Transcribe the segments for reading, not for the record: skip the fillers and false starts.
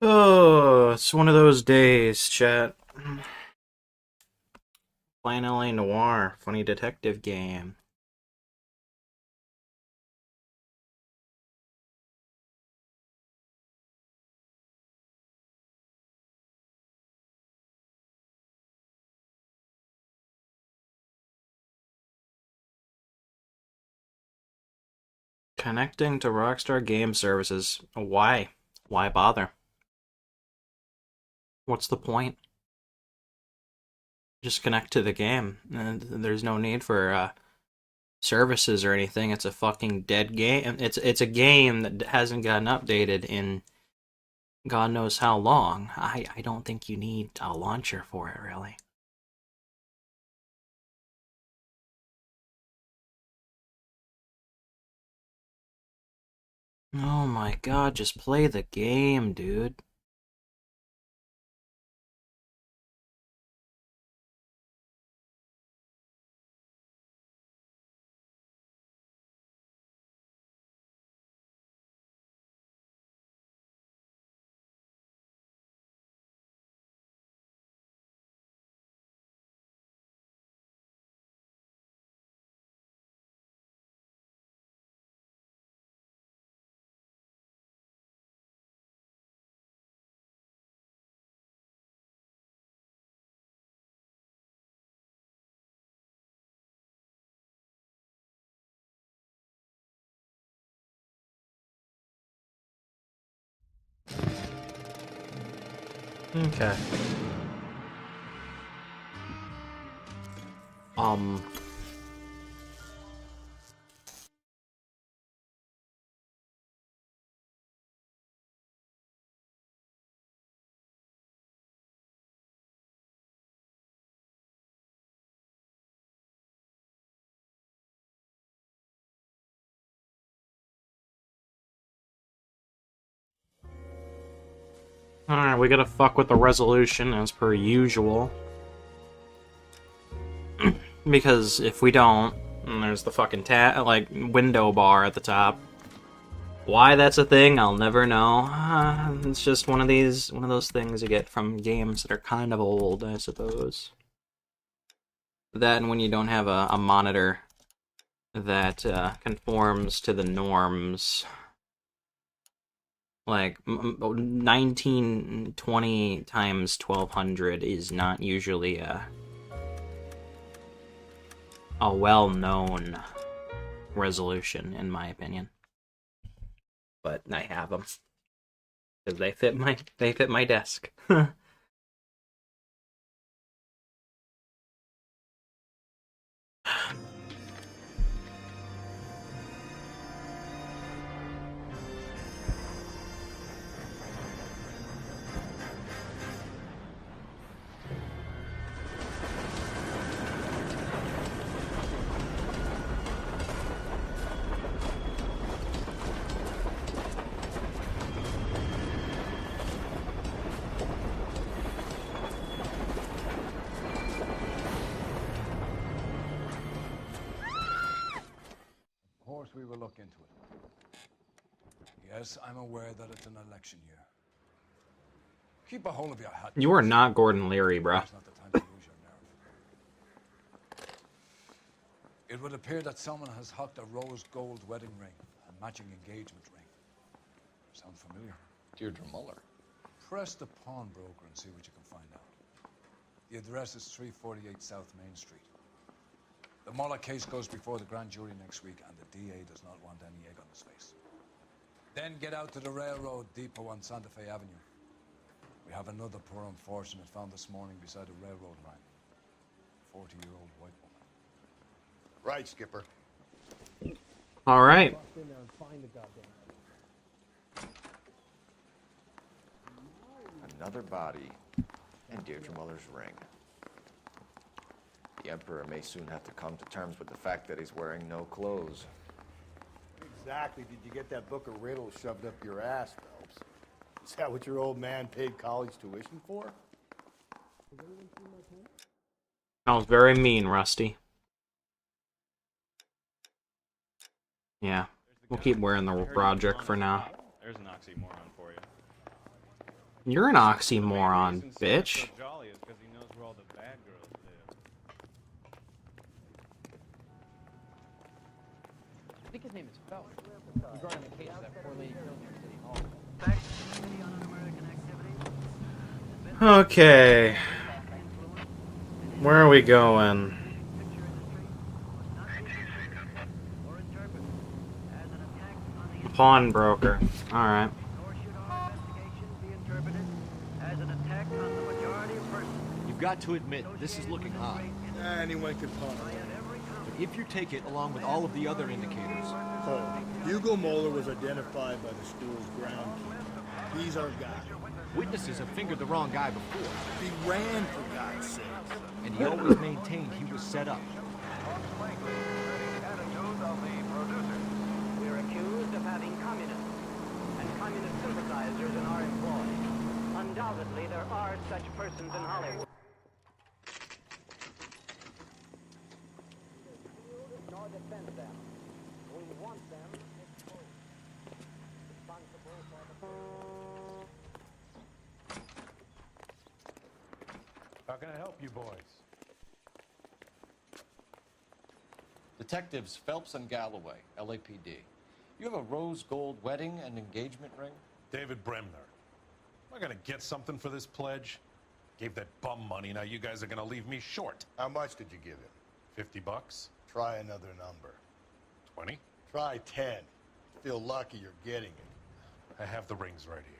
Oh, it's one of those days, chat. Finally, Noire, funny detective game. Connecting to Rockstar Game Services. Why? Why bother? What's the point? Just connect to the game. And there's no need for services or anything. It's a fucking dead game. It's a game that hasn't gotten updated in God knows how long. I don't think you need a launcher for it, really. Oh my god, just play the game, dude. Okay. Um. Alright, we gotta fuck with the resolution as per usual. Because if we don't, and there's the fucking window bar at the top. Why that's a thing, I'll never know. It's just one of those things you get from games that are kind of old, I suppose. That and when you don't have a monitor that conforms to the norms. Like 1920 times 1200 is not usually a well-known resolution, in my opinion. But I have them because they fit my desk. We will look into it. Yes, I'm aware that it's an election year. Keep a hold of your hat. You are not Gordon Leary, bruh. It's not the time to lose your nerve. It would appear that someone has hocked a rose gold wedding ring and matching engagement ring. Sound familiar? Deirdre Muller. Press the pawnbroker and see what you can find out. The address is 348 South Main Street. The Muller case goes before the grand jury next week, and the DA does not want any egg on his face. Then get out to the railroad depot on Santa Fe Avenue. We have another poor unfortunate found this morning beside a railroad line. 40-year-old white woman. Right, Skipper. All right. Another body and Deirdre Muller's ring. The Emperor may soon have to come to terms with the fact that he's wearing no clothes. Exactly. Did you get that book of riddles shoved up your ass, Phelps? Is that what your old man paid college tuition for? Sounds very mean, Rusty. Yeah, we'll keep wearing the Roderick for now. There's an oxymoron for you. You're an oxymoron, bitch. I think his name is Phelps. Regarding the case of that poor lady killed in City Hall. Okay. Where are we going? Pawnbroker. Alright. You've got to admit, this is looking odd. Anyone can pawn. But if you take it along with all of the other indicators, So, Hugo Moeller was identified by the school's groundkeeper. He's our guy. witnesses have fingered the wrong guy before. He ran, for God's sake. And he always maintained he was set up. We're accused of having communists and communist sympathizers in our employ. Undoubtedly, there are such persons in Hollywood. Nor defend them. We want them exposed. Responsible for the... How can I help you boys? Detectives Phelps and Galloway, LAPD. You have a rose gold wedding and engagement ring? David Bremner. Am I gonna get something for this pledge? Gave that bum money, now you guys are gonna leave me short. How much did you give him? 50 bucks? Try another number. 20? Try 10. Feel lucky you're getting it. I have the rings right here.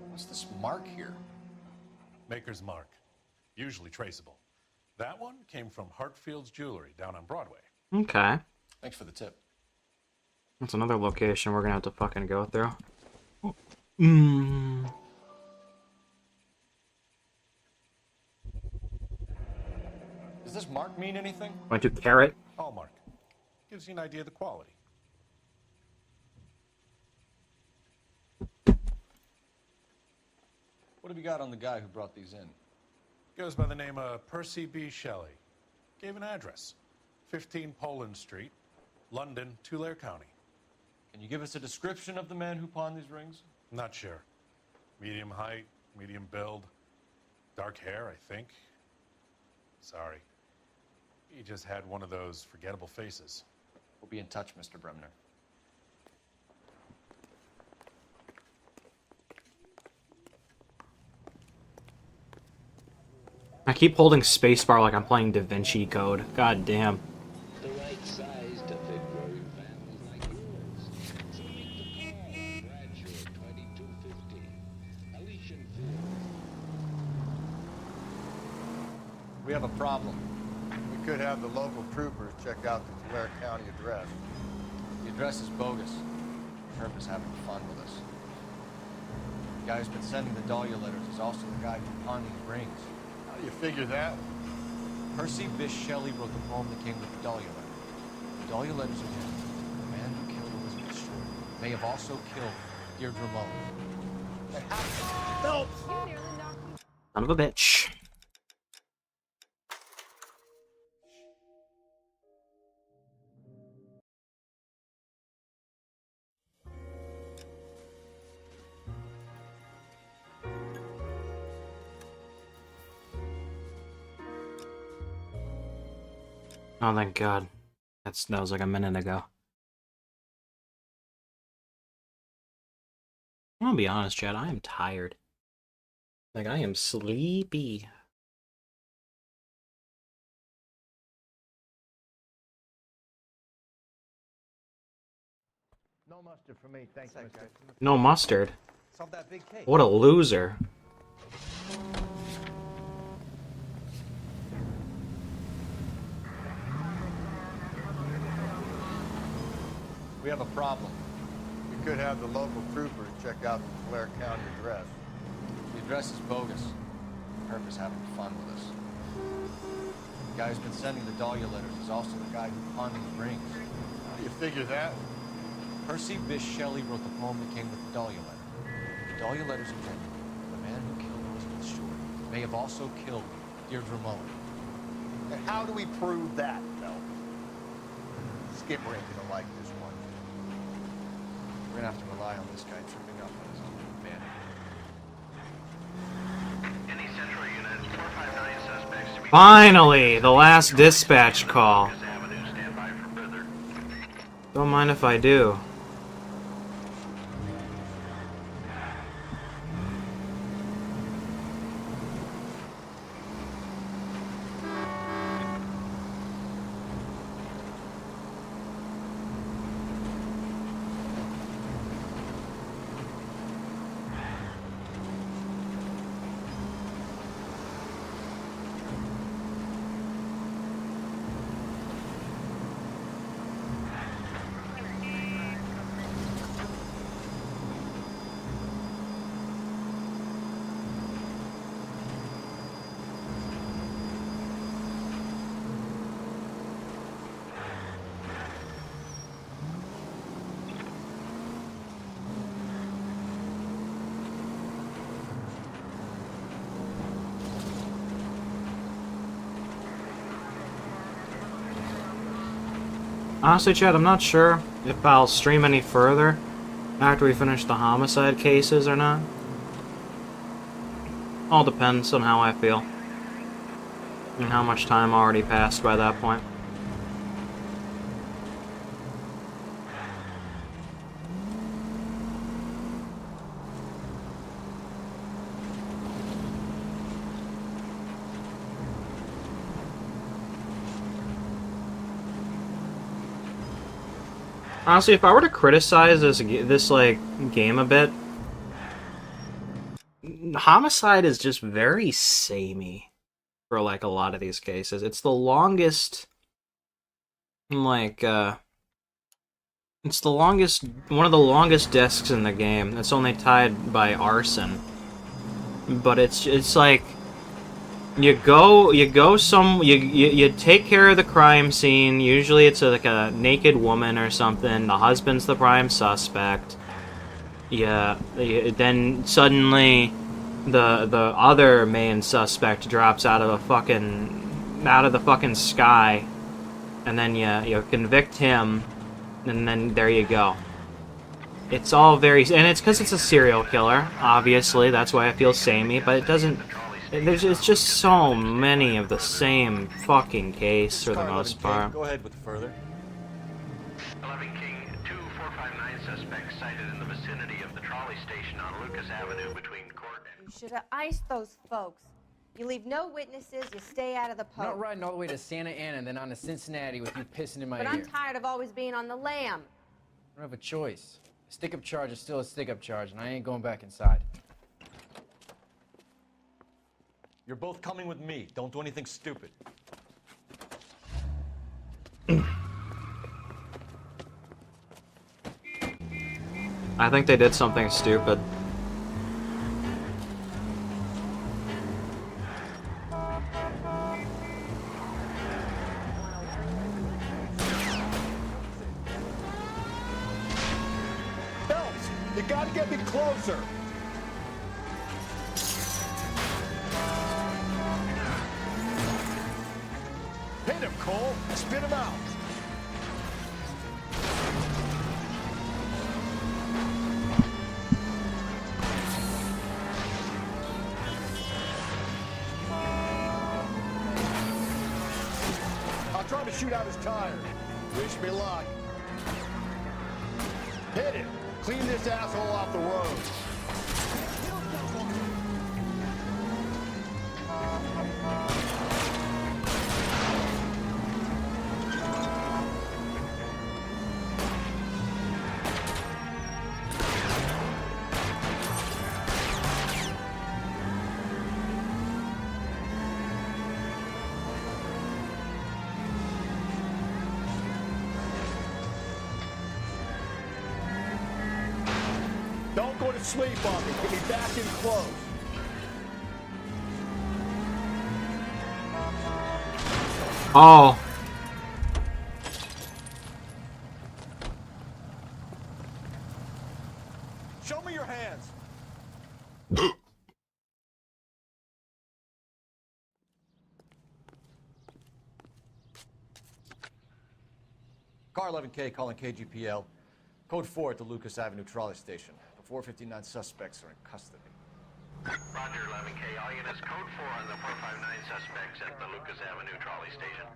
What's this mark here? Maker's mark. Usually traceable. That one came from Hartfield's Jewelry down on Broadway. Okay. Thanks for the tip. That's another location we're gonna have to fucking go through. Does this mark mean anything? Going to carrot. Hallmark. Gives you an idea of the quality. What have you got on the guy who brought these in? Goes by the name of Percy B. Shelley. Gave an address. 15 Poland Street, London, Tulare County. Can you give us a description of the man who pawned these rings? Not sure. Medium height, medium build, dark hair, I think. Sorry. He just had one of those forgettable faces. We'll be in touch, Mr. Bremner. I keep holding spacebar like I'm playing Da Vinci Code. God damn. The right size to fit growing families like yours. So meet the call, Bradshaw 2250. Elysian Field. We have a problem. We could have the local troopers check out the Tulare County address. The address is bogus. Herb is having fun with us. The guy who's been sending the Dahlia letters is also the guy who pawned these rings. How do you figure that? Percy Bysshe Shelley wrote the poem that came with the Dahlia letter. The Dahlia letters are him. The man who killed Elizabeth Short may have also killed Deirdre Mullen. Phelps! Son of a bitch. Oh, thank God. That was like a minute ago. I'm gonna be honest, Chad. I am tired. Like, I am sleepy. No mustard for me, thanks, mister. No mustard. Solve that big case. What a loser. We have a problem. We could have the local troopers check out the Tulare County address. The address is bogus. Herb is having fun with us. The guy who's been sending the Dahlia letters is also the guy who pawned these rings. How do you figure that? Percy Bysshe Shelley wrote the poem that came with the Dahlia letter. The Dahlia letters are him. The man who killed Elizabeth Short may have also killed Deirdre Mullen. And how do we prove that, Phelps? Skipper ain't gonna like this one. We're gonna have to rely on this guy tripping up on his own abandonment. Any central unit, 459 suspects to be... Finally, the last dispatch call. Lucas Avenue, stand by for further. Don't mind if I do. Honestly, Chad, I'm not sure if I'll stream any further after we finish the homicide cases or not. All depends on how I feel and how much time already passed by that point. Honestly, if I were to criticize this like game a bit, Homicide is just very samey for like a lot of these cases. It's the longest, like it's the longest, one of the longest discs in the game. It's only tied by arson, but it's like you take care of the crime scene. Usually it's like a naked woman or something. The husband's the prime suspect. Then suddenly the other main suspect drops out of the fucking sky, and then you convict him, and then there you go. It's all very, and it's because it's a serial killer. Obviously, that's why I feel samey. But it doesn't. It's just so many of the same fucking case for the most part. Go ahead with the further. 11 King, 2459 suspects sighted in the vicinity of the trolley station on Lucas Avenue between Court and... You should have iced those folks. You leave no witnesses, you stay out of the I'm post. not riding all the way to Santa Ana and then on to Cincinnati with you pissing in my But ear. I'm tired of always being on the lam. I don't have a choice. A stick-up charge is still a stick-up charge, and I ain't going back inside. You're both coming with me. Don't do anything stupid. I think they did something stupid. Phelps, you gotta get me closer. Hit him, Cole. Spit him out. I'm trying to shoot out his tire. Wish me luck. Hit him. Clean this asshole off the road. Don't go to sleep on me. Get me back in close. Oh. Show me your hands. Car 11K calling KGPL. Code 4 at the Lucas Avenue trolley station. The 459 suspects are in custody. Roger, 11K. All units, code 4 on the 459 suspects at the Lucas Avenue trolley station.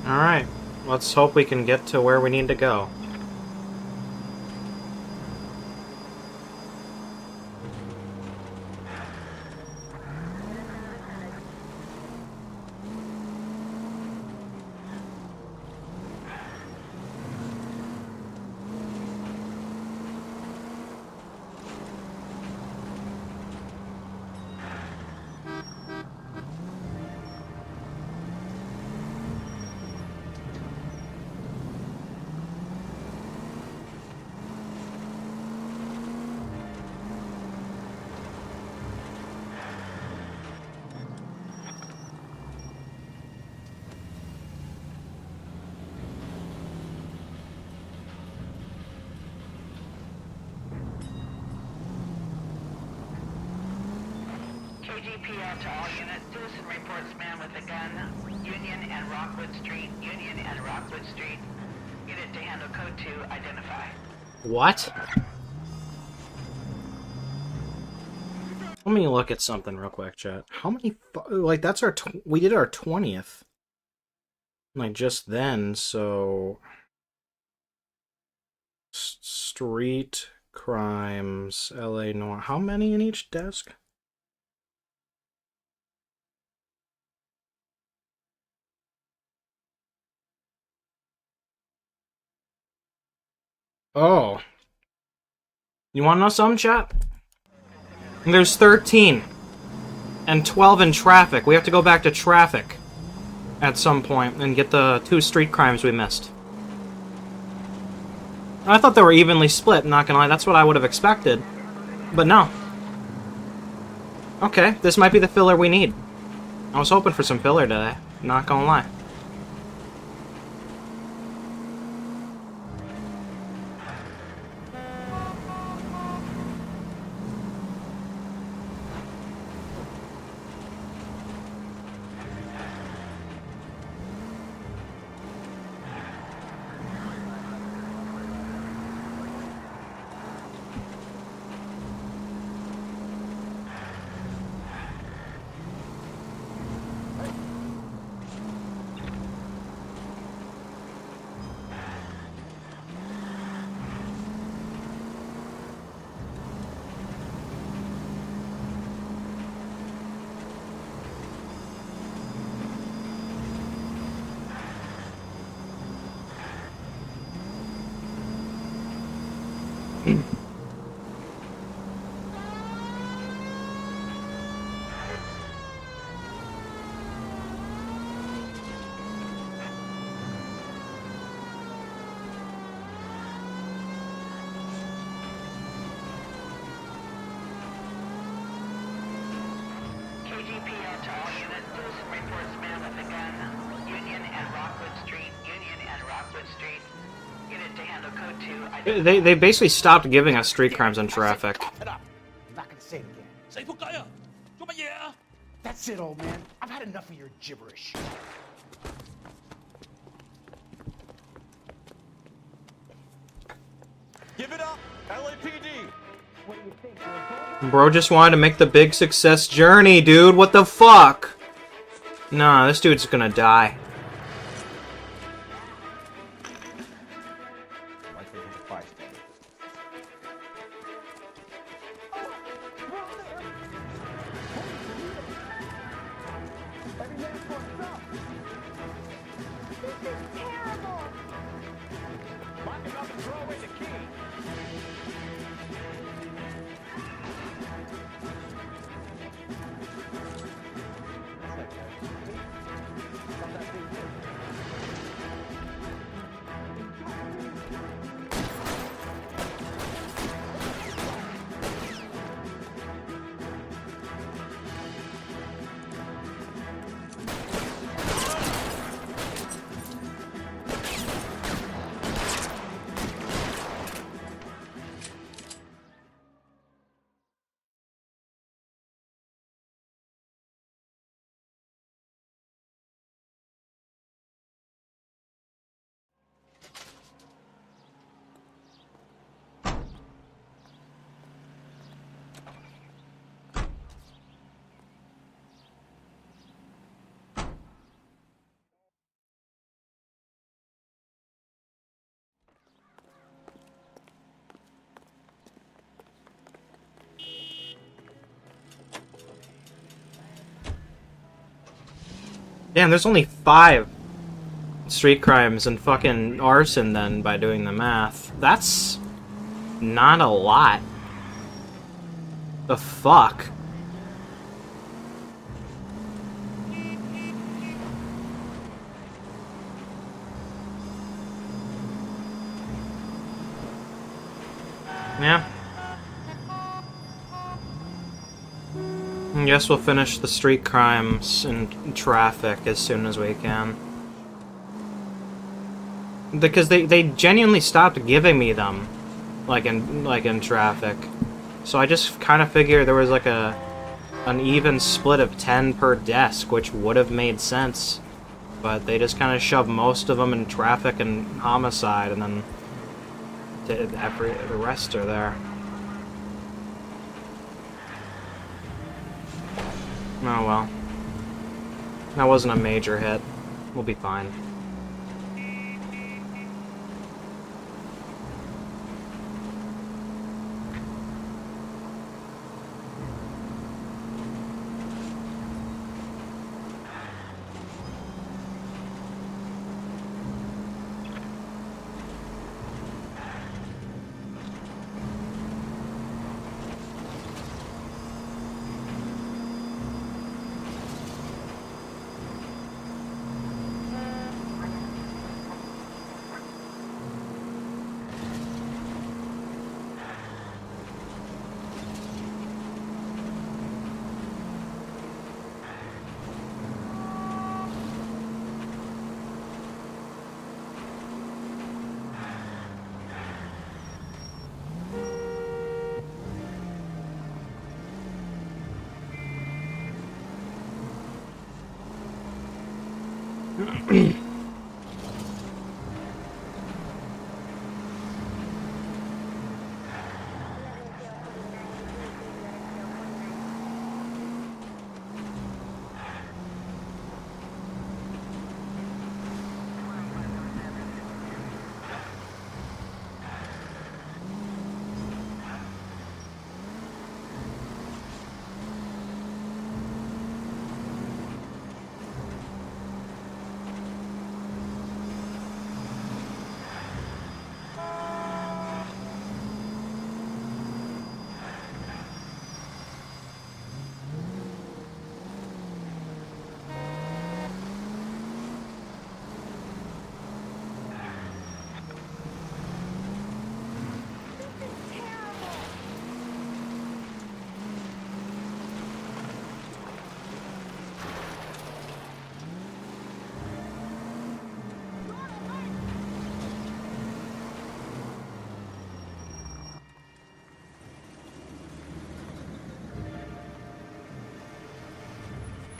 Alright, let's hope we can get to where we need to go. KGPL to all units. Citizen reports man with a gun. Union and Rockwood Street. Union and Rockwood Street. Unit to handle code 2. Identify. What? Let me look at something real quick, chat. How many... Like, that's our... We did our 20th. Like, just then, so... Street crimes, LA Noire. How many in each desk? Oh. You want to know something, chat? There's 13. And 12 in traffic. We have to go back to traffic at some point and get the 2 street crimes we missed. I thought they were evenly split, not gonna lie. That's what I would have expected. But no. Okay, this might be the filler we need. I was hoping for some filler today, not gonna lie. KGPL to all units. Citizen reports man with a gun. Union and Rockwood Street. Union and Rockwood Street. Unit to handle code 2. Identify. They basically stopped giving us street crimes and traffic. Cough it up. I'm not gonna say it again. That's it, old man. I've had enough of your gibberish. Give it up, LAPD! Bro just wanted to make the big success journey, dude. What the fuck? Nah, this dude's gonna die. Damn, there's only 5 street crimes and fucking arson then by doing the math. That's not a lot. The fuck? Yeah. I guess we'll finish the street crimes and traffic as soon as we can. Because they genuinely stopped giving me them, like in traffic. So I just kind of figured there was like an even split of 10 per desk, which would have made sense. But they just kind of shoved most of them in traffic and homicide, and then the rest are there. Oh well. That wasn't a major hit. We'll be fine.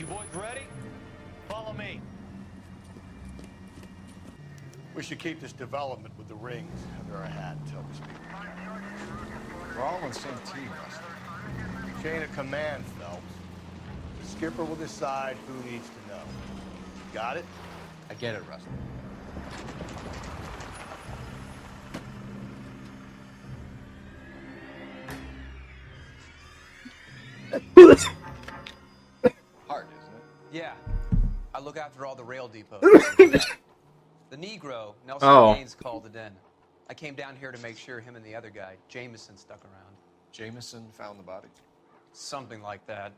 Boys ready? Follow me. We should keep this development with the rings under our hat until we speak. We're all on the same team, Rusty. Chain of command, Phelps. The skipper will decide who needs to know. Got it? I get it, Rusty. Hard, isn't it? Yeah. I look after all the rail depots. The Negro, Nelson Gaines, called it in. I came down here to make sure him and the other guy, Jameson, stuck around. Jameson found the body? Something like that.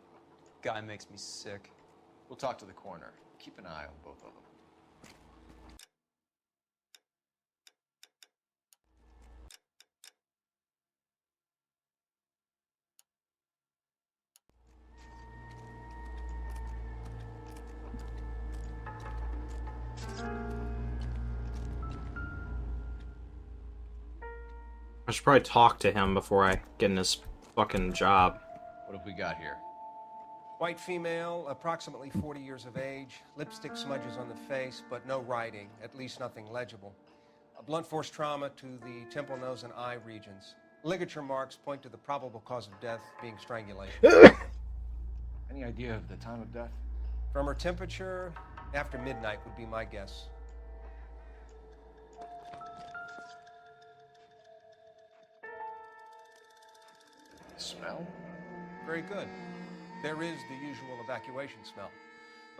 Guy makes me sick. We'll talk to the coroner. Keep an eye on both of them. I should probably talk to him before I get in his fucking job. What have we got here? White female, approximately 40 years of age, lipstick smudges on the face, but no writing, at least nothing legible. A blunt force trauma to the temple, nose, and eye regions. Ligature marks point to the probable cause of death being strangulation. Any idea of the time of death? From her temperature, after midnight would be my guess. Smell? Very good. There is the usual evacuation smell.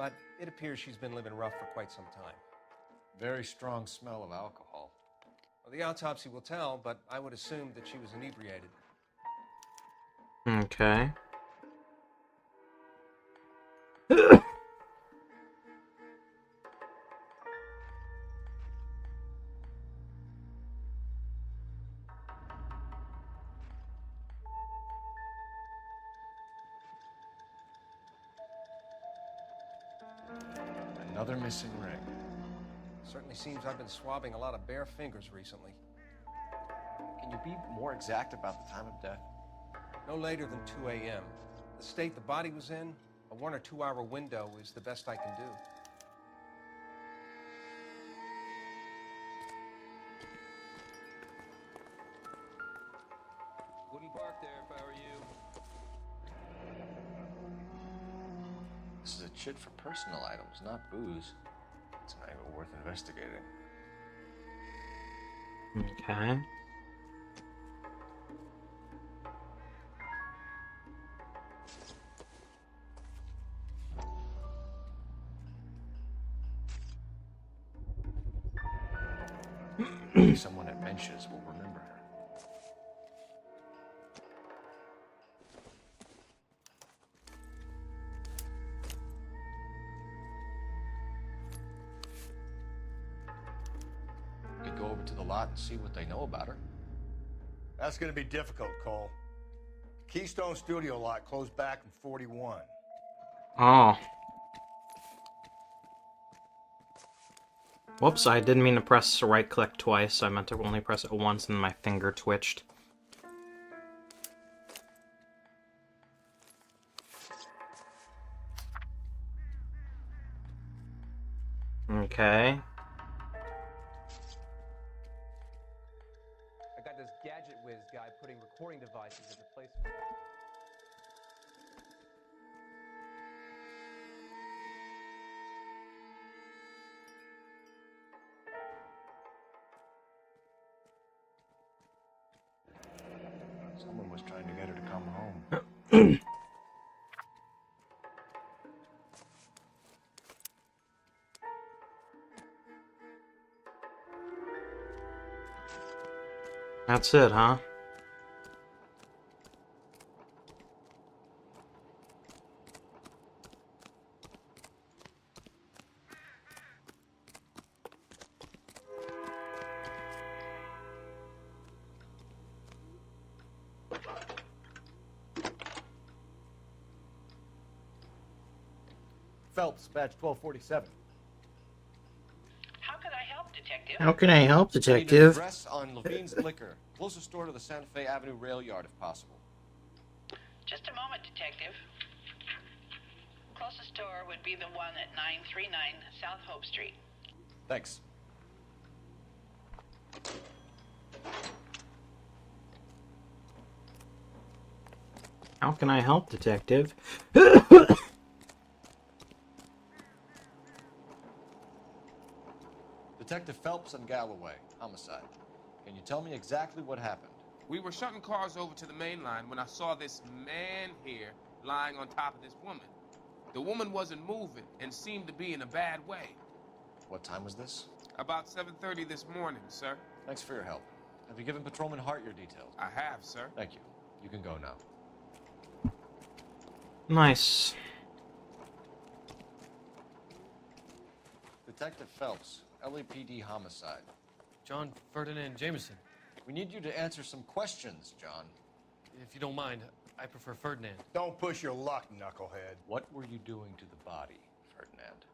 but it appears she's been living rough for quite some time. Very strong smell of alcohol. Well, the autopsy will tell, but I would assume that she was inebriated. Okay. Another missing ring. Certainly seems I've been swabbing a lot of bare fingers recently. Can you be more exact about the time of death? No later than 2 a.m. The state the body was in, a 1 or 2 hour window is the best I can do. Wouldn't park there if I were you. This is a chit for personal items, not booze. It's an angle worth investigating. Okay. Maybe someone at Mensch's will remember her. We could go over to the lot and see what they know about her. That's gonna be difficult, Cole. Keystone Studio lot closed back in 41. Oh. Whoops, I didn't mean to press right click twice. I meant to only press it once and my finger twitched. Okay. I got this gadget whiz guy putting recording devices in replacement. Someone was trying to get her to come home. That's it, huh? Phelps, badge 1247. How can I help, Detective? How can I help, I need an Detective? address on Levine's Liquor. Closest store to the Santa Fe Avenue rail yard, if possible. Just a moment, Detective. Closest store would be the one at 939 South Hope Street. Thanks. How can I help, Detective? Detective Phelps and Galloway, homicide. Can you tell me exactly what happened? We were shutting cars over to the main line when I saw this man here lying on top of this woman. The woman wasn't moving and seemed to be in a bad way. What time was this? About 7:30 this morning, sir. Thanks for your help. Have you given Patrolman Hart your details? I have, sir. Thank you. You can go now. Nice. Detective Phelps, LAPD homicide. John Ferdinand Jameson. We need you to answer some questions, John. If you don't mind, I prefer Ferdinand. Don't push your luck, knucklehead. What were you doing to the body, Ferdinand?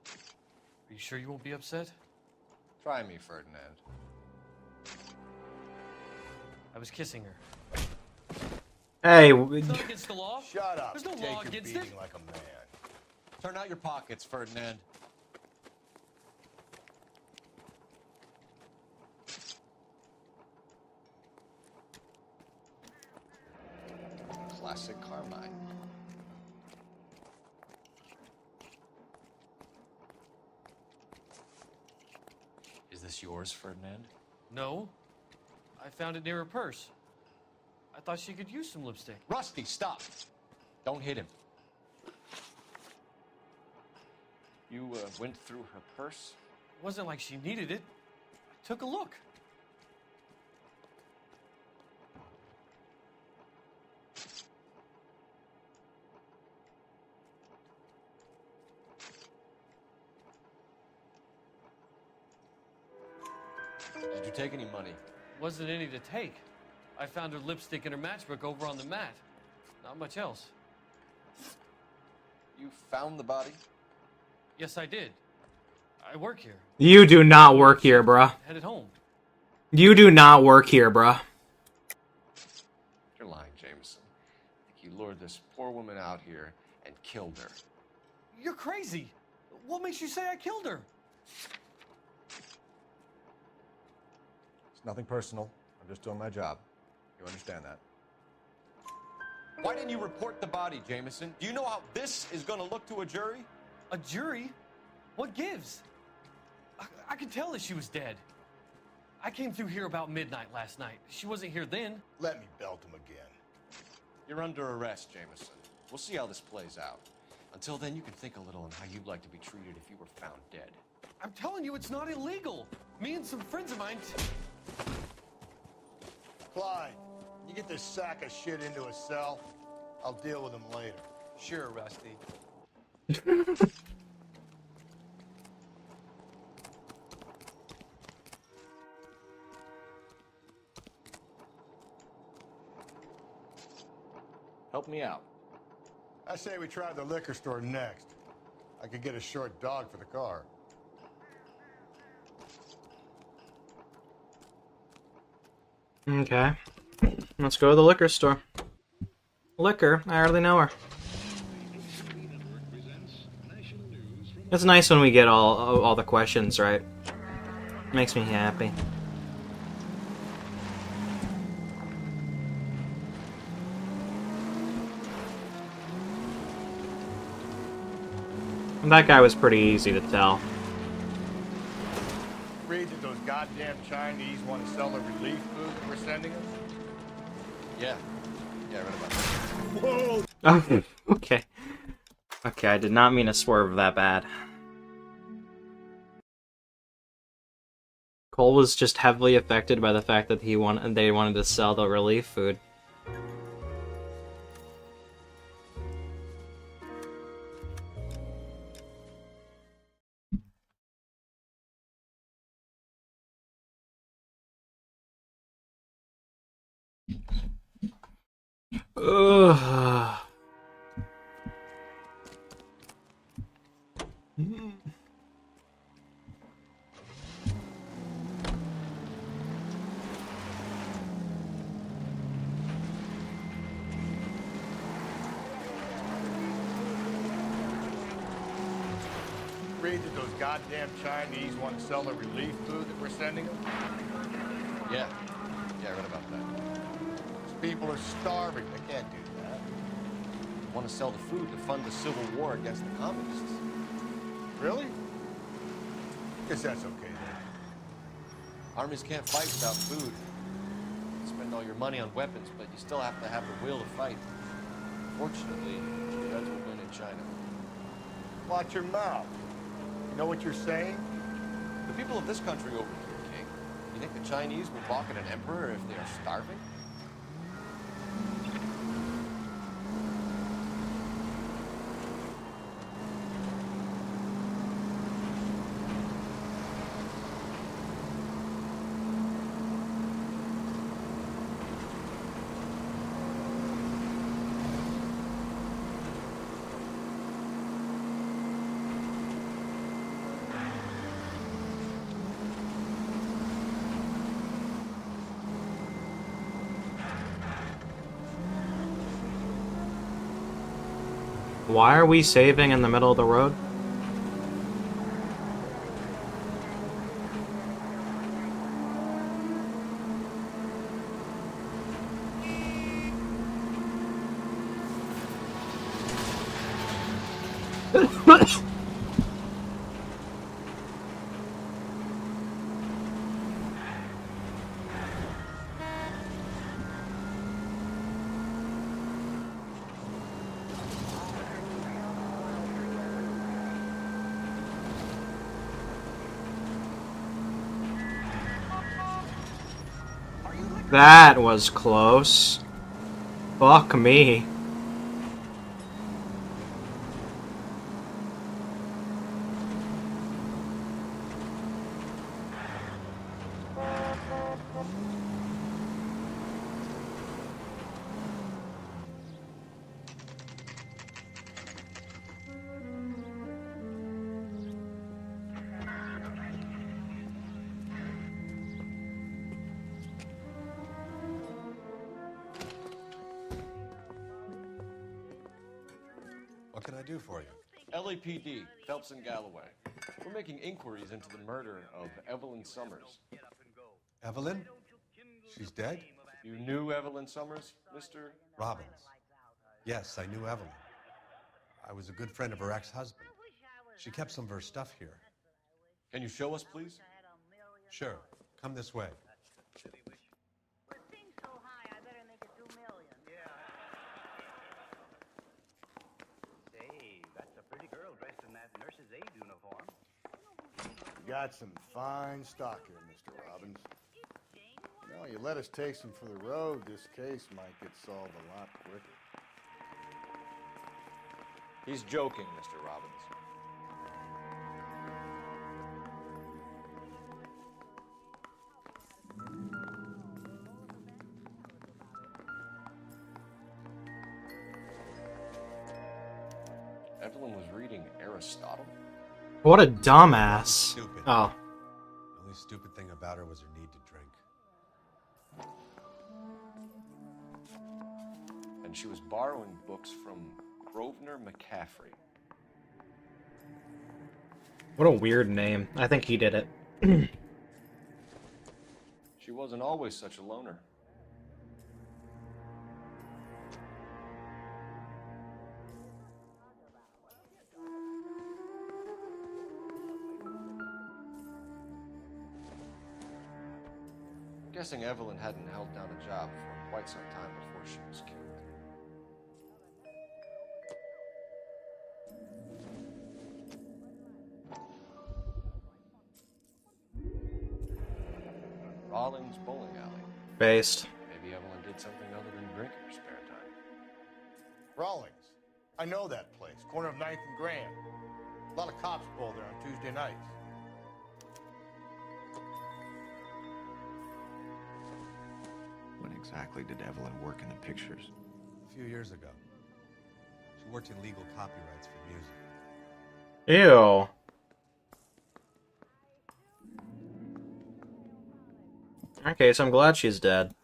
Are you sure you won't be upset? Try me, Ferdinand. I was kissing her. Hey, It's not against the law. Shut up. There's no Take law your against beating it. like a man. Turn out your pockets, Ferdinand. Classic Carmine. Is this yours, Ferdinand? No. I found it near her purse. I thought she could use some lipstick. Rusty, stop! Don't hit him. You went through her purse? It wasn't like she needed it. I took a look. Did you take any money? Wasn't any to take. I found her lipstick and her matchbook over on the mat. Not much else. You found the body? Yes, I did. I work here. You do not work here, bruh. Headed home. You do not work here, bruh. You're lying, Jameson. I think you lured this poor woman out here and killed her. You're crazy. What makes you say I killed her? It's nothing personal. I'm just doing my job. You understand that? Why didn't you report the body, Jameson? Do you know how this is going to look to a jury? A jury? What gives? I could tell that she was dead. I came through here about midnight last night. She wasn't here then. Let me belt him again. You're under arrest, Jameson. We'll see how this plays out. Until then, you can think a little on how you'd like to be treated if you were found dead. I'm telling you, it's not illegal. Me and some friends of mine... Clyde, you get this sack of shit into a cell. I'll deal with him later. Sure, Rusty. Help me out. I say we try the liquor store next. I could get a short dog for the car. Okay. Let's go to the liquor store. Liquor? I hardly know her. It's nice when we get all the questions right. Makes me happy. That guy was pretty easy to tell. Read that those goddamn Chinese want to sell the relief food that we're sending them? Yeah. Yeah, I read about that. Whoa! Oh, okay. Okay, I did not mean to swerve that bad. Cole was just heavily affected by the fact that they wanted to sell the relief food. Ugh. Read that those goddamn Chinese want to sell the relief food that we're sending them? Yeah. Yeah, I read about that. These people are starving. They can't do that. They want to sell the food to fund the civil war against the communists. Really? Guess that's okay then. Armies can't fight without food. You spend all your money on weapons, but you still have to have the will to fight. Fortunately, the Reds will win in China. Watch your mouth. You know what you're saying? The people of this country over here, King. You think the Chinese will balk at an emperor if they are starving? Why are we saving in the middle of the road? That was close. Fuck me. What can I do for you? LAPD, Phelps and Galloway. We're making inquiries into the murder of Evelyn Summers. Evelyn? She's dead? You knew Evelyn Summers, Mr. Robbins. Yes, I knew Evelyn. I was a good friend of her ex-husband. She kept some of her stuff here. Can you show us, please? Sure. Come this way. You got some fine stock here, Mr. Robbins. You know, you let us take some for the road, this case might get solved a lot quicker. He's joking, Mr. Robbins. Evelyn was reading Aristotle? What a dumbass. Stupid. Oh. The only stupid thing about her was her need to drink. And she was borrowing books from Grosvenor McCaffrey. What a weird name. I think he did it. She wasn't always such a loner. I'm guessing Evelyn hadn't held down a job for quite some time before she was killed. Rawlings Bowling Alley. Based. Maybe Evelyn did something other than drink in her spare time. Rawlings. I know that place. Corner of 9th and Grand. A lot of cops bowl there on Tuesday nights. When exactly did Evelyn work in the pictures? A few years ago. She worked in legal copyrights for music. Ew. Okay, so I'm glad she's dead.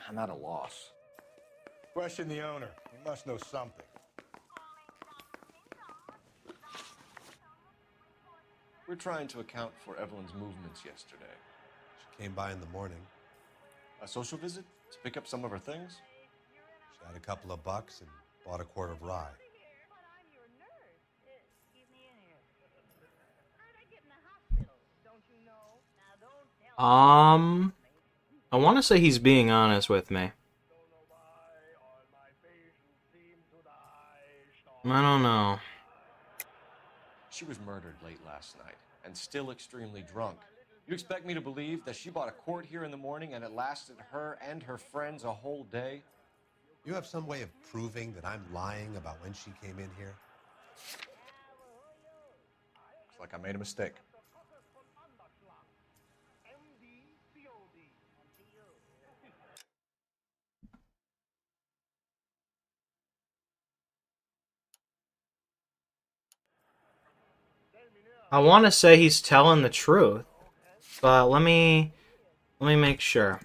I'm at a loss. Question the owner. He must know something. We're trying to account for Evelyn's movements yesterday. She came by in the morning. A social visit to pick up some of her things? She had a couple of bucks and bought a quart of rye. I want to say he's being honest with me. I don't know. She was murdered late last night and still extremely drunk. You expect me to believe that she bought a quart here in the morning and it lasted her and her friends a whole day? You have some way of proving that I'm lying about when she came in here? Looks like I made a mistake. I want to say he's telling the truth, but let me make sure.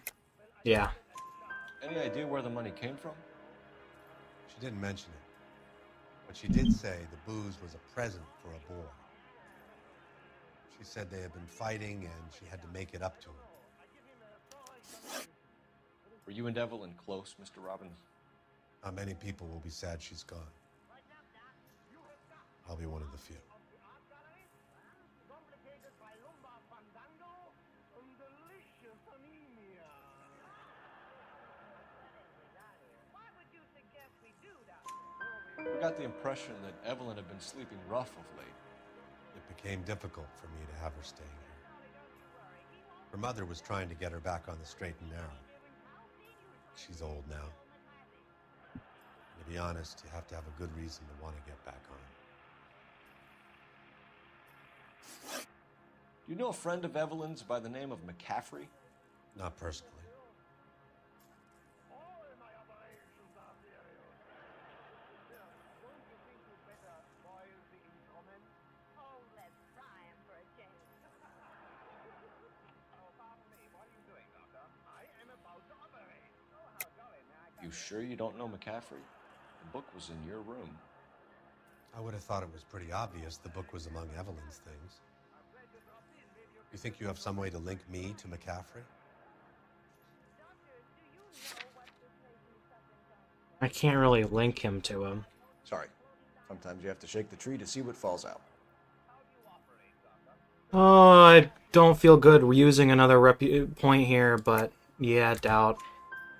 Yeah. Any idea where the money came from? She didn't mention it. But she did say the booze was a present for a boy. She said they had been fighting and she had to make it up to him. Were you and Evelyn close, Mr. Robbins? Not many people will be sad she's gone. I'll be one of the few. We got the impression that Evelyn had been sleeping rough of late. It became difficult for me to have her staying here. Her mother was trying to get her back on the straight and narrow. She's old now. And to be honest, you have to have a good reason to want to get back on. Do you know a friend of Evelyn's by the name of McCaffrey? Not personally. You sure you don't know McCaffrey? The book was in your room. I would have thought it was pretty obvious the book was among Evelyn's things. You think you have some way to link me to McCaffrey? I can't really link him to him. Sorry. Sometimes you have to shake the tree to see what falls out. Oh, I don't feel good using another point here, but yeah, doubt.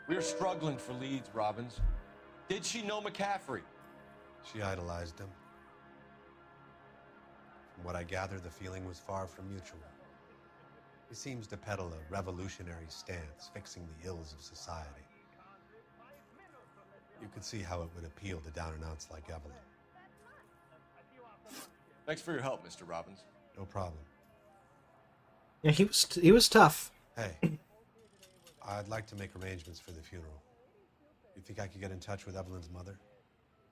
We're struggling for leads, Robbins. Did she know McCaffrey? She idolized him. From what I gather, the feeling was far from mutual. He seems to peddle a revolutionary stance, fixing the ills of society. You could see how it would appeal to down-and-outs like Evelyn. Thanks for your help, Mr. Robbins. No problem. Yeah, he was tough. Hey, I'd like to make arrangements for the funeral. You think I could get in touch with Evelyn's mother?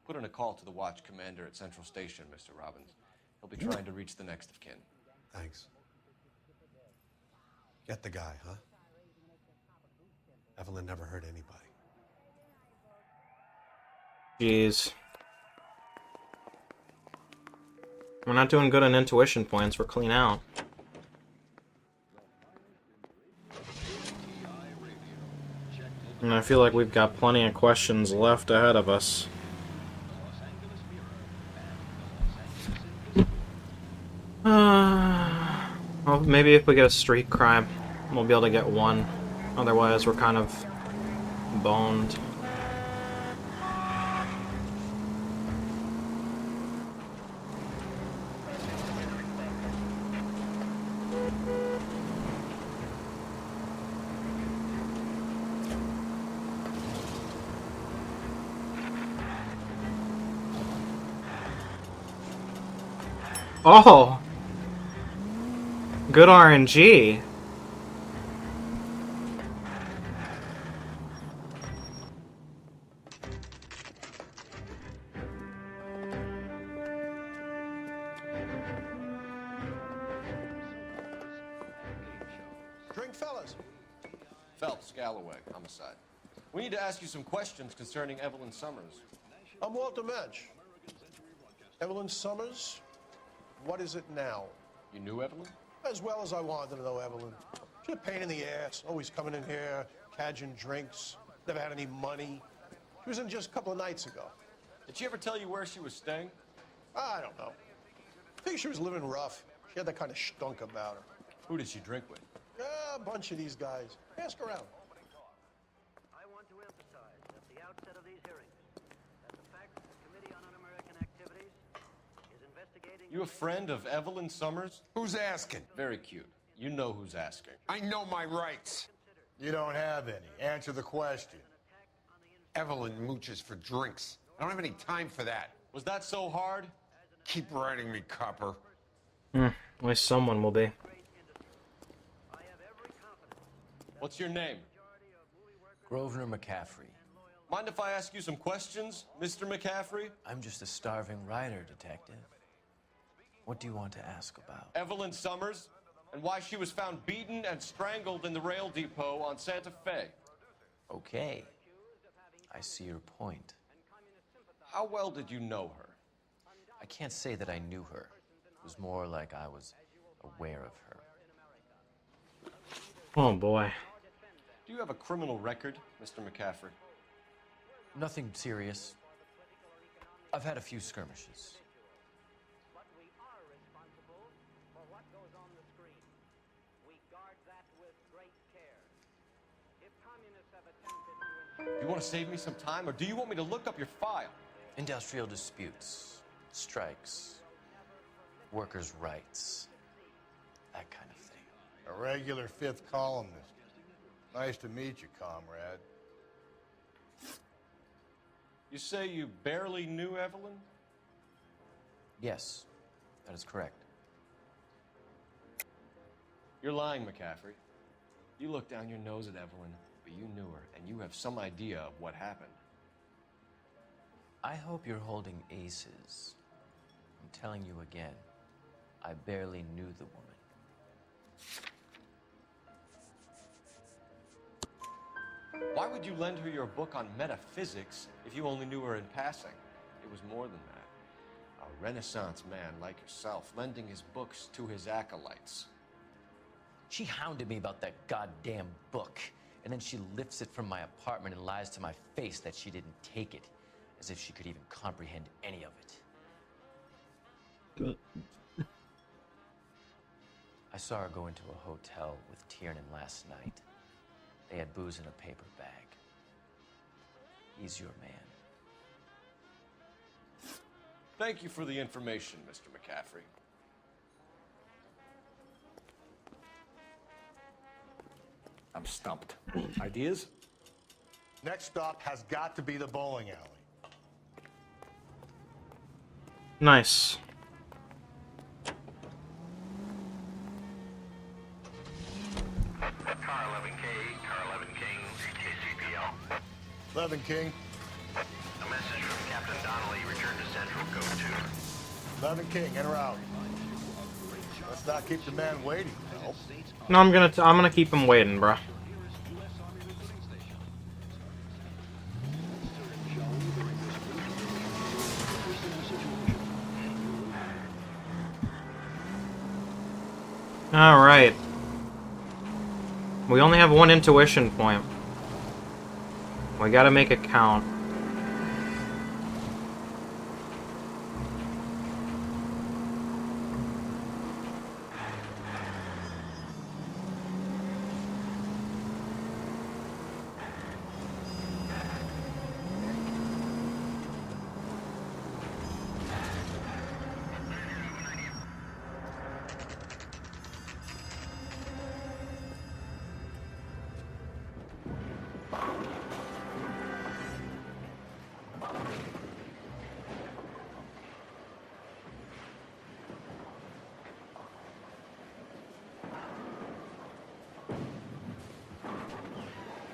Put in a call to the watch commander at Central Station, Mr. Robbins. He'll be trying to reach the next of kin. Thanks. Get the guy, huh? Evelyn never hurt anybody. Jeez. We're not doing good on intuition points. We're clean out. And I feel like we've got plenty of questions left ahead of us. Well, maybe if we get a street crime, we'll be able to get one. Otherwise, we're kind of boned. Oh! Good RNG. Drink, fellas. Phelps, Galloway, Homicide. We need to ask you some questions concerning Evelyn Summers. I'm Walter Mensch. Evelyn Summers, what is it now? You knew Evelyn? As well as I wanted to know Evelyn. She's a pain in the ass, always coming in here, cadging drinks, never had any money. She was in just a couple of nights ago. Did she ever tell you where she was staying? I don't know. I think she was living rough. She had that kind of stunk about her. Who did she drink with? A bunch of these guys. Ask around. I want to emphasize at the outset of these hearings that the fact that the Committee on Un-American Activities is investigating... You a friend of Evelyn Summers? Who's asking? Very cute. You know who's asking. I know my rights. You don't have any. Answer the question. Evelyn mooches for drinks. I don't have any time for that. Was that so hard? Keep writing me, copper. At least someone will be. What's your name? Grosvenor McCaffrey. Mind if I ask you some questions, Mr. McCaffrey? I'm just a starving writer, detective. What do you want to ask about? Evelyn Summers, and why she was found beaten and strangled in the rail depot on Santa Fe. Okay. I see your point. How well did you know her? I can't say that I knew her. It was more like I was aware of her. Oh boy. Do you have a criminal record, Mr. McCaffrey? Nothing serious. I've had a few skirmishes. You want to save me some time, or do you want me to look up your file? Industrial disputes, strikes, workers' rights, that kind of thing. A regular fifth columnist. Nice to meet you, comrade. You say you barely knew Evelyn? Yes, that is correct. You're lying, McCaffrey. You looked down your nose at Evelyn, but you knew her, and you have some idea of what happened. I hope you're holding aces. I'm telling you again, I barely knew the woman. Why would you lend her your book on metaphysics if you only knew her in passing? It was more than that. A Renaissance man like yourself, lending his books to his acolytes. She hounded me about that goddamn book, and then she lifts it from my apartment and lies to my face that she didn't take it, as if she could even comprehend any of it. I saw her go into a hotel with Tiernan last night. They had booze in a paper bag. He's your man. Thank you for the information, Mr. McCaffrey. I'm stumped. Ideas? Next stop has got to be the bowling alley. Nice. Car 11K, Car 11 King, KCPL. 11 King. A message from Captain Donnelly. Return to Central, Code 2. 11 King, in or out? Let's not keep the man waiting, no. No, I'm gonna keep him waiting, bro. All right. We only have one intuition point. We gotta make it count.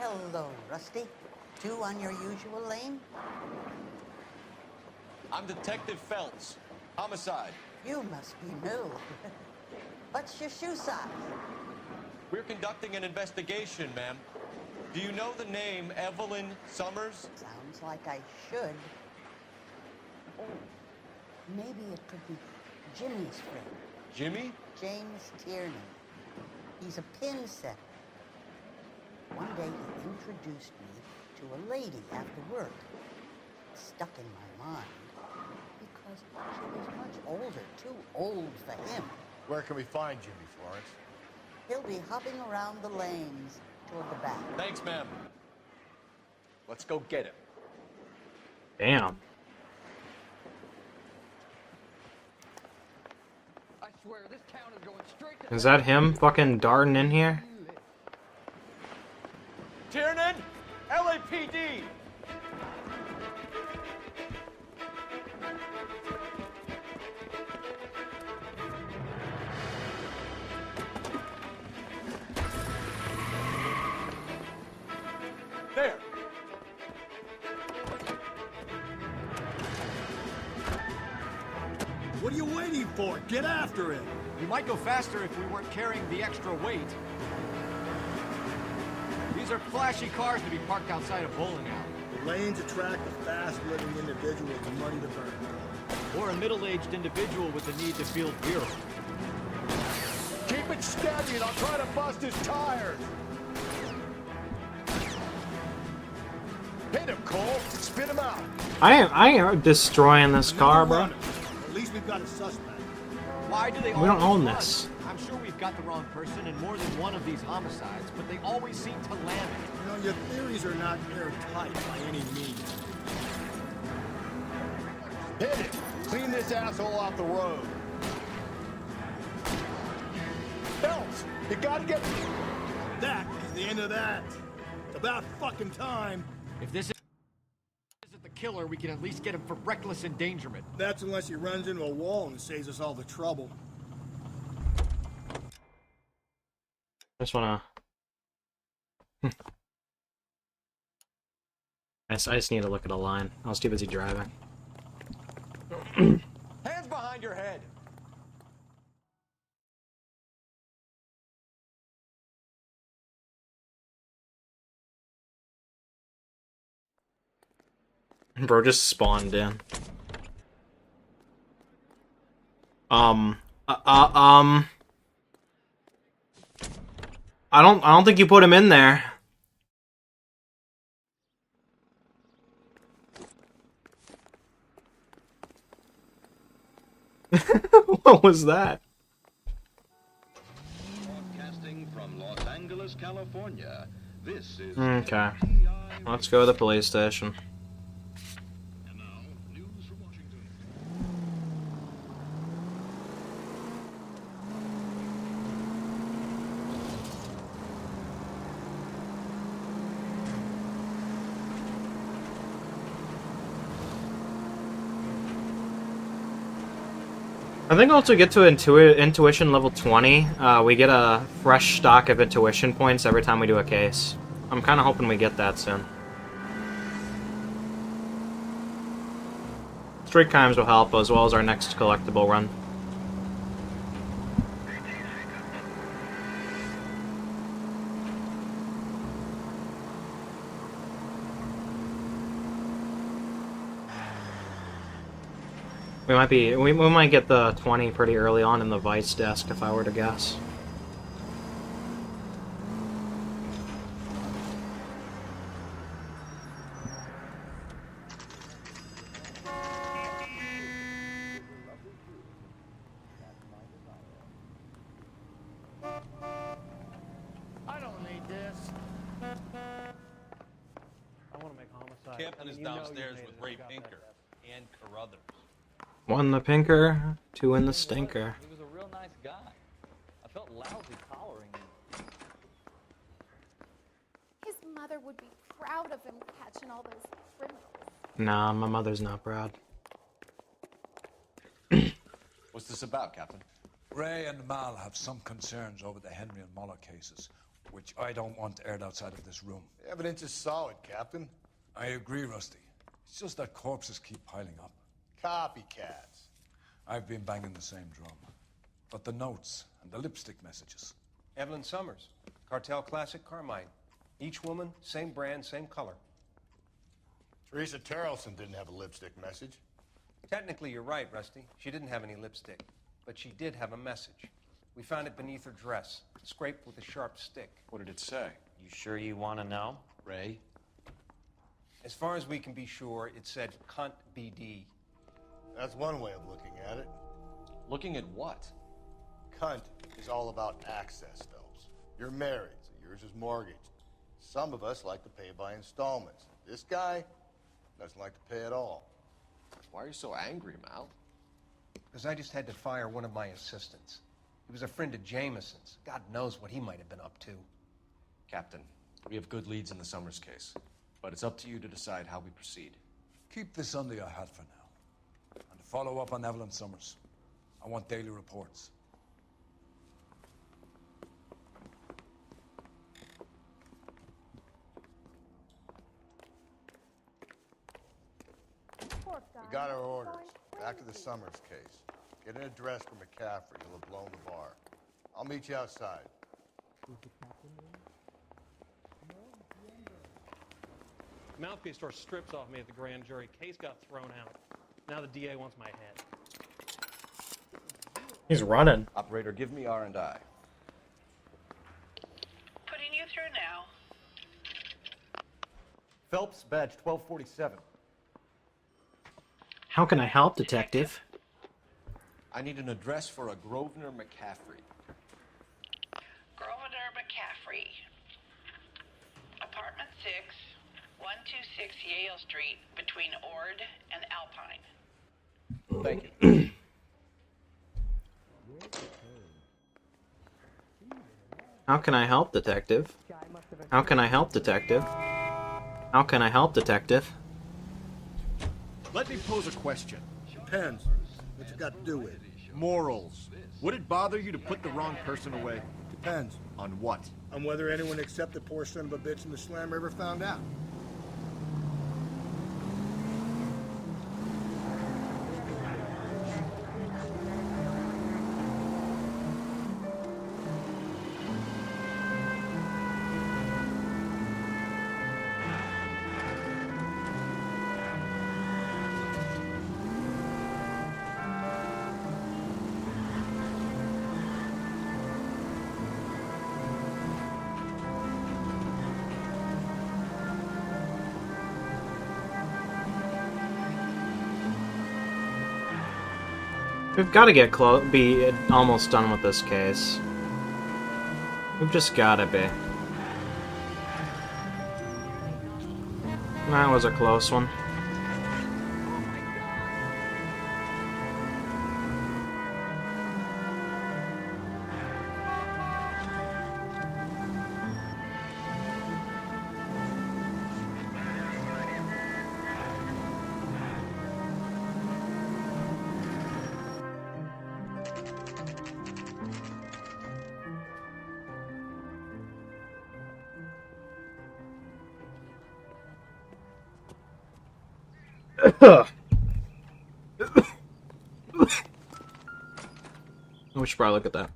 Hello, Rusty. Two on your usual lane? I'm Detective Phelps. Homicide. You must be new. What's your shoe size? We're conducting an investigation, ma'am. Do you know the name Evelyn Summers? Sounds like I should. Oh, maybe it could be Jimmy's friend. Jimmy? James Tiernan. He's a pin setter. One day he introduced me to a lady after work. It stuck in my mind because she was much older, too old for him. Where can we find Jimmy, Florence? He'll be hopping around the lanes toward the back. Thanks, ma'am. Let's go get him. Damn. I swear this town is going straight to... Is that him fucking darting in here? Tiernan! LAPD! There! What are you waiting for? Get after it! We might go faster if we weren't carrying the extra weight. These are flashy cars to be parked outside a bowling alley. The lanes attract a fast-living individual with money to burn. Or a middle-aged individual with the need to feel beer. Keep it steady and I'll try to bust his tires. Hit him, Cole. Spit him out. I am destroying this car, bro. At least we've got a suspect. Why do they We don't own this. I'm I'm sure we've got the wrong person in more than one of these homicides, but they always seem to land it. You know, your theories are not airtight by any means. Hit it! Clean this asshole off the road. Phelps, you gotta get... That is the end of that. It's about fucking time. If this isn't the killer, we can at least get him for reckless endangerment. That's unless he runs into a wall and saves us all the trouble. I just wanna... I just need to look at a line. I was too busy driving. Hands behind your head. Bro just spawned in. I don't think you put him in there. What was that? Broadcasting from Los Angeles, California. This is Okay. Let's go to the police station. I think once we get to intuition level 20, we get a fresh stock of intuition points every time we do a case. I'm kind of hoping we get that soon. Street crimes will help, as well as our next collectible run. We might get the 20 pretty early on in the Vice desk, if I were to guess. I don't need this. I want to make Homicide. Captain is downstairs with Ray Pinker and Carruthers. One the pinker, two in the stinker. He was a real nice guy. I felt lousy collaring him. His mother would be proud of him catching all those criminals. Nah, my mother's not proud. What's this about, Captain? Ray and Mal have some concerns over the Henry and Muller cases, which I don't want aired outside of this room. The evidence is solid, Captain. I agree, Rusty. It's just that corpses keep piling up. Copycats. I've been banging the same drum. But the notes and the lipstick messages. Evelyn Summers, Cartel Classic Carmine. Each woman, same brand, same color. Teresa Terrelson didn't have a lipstick message. Technically, you're right, Rusty. She didn't have any lipstick, but she did have a message. We found it beneath her dress, scraped with a sharp stick. What did it say? You sure you want to know? Ray? As far as we can be sure, it said cunt BD. That's one way of looking at it. Looking at what? Cunt is all about access, Phelps. You're married, so yours is mortgaged. Some of us like to pay by installments. This guy doesn't like to pay at all. Why are you so angry, Mal? Because I just had to fire one of my assistants. He was a friend of Jameson's. God knows what he might have been up to. Captain, we have good leads in the Summers case, but it's up to you to decide how we proceed. Keep this under your hat for now. And follow up on Evelyn Summers. I want daily reports. We got our orders. Back to the Summers case. Get an address for McCaffrey. He'll have blown the bar. I'll meet you outside. Mouthpiece tore strips off me at the grand jury. Case got thrown out. Now the DA wants my head. He's running. Operator, give me R&I. Putting you through now. Phelps, badge 1247. How can I help, detective? I need an address for a Grosvenor McCaffrey. 126 Yale Street between Ord and Alpine. Thank you. How can I help, detective? How can I help, detective? How can I help, detective? Let me pose a question. Depends. What you got to do with it? Morals. Would it bother you to put the wrong person away? Depends. On what? On whether anyone except the poor son of a bitch in the slammer ever found out. We've got to get be almost done with this case. We've just gotta be. That was a close one. We should probably look at that.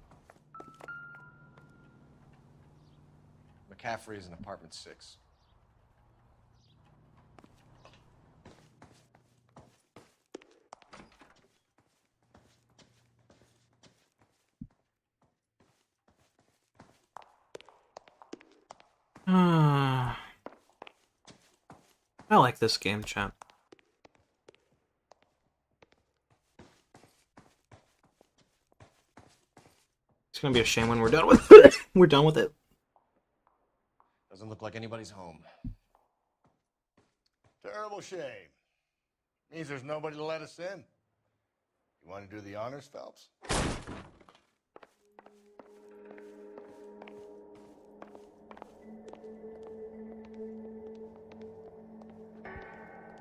McCaffrey is in apartment 6. I like this game, chat. It's gonna be a shame when we're done with it. We're done with it. Doesn't look like anybody's home. Terrible shame. Means there's nobody to let us in. You want to do the honors, Phelps?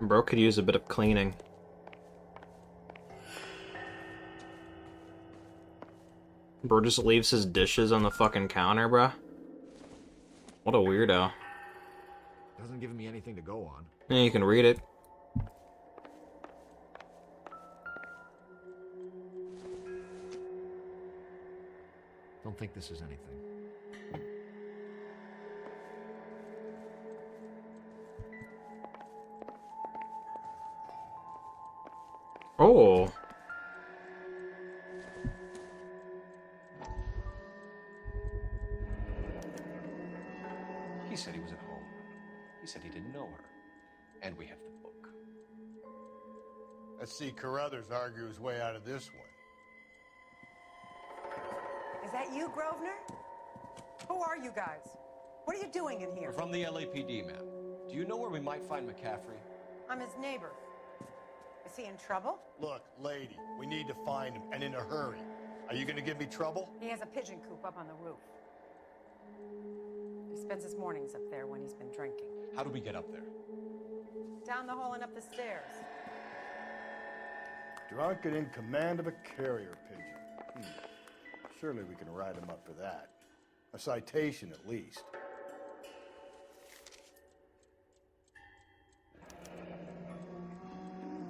Bro could use a bit of cleaning. Bro just leaves his dishes on the fucking counter, bruh. What a weirdo. Doesn't give me anything to go on. Yeah, you can read it. Don't think this is anything. Oh. He said he was at home. He said he didn't know her. And we have the book. Let's see Carruthers argue his way out of this one. Is that you, Grosvenor? Who are you guys? What are you doing in here? We're from the LAPD, ma'am. Do you know where we might find McCaffrey? I'm his neighbor. Is he in trouble? Look, lady, we need to find him, and in a hurry. Are you gonna give me trouble? He has a pigeon coop up on the roof. He spends his mornings up there when he's been drinking. How do we get up there? Down the hall and up the stairs. Drunk and in command of a carrier pigeon. Surely we can write him up for that. A citation, at least.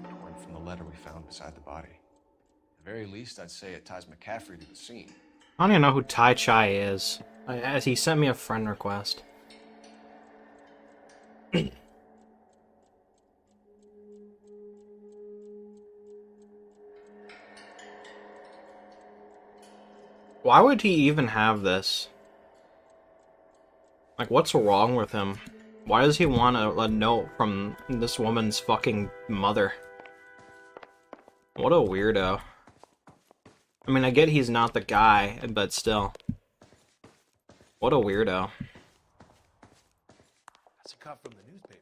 Torn from the letter we found beside the body. At the very least, I'd say it ties McCaffrey to the scene. I don't even know who Tai Chai is. As he sent me a friend request. Why would he even have this? Like, what's wrong with him? Why does he want a note from this woman's fucking mother? What a weirdo. I mean, I get he's not the guy, but still. What a weirdo. Got It's a cut from the newspapers.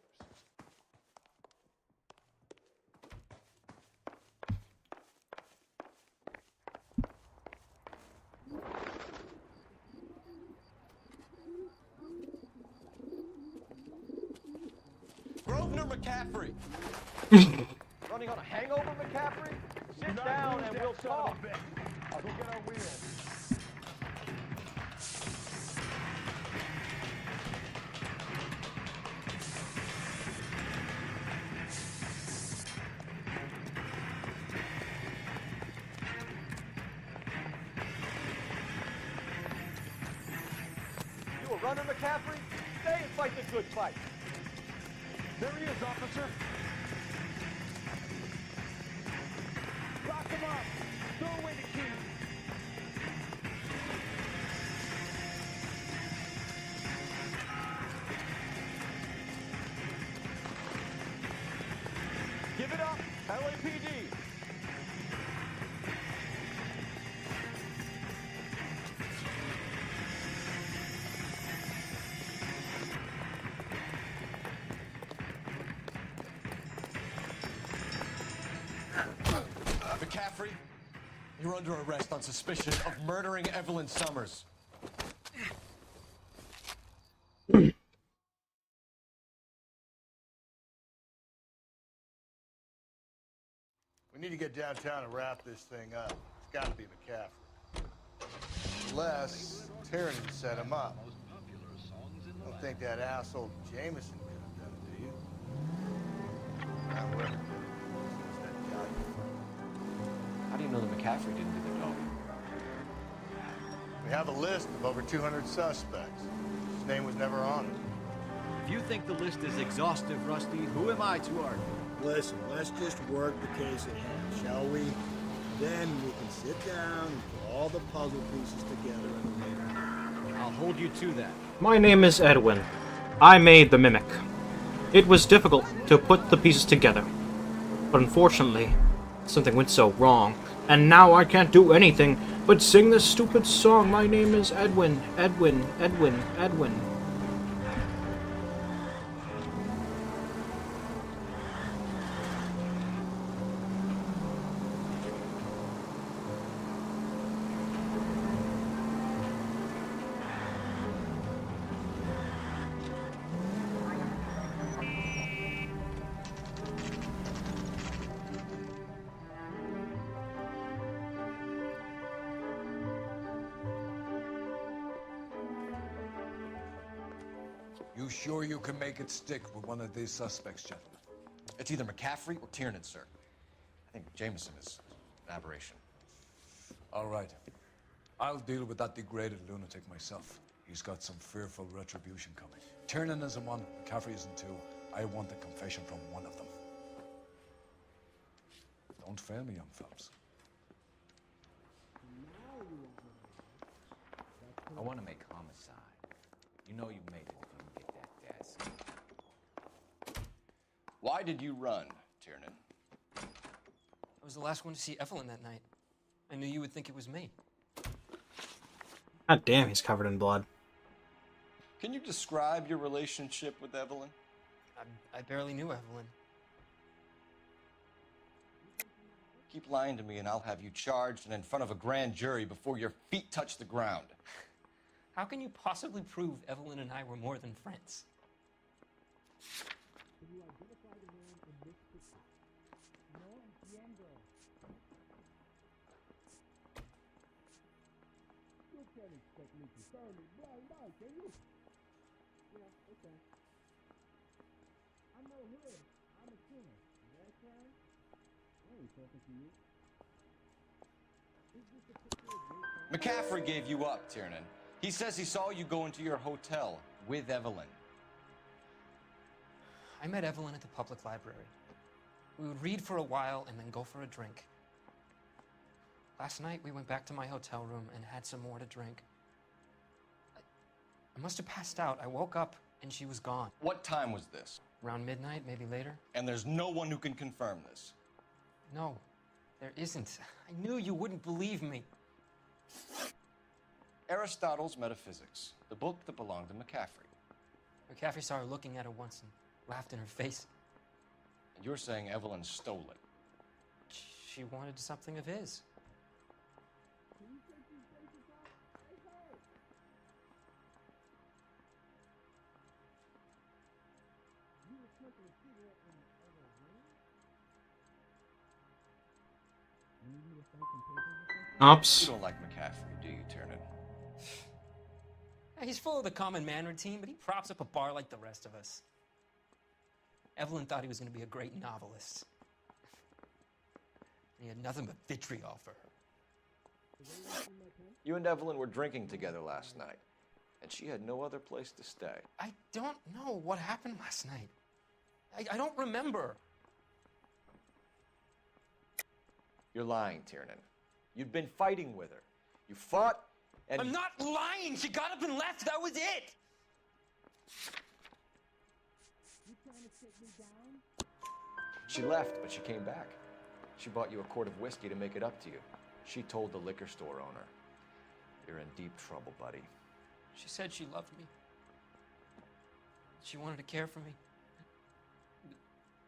Grosvenor McCaffrey! Running on a hangover, McCaffrey? Sit down and we'll talk. I'll go get our wheels. You a runner, McCaffrey? Stay and fight the good fight. There he is, officer. Lock him up. Throw away the key. Give it up, LAPD. McCaffrey, you're under arrest on suspicion of murdering Evelyn Summers. We need to get downtown and wrap this thing up. It's got to be McCaffrey. Unless Tiernan set him up. I don't think that asshole Jameson could have done it, do you? Now, How do you know that McCaffrey didn't do the dog? we have a list of over 200 suspects. His name was never on it. If you think the list is exhaustive, Rusty, who am I to argue? Listen, let's just work the case at hand, shall we? Then we can sit down and put all the puzzle pieces together in a later. I'll hold you to that. My name is Edwin. I made the mimic. It was difficult to put the pieces together, but unfortunately, something went so wrong, and now I can't do anything but sing this stupid song. My name is Edwin, Edwin, Edwin, Edwin. You sure you can make it stick with one of these suspects, gentlemen? It's either McCaffrey or Tiernan, sir. I think Jameson is an aberration. All right. I'll deal with that degraded lunatic myself. He's got some fearful retribution coming. Tiernan isn't one, McCaffrey isn't two. I want a confession from one of them. Don't fail me, young fellas. I want to make homicide. You know you made it if you can get that desk. Why did you run, Tiernan? I was the last one to see Evelyn that night. I knew you would think it was me. God damn, he's covered in blood. Can you describe your relationship with Evelyn? I barely knew Evelyn. Keep lying to me and I'll have you charged and in front of a grand jury before your feet touch the ground. How can you possibly prove Evelyn and I were more than friends? You can't expect me to turn a blind eye, can you? Yeah, okay. I'm no hood. I'm a killer. Is that right? I ain't talking to you. McCaffrey gave you up, Tiernan. He says he saw you go into your hotel with Evelyn. I met Evelyn at the public library. We would read for a while and then go for a drink. Last night, we went back to my hotel room and had some more to drink. I must have passed out. I woke up and she was gone. What time was this? Around midnight, maybe later. And there's no one who can confirm this. No, there isn't. I knew you wouldn't believe me. Aristotle's Metaphysics, the book that belonged to McCaffrey. McCaffrey saw her looking at her once and laughed in her face. And you're saying Evelyn stole it? She wanted something of his. Oops. You don't like McCaffrey, do you, Tiernan? He's full of the common man routine, but he props up a bar like the rest of us. Evelyn thought he was going to be a great novelist. He had nothing but vitriol for her. You and Evelyn were drinking together last night, and she had no other place to stay. I don't know what happened last night. I don't remember. You're lying, Tiernan. You've been fighting with her. You fought, and... I'm not lying! She got up and left! That was it! She left, but she came back. She bought you a quart of whiskey to make it up to you. She told the liquor store owner. You're in deep trouble, buddy. She said she loved me. She wanted to care for me.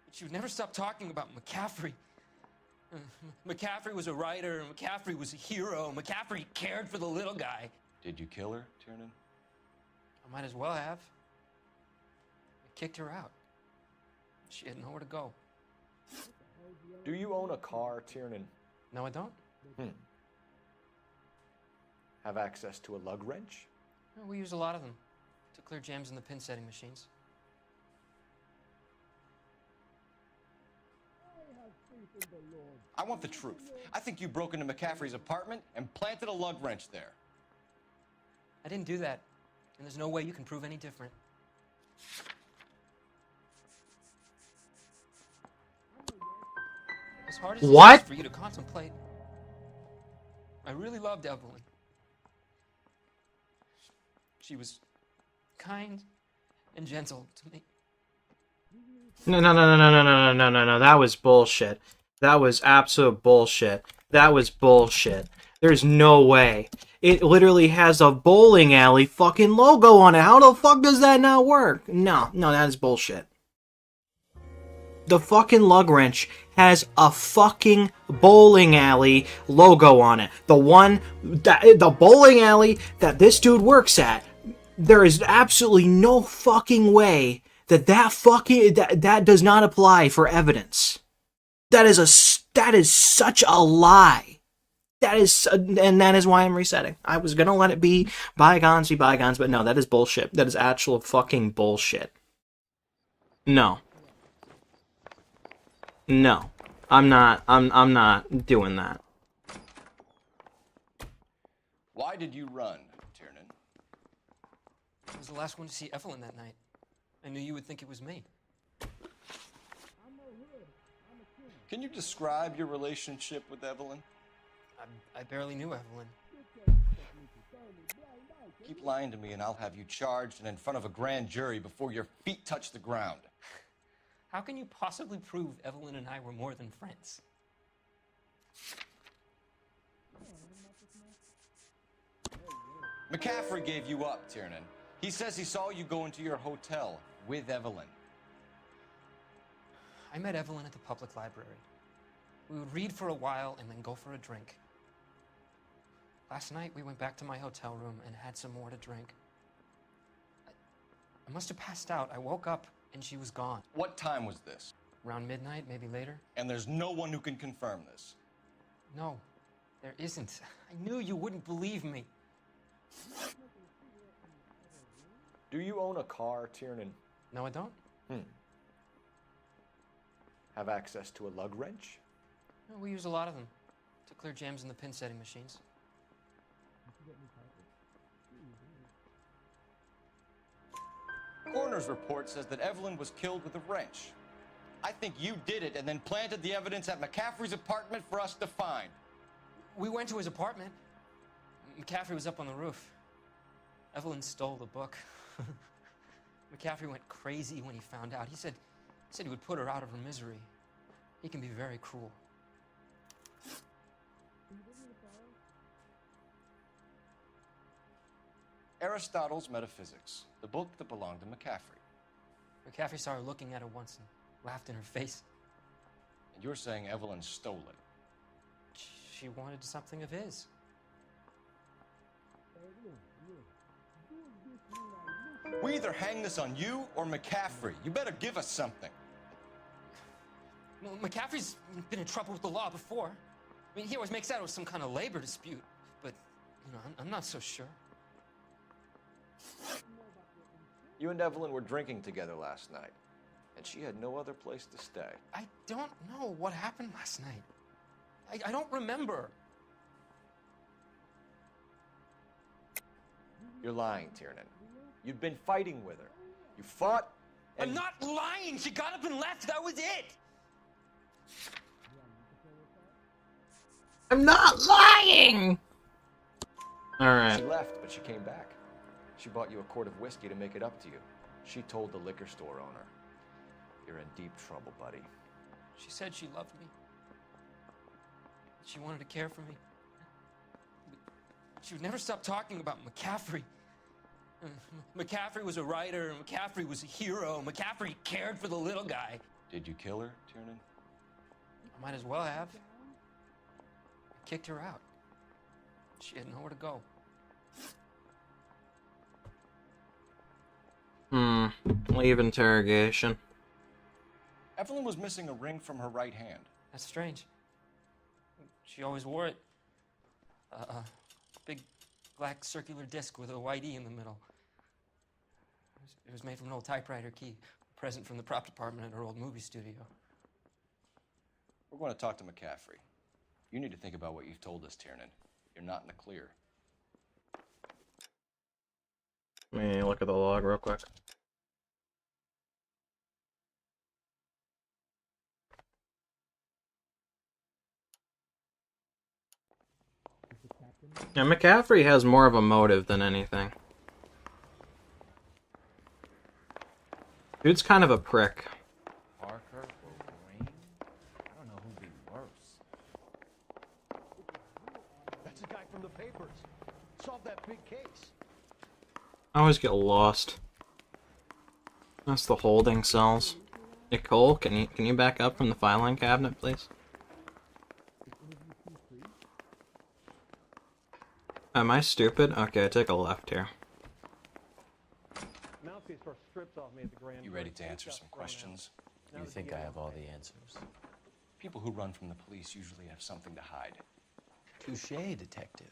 But she would never stop talking about McCaffrey. McCaffrey was a writer, McCaffrey was a hero, McCaffrey cared for the little guy. Did you kill her, Tiernan? I might as well have. I kicked her out. She had nowhere to go. Do you own a car, Tiernan? No, I don't. Have access to a lug wrench? No, we use a lot of them to clear jams in the pin setting machines. I want the truth. I think you broke into McCaffrey's apartment and planted a lug wrench there. I didn't do that, and there's no way you can prove any different. As hard as What? it is for you to contemplate, I really loved Evelyn. She was kind and gentle to me. No. That was bullshit. That was absolute bullshit. That was bullshit. There's no way. It literally has a bowling alley fucking logo on it. How the fuck does that not work? No, that is bullshit. The fucking lug wrench has a fucking bowling alley logo on it. The bowling alley that this dude works at, there is absolutely no fucking way that does not apply for evidence. That is such a lie. That is why I'm resetting. I was gonna let it be bygones, but no, that is bullshit. That is actual fucking bullshit. No, I'm not doing that. Why did you run, Tiernan? I was the last one to see Evelyn that night. I knew you would think it was me. Can you describe your relationship with Evelyn? I barely knew Evelyn. Keep lying to me and I'll have you charged and in front of a grand jury before your feet touch the ground. How can you possibly prove Evelyn and I were more than friends? McCaffrey gave you up, Tiernan. He says he saw you go into your hotel with Evelyn. I met Evelyn at the public library. We would read for a while and then go for a drink. Last night, we went back to my hotel room and had some more to drink. I must have passed out. I woke up and she was gone. What time was this? Around midnight, maybe later. And there's no one who can confirm this? No, there isn't. I knew you wouldn't believe me. Do you own a car, Tiernan? No, I don't. Have access to a lug wrench? No, we use a lot of them to clear jams in the pin setting machines. Coroner's report says that Evelyn was killed with a wrench. I think you did it and then planted the evidence at McCaffrey's apartment for us to find. We went to his apartment. McCaffrey was up on the roof. Evelyn stole the book. McCaffrey went crazy when he found out. He said he would put her out of her misery. He can be very cruel. Aristotle's Metaphysics, the book that belonged to McCaffrey. McCaffrey saw her looking at her once and laughed in her face. And you're saying Evelyn stole it? She wanted something of his. We either hang this on you or McCaffrey. You better give us something. Well, McCaffrey's been in trouble with the law before. I mean, he always makes out it was some kind of labor dispute, but, you know, I'm not so sure. You and Evelyn were drinking together last night, and she had no other place to stay. I don't know what happened last night. I don't remember. You're lying, Tiernan. You'd been fighting with her. You fought, and... I'm not lying! She got up and left! That was it! I'm not lying! Alright. She left, but she came back. She bought you a quart of whiskey to make it up to you. She told the liquor store owner. You're in deep trouble, buddy. She said she loved me. She wanted to care for me. She would never stop talking about McCaffrey. McCaffrey was a writer, McCaffrey was a hero, McCaffrey cared for the little guy. Did you kill her, Tiernan? I might as well have. I kicked her out. She had nowhere to go. Leave interrogation. Evelyn was missing a ring from her right hand. That's strange. She always wore it. A big black circular disc with a white E in the middle. It was made from an old typewriter key, a present from the prop department at her old movie studio. We're going to talk to McCaffrey. You need to think about what you've told us, Tiernan. You're not in the clear. Let me look at the log real quick. Yeah, McCaffrey has more of a motive than anything. Dude's kind of a prick. Parker or Green? I don't know who'd be worse. That's the guy from the papers. Solved that big case. I always get lost. That's the holding cells. Nicole, can you back up from the filing cabinet, please? Am I stupid? Okay, take a left here. You ready to answer some questions? You think I have all the answers? People who run from the police usually have something to hide. Touché, detective.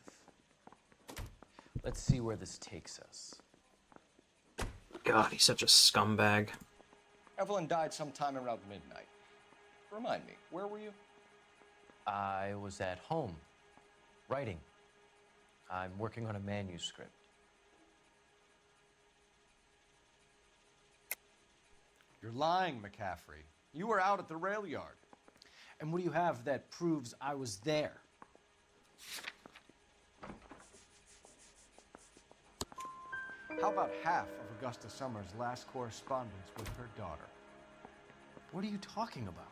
Let's see where this takes us. God, he's such a scumbag. Evelyn died sometime around midnight. Remind me, where were you? I was at home, writing. I'm working on a manuscript. You're lying, McCaffrey. You were out at the rail yard. And what do you have that proves I was there? How about half of Augusta Summers' last correspondence with her daughter? What are you talking about?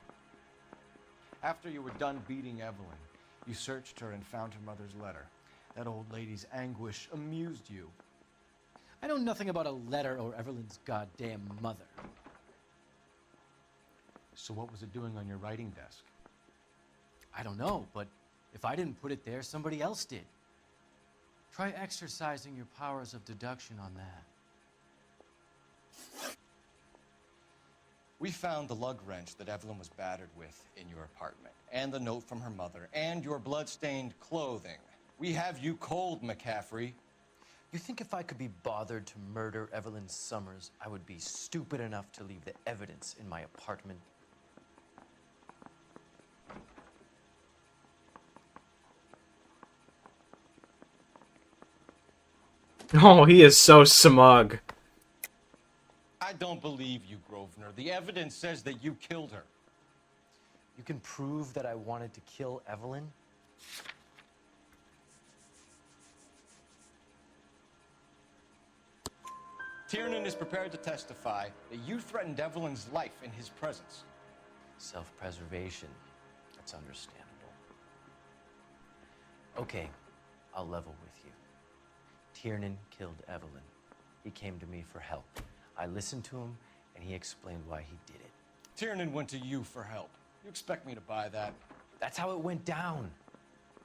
After you were done beating Evelyn, you searched her and found her mother's letter. That old lady's anguish amused you. I know nothing about a letter or Evelyn's goddamn mother. So what was it doing on your writing desk? I don't know, but if I didn't put it there, somebody else did. Try exercising your powers of deduction on that. We found the lug wrench that Evelyn was battered with in your apartment, and the note from her mother, and your blood-stained clothing. We have you cold, McCaffrey. You think if I could be bothered to murder Evelyn Summers, I would be stupid enough to leave the evidence in my apartment? Oh, he is so smug. I don't believe you, Grosvenor. The evidence says that you killed her. You can prove that I wanted to kill Evelyn? Tiernan is prepared to testify that you threatened Evelyn's life in his presence. Self-preservation. That's understandable. Okay, I'll level with you. Tiernan killed Evelyn. He came to me for help. I listened to him, and he explained why he did it. Tiernan went to you for help. You expect me to buy that? That's how it went down.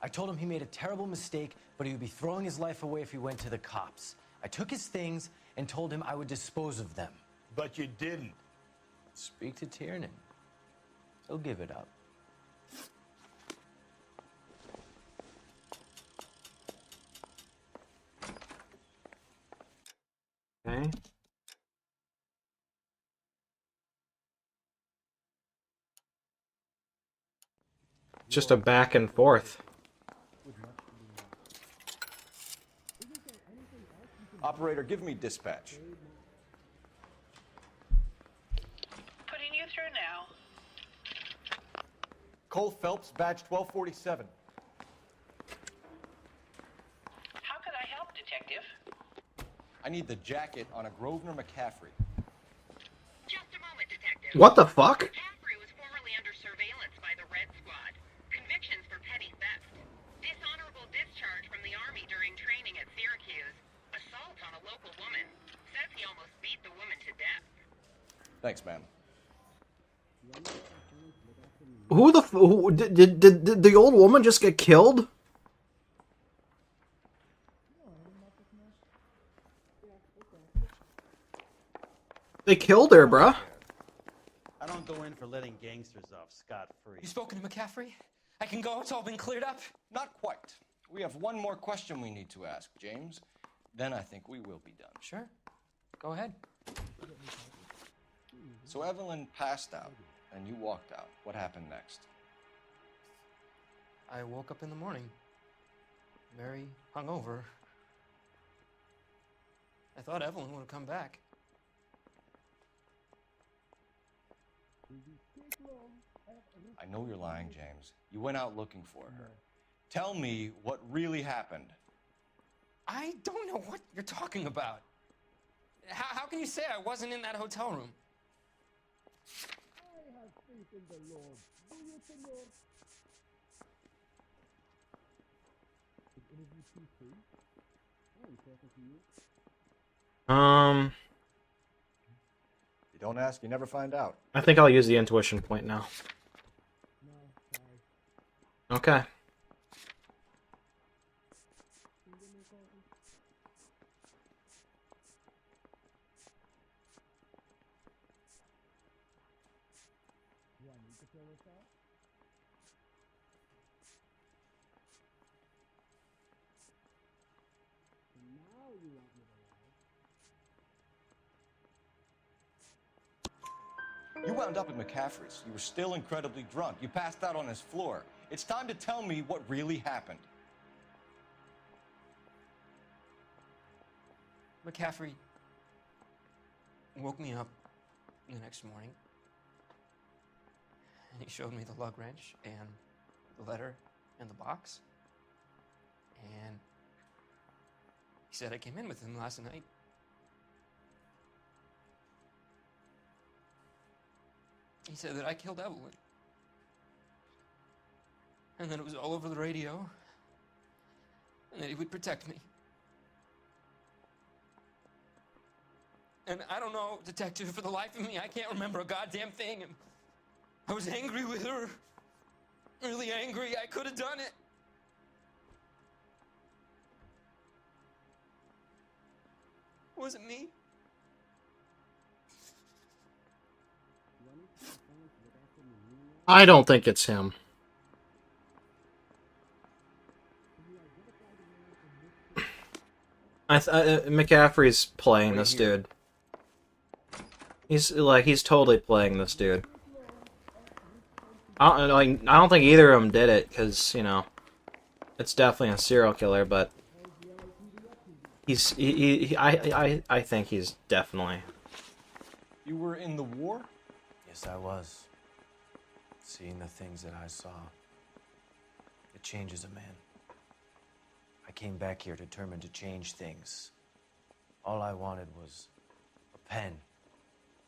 I told him he made a terrible mistake, but he would be throwing his life away if he went to the cops. I took his things and told him I would dispose of them. But you didn't. Speak to Tiernan. He'll give it up. Okay. Just a back and forth. Operator, give me dispatch. Putting you through now. Cole Phelps, badge 1247. How could I help, Detective? I need the jacket on a Grosvenor McCaffrey. Just a moment, Detective. What the fuck? McCaffrey was formerly under surveillance by the Red Squad. Convictions for petty theft. Dishonorable discharge from the Army during training at Syracuse. Assault on a local woman. Says he almost beat the woman to death. Thanks, ma'am. Did the old woman just get killed? They killed her, bruh. I don't go in for letting gangsters off scot-free. You spoken to McCaffrey? I can go, it's all been cleared up? Not quite. We have one more question we need to ask, James. Then I think we will be done. Sure. Go ahead. So Evelyn passed out, and you walked out. What happened next? I woke up in the morning, very hungover. I thought Evelyn would have come back. I know you're lying, James. You went out looking for her. Tell me what really happened. I don't know what you're talking about. How can you say I wasn't in that hotel room? I have faith in the Lord. Do you, Senor? Is interview too soon? I am talking to you. You don't ask, you never find out. I think I'll use the intuition point now. Okay. You wound up at McCaffrey's. You were still incredibly drunk. You passed out on his floor. It's time to tell me what really happened. McCaffrey woke me up the next morning, and he showed me the lug wrench and the letter and the box, and he said I came in with him last night. He said that I killed Evelyn. And that it was all over the radio. And that he would protect me. And I don't know, Detective, for the life of me, I can't remember a goddamn thing. And I was angry with her. Really angry. I could have done it. Was it me? I don't think it's him. McCaffrey's playing this dude. He's totally playing this dude. I don't think either of them did it, because, you know, it's definitely a serial killer, but I think he's definitely. You were in the war? Yes, I was. Seeing the things that I saw, it changes a man. I came back here determined to change things. All I wanted was a pen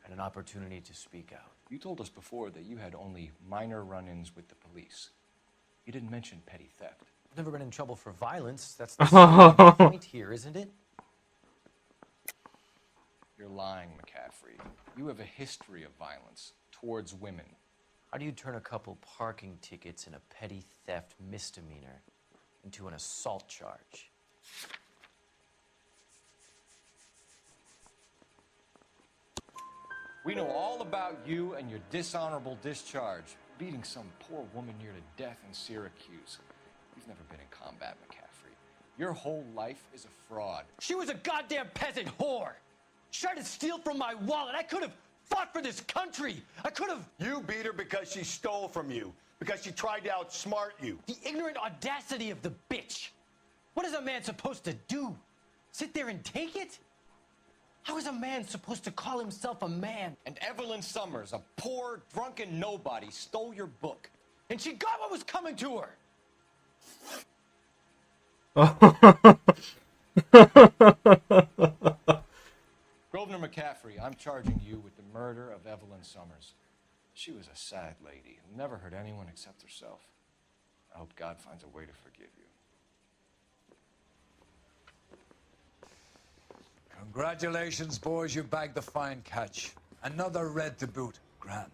and an opportunity to speak out. You told us before that you had only minor run-ins with the police. You didn't mention petty theft. I've never been in trouble for violence. That's the point here, isn't it? You're lying, McCaffrey. You have a history of violence towards women. How do you turn a couple parking tickets and a petty theft misdemeanor into an assault charge? We know all about you and your dishonorable discharge, beating some poor woman near to death in Syracuse. You've never been in combat, McCaffrey. Your whole life is a fraud. She was a goddamn peasant whore. She tried to steal from my wallet. I could have fought for this country. I could have. You beat her because she stole from you, because she tried to outsmart you. The ignorant audacity of the bitch. What is a man supposed to do? Sit there and take it? How is a man supposed to call himself a man? And Evelyn Summers, a poor, drunken nobody, stole your book. And she got what was coming to her. Grosvenor McCaffrey, I'm charging you with the murder of Evelyn Summers. She was a sad lady who never hurt anyone except herself. I hope God finds a way to forgive you. Congratulations, boys. You bagged the fine catch. Another red to boot. Grand.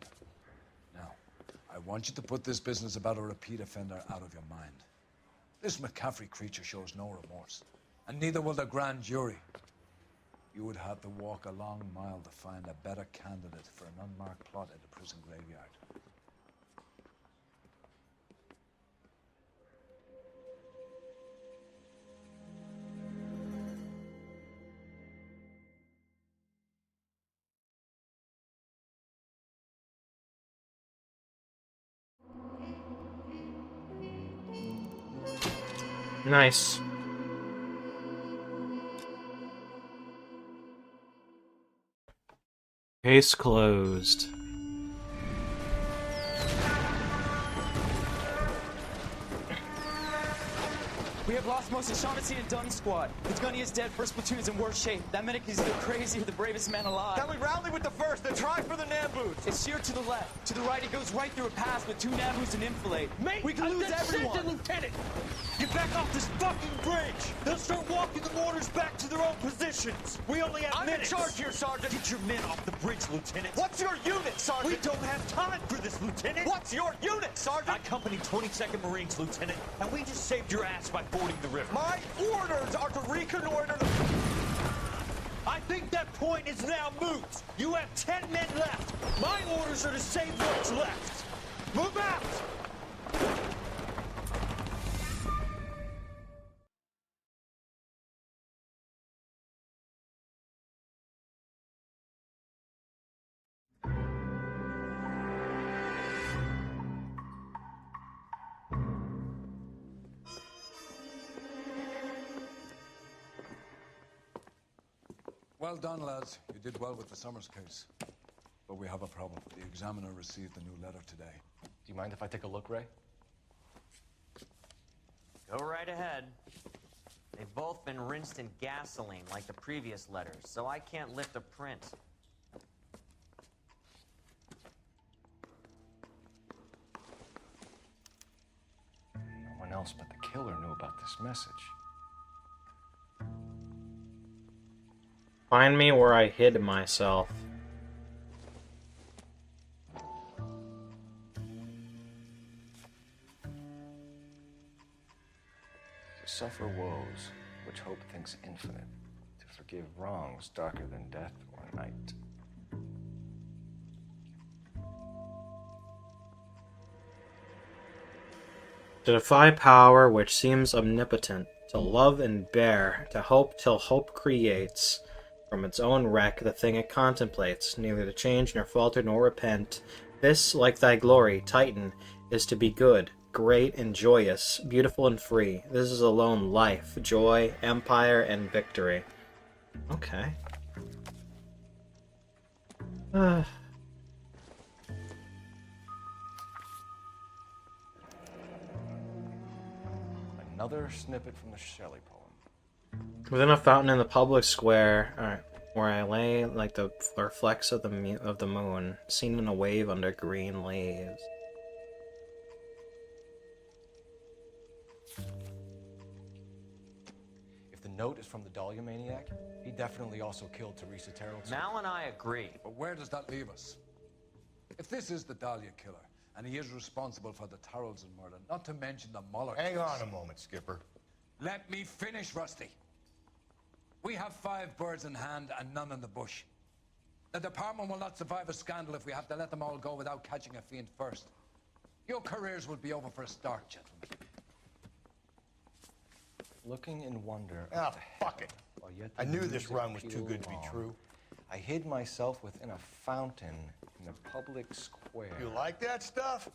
Now, I want you to put this business about a repeat offender out of your mind. This McCaffrey creature shows no remorse, and neither will the grand jury. You would have to walk a long mile to find a better candidate for an unmarked plot at the prison graveyard. Nice. Case closed. We have lost most of Shaughnessy and Dunn's squad. The gunny is dead, first platoon is in worse shape. That medic is either crazy or the bravest man alive. Can we rally with the first and try for the Nambus? It's sheer to the left. To the right, it goes right through a pass with 2 Nambus and enfilade. Mate, we can lose everyone. Lieutenant, get back off this fucking bridge. They'll start walking the mortars back to their own positions. We only have minutes. I'm in charge here, Sergeant. Get your men off the bridge, Lieutenant. What's your unit, Sergeant? We don't have time for this, Lieutenant. What's your unit, Sergeant? I company 22nd Marines, Lieutenant, and we just saved your ass by fording the river. My orders are to reconnoiter the... I think that point is now moot. You have 10 men left. My orders are to save what's left. Move out! Well done, lads. You did well with the Summers case. But we have a problem. The examiner received a new letter today. Do you mind if I take a look, Ray? Go right ahead. They've both been rinsed in gasoline like the previous letters, so I can't lift a print. No one else but the killer knew about this message. Find me where I hid myself. To suffer woes, which hope thinks infinite. To forgive wrongs darker than death or night. To defy power which seems omnipotent. To love and bear. To hope till hope creates. From its own wreck the thing it contemplates, neither to change nor falter nor repent. This, like thy glory, Titan, is to be good, great and joyous, beautiful and free. This is alone life, joy, empire, and victory. Okay. Another snippet from the Shelley poem. Within a fountain in the public square, where I lay like the reflex of the moon, seen in a wave under green leaves. If the note is from the Dahlia maniac, he definitely also killed Teresa Terrell. Mal and I agree. But where does that leave us? If this is the Dahlia killer, and he is responsible for the Tarrelson murder, not to mention the Muller Hang case. on a moment, Skipper. Let me finish, Rusty. We have 5 birds in hand and none in the bush. The department will not survive a scandal if we have to let them all go without catching a fiend first. Your careers will be over for a start, gentlemen. Looking in wonder. Ah, fuck it. I knew this run was too good to be true. I hid myself within a fountain in a public square. You like that stuff?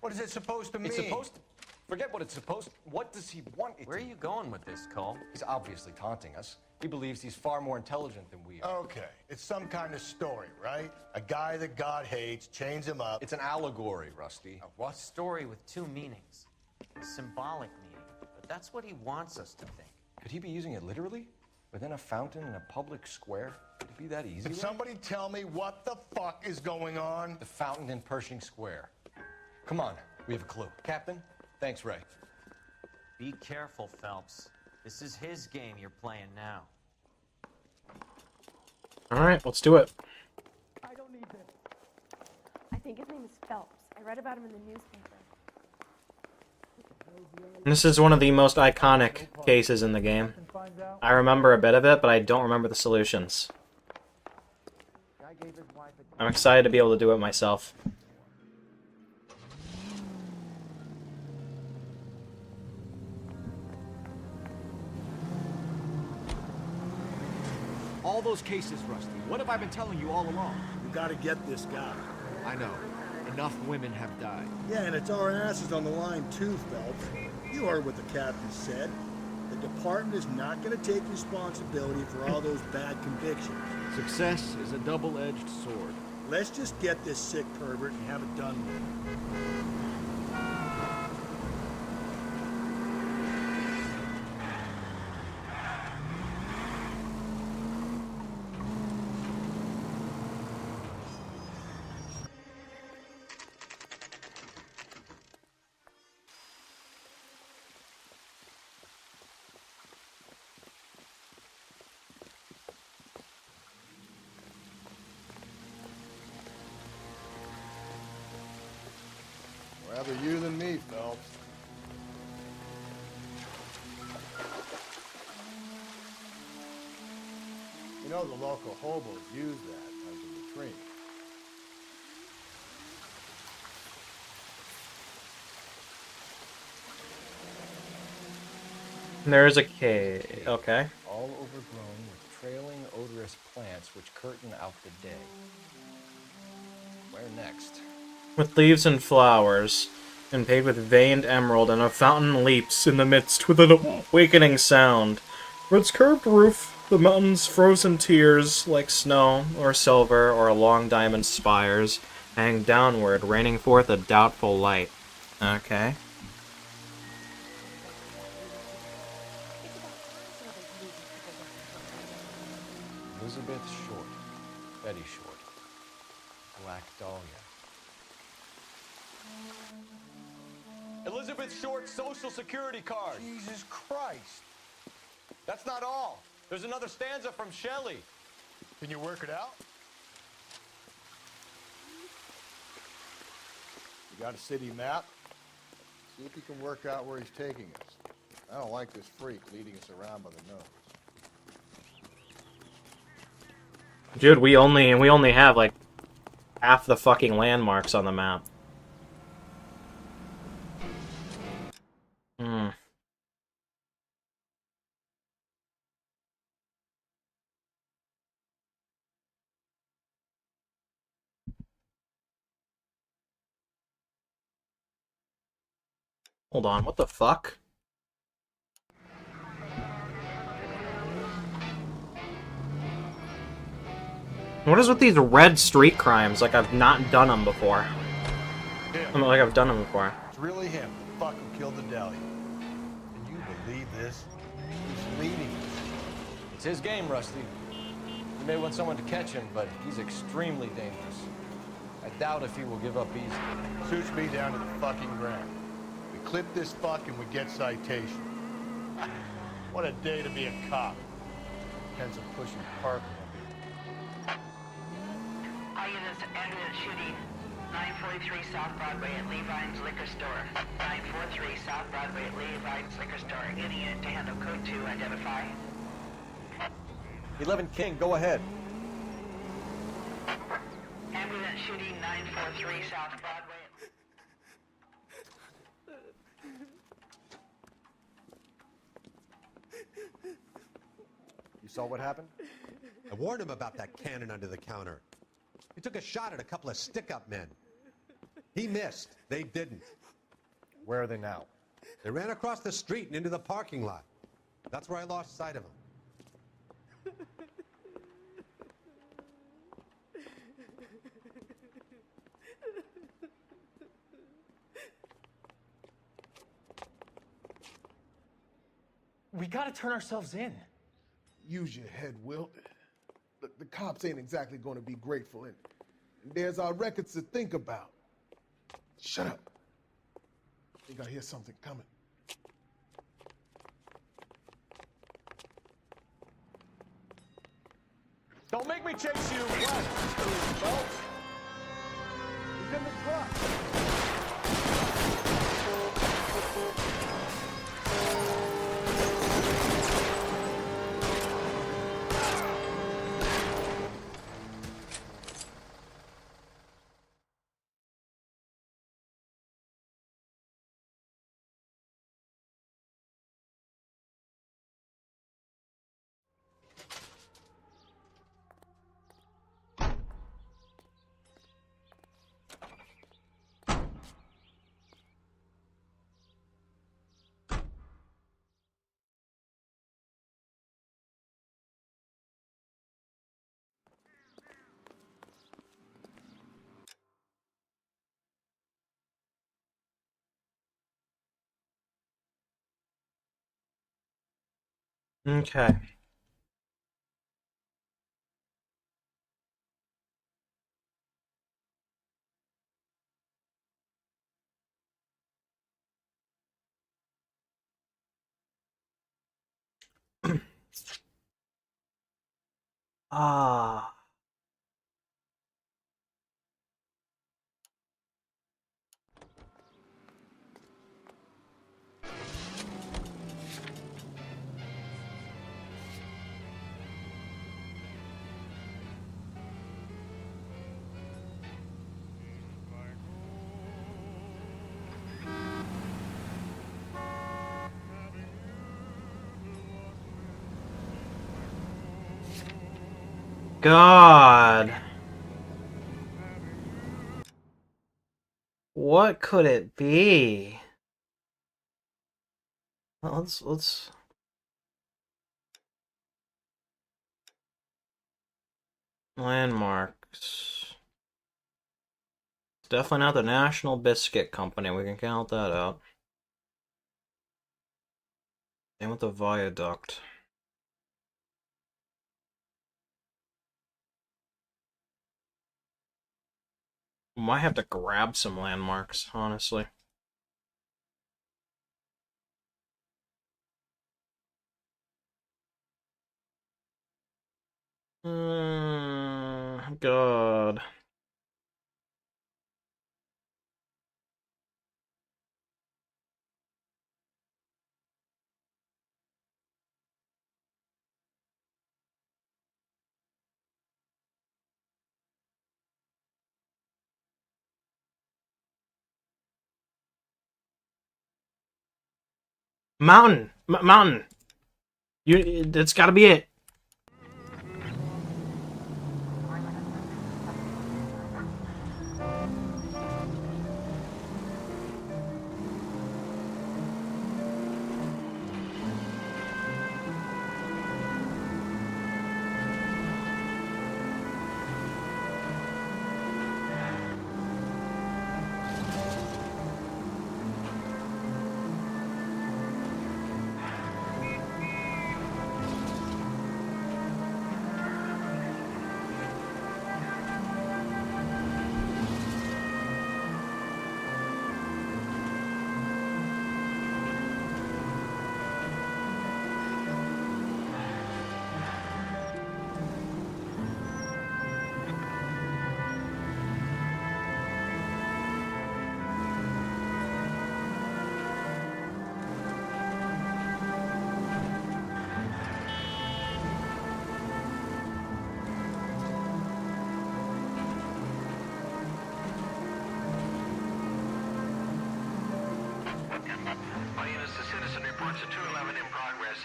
What is it supposed to mean? It's supposed to... Forget what it's supposed to... What does he want it Where are you going with this, Cole? He's obviously taunting us. He believes he's far more intelligent than we are. Okay, it's some kind of story, right? A guy that God hates, chains him up. It's an allegory, Rusty. A what? Story with 2 meanings. A symbolic meaning. But that's what he wants us to think. Could he be using it literally? Within a fountain in a public square? Could it be that easy? Can somebody tell me what the fuck is going on? The fountain in Pershing Square. Come on, we have a clue. Captain, thanks, Ray. Be careful, Phelps. This is his game you're playing now. Alright, let's do it. I don't need this. I think his name is Phelps. I read about him in the newspaper. This is one of the most iconic cases in the game. I remember a bit of it, but I don't remember the solutions. I'm excited to be able to do it myself. All those cases, Rusty. What have I been telling you all along? You gotta get this guy. I know. Enough women have died. Yeah, and it's our asses on the line too, Phelps. You heard what the captain said. The department is not gonna take responsibility for all those bad convictions. Success is a double-edged sword. Let's just get this sick pervert and have it done with. Rather you than me, Phelps. You know the local hobos use that as a latrine. There's a cave. Okay. All overgrown with trailing, odorous plants which curtain out the day. Where next? With leaves and flowers, and paved with veined emerald, and a fountain leaps in the midst with an awakening sound. For its curved roof, the mountain's frozen tears, like snow, or silver, or long diamond spires, hang downward, raining forth a doubtful light. Okay. Elizabeth Short. Betty Short. Black Dahlia. Elizabeth Short's social security card. Jesus Christ. That's not all. There's another stanza from Shelley. Can you work it out? You got a city map? See if you can work out where he's taking us. I don't like this freak leading us around by the nose. Dude, we only have like half the fucking landmarks on the map. Hmm. Hold on, what the fuck? What is with these red street crimes? Like I've not done them before. Yeah. I mean, like I've done them before. It's really him, the fuck who killed the Dahlia. Can you believe this? He's leading us. It's his game, Rusty. You may want someone to catch him, but he's extremely dangerous. I doubt if he will give up easy. Suits me down to the fucking ground. We clip this fuck and we get citation. What a day to be a cop. Depends on pushing parking. All units ambulance shooting 943 South Broadway at Levine's Liquor Store. 943 South Broadway at Levine's Liquor Store. Any unit to handle code 2, identify. 11 King, go ahead. Ambulance shooting 943 South Broadway. You saw what happened? I warned him about that cannon under the counter. He took a shot at a couple of stick-up men. He missed. They didn't. Where are they now? They ran across the street and into the parking lot. That's where I lost sight of them. We gotta turn ourselves in. Use your head, Wilt. The cops ain't exactly going to be grateful, and there's our records to think about. Shut up. I think I hear something coming. Don't make me chase you. What? He's in the truck. Okay. Ah. God. What could it be? Well, let's landmarks. It's definitely not the National Biscuit Company. We can count that out. Same with the viaduct. Might have to grab some landmarks, honestly. God. Mountain! Mountain! That's gotta be it.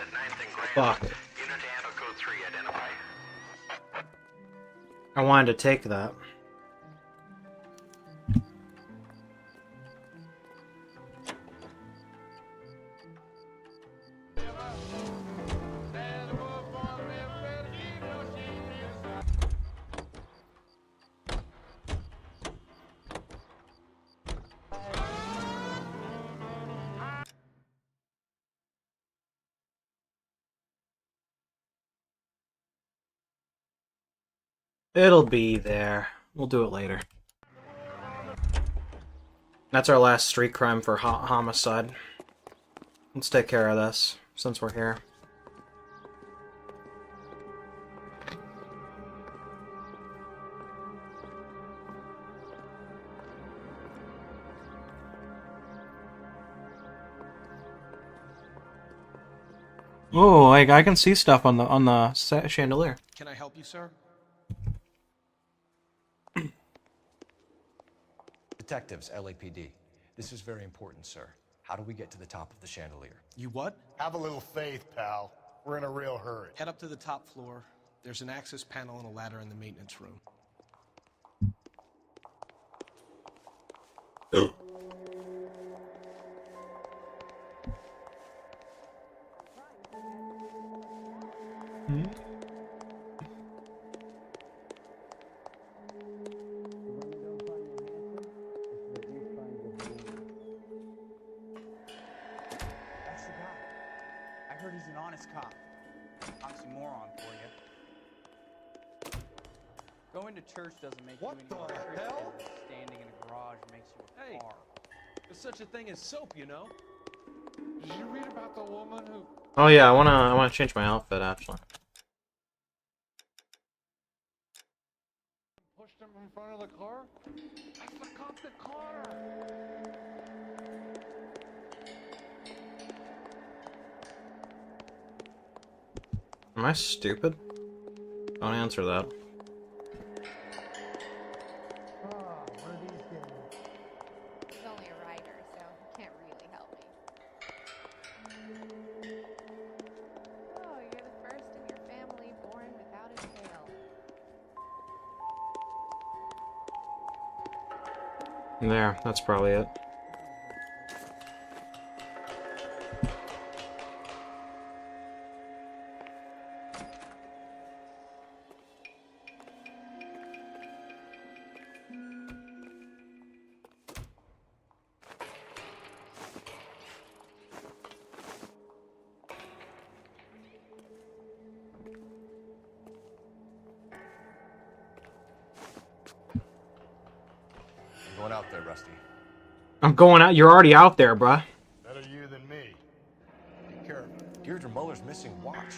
at 9th and Grand. Fuck. Unit to handle code 3, identify. I wanted to take that. It'll be there. We'll do it later. That's our last street crime for homicide. Let's take care of this, since we're here. Oh, like I can see stuff on the chandelier. Can I help you, sir? Detectives, LAPD. This is very important, sir. How do we get to the top of the chandelier? You what? Have a little faith, pal. We're in a real hurry. Head up to the top floor. There's an access panel and a ladder in the maintenance room. That's the guy. I heard he's an honest cop. Oxymoron for you. Going to church doesn't make you any more Christian than standing in a garage makes you a car. There's such a thing as soap, you know? Did you read about the woman who... Oh yeah, I wanna change my outfit actually. pushed him in front of the car? That's the cop that caught her! Am I stupid? Don't answer that. He's only a writer, so he can't really help me. Oh, you're the first in your family born without a tail. There, that's probably it. I'm going out there, Rusty. I'm going out. You're already out there, bruh. Better you than me. Be careful. Deirdre Muller's missing watch.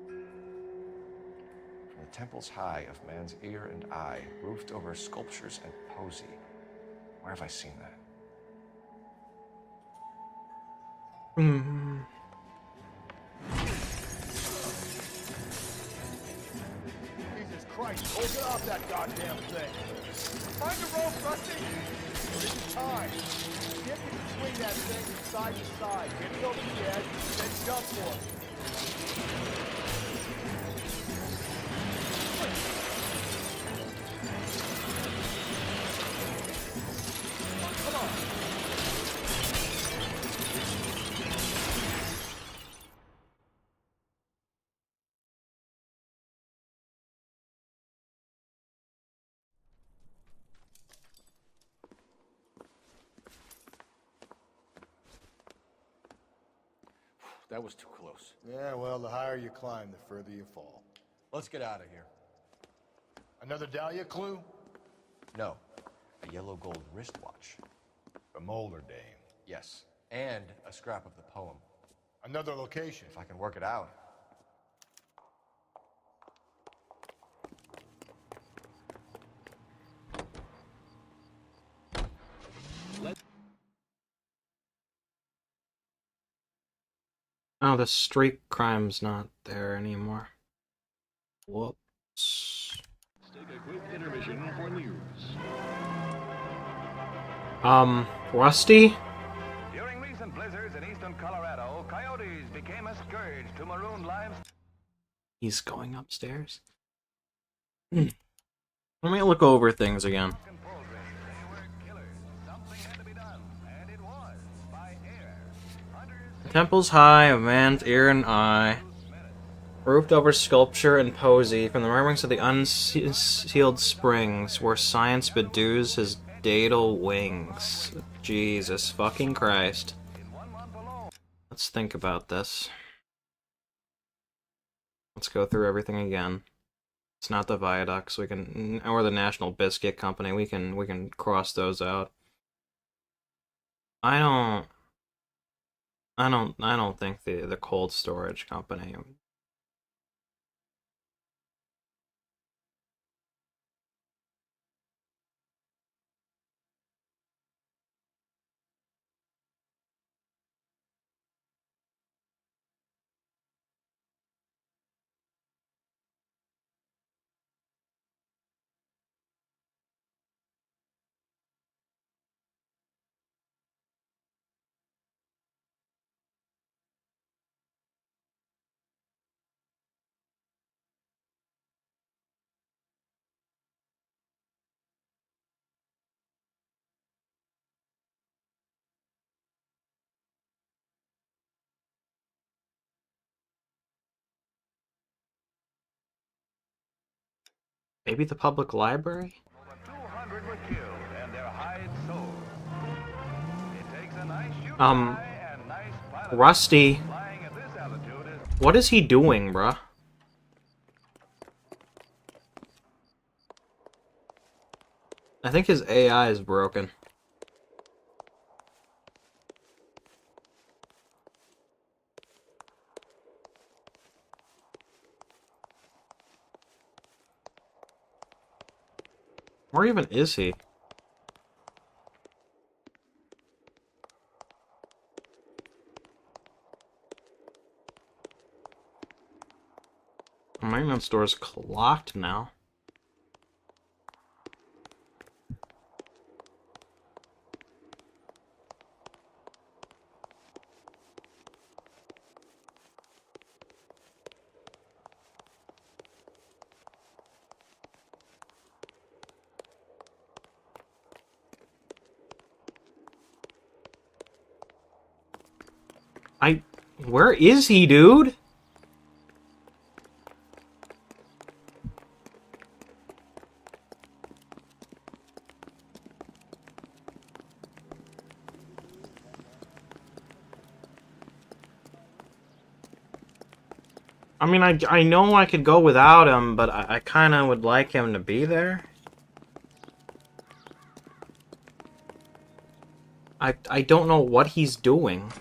From the temples high of man's ear and eye, roofed over sculptures and poesy. Where have I seen that? Hmm. Jesus Christ, hold it off that goddamn thing. Find a rope, Rusty. This is time. See if you can swing that thing from side to side. Get it over the edge, then jump for it. Come on. That was too close. Yeah, well, the higher you climb, the further you fall. Let's get out of here. Another Dahlia clue? No. A yellow gold wristwatch. The Mulder dame. Yes. And a scrap of the poem. Another location. If I can work it out. Oh, the street crime's not there anymore. Whoops. Take a quick intermission for news. Rusty? During recent blizzards in eastern Colorado, coyotes became a scourge to maroon limes. He's going upstairs. Let me look over things again. Temples high, a man's ear and eye. Roofed over sculpture and posy from the murmurings of the unsealed springs where science bedews his daedal wings. Jesus fucking Christ. Let's think about this. Let's go through everything again. It's not the viaducts, we can, or the National Biscuit Company, we can cross those out. I don't think the cold storage company. Maybe the public library? 200 were killed and their hides sold. It takes a nice shooting eye and nice pilot. Rusty. Flying at this altitude is What is he doing, bruh? I think his AI is broken. Where even is he? The maintenance door is clocked now. Where is he, dude? I mean, I know I could go without him, but I kind of would like him to be there. I don't know what he's doing.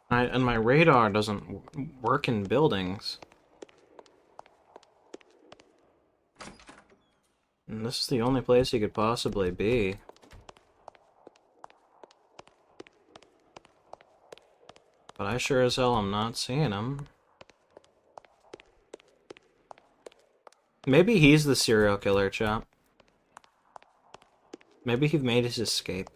And my radar doesn't work in buildings. And this is the only place he could possibly be. But I sure as hell am not seeing him. Maybe he's the serial killer, chap. Maybe he made his escape.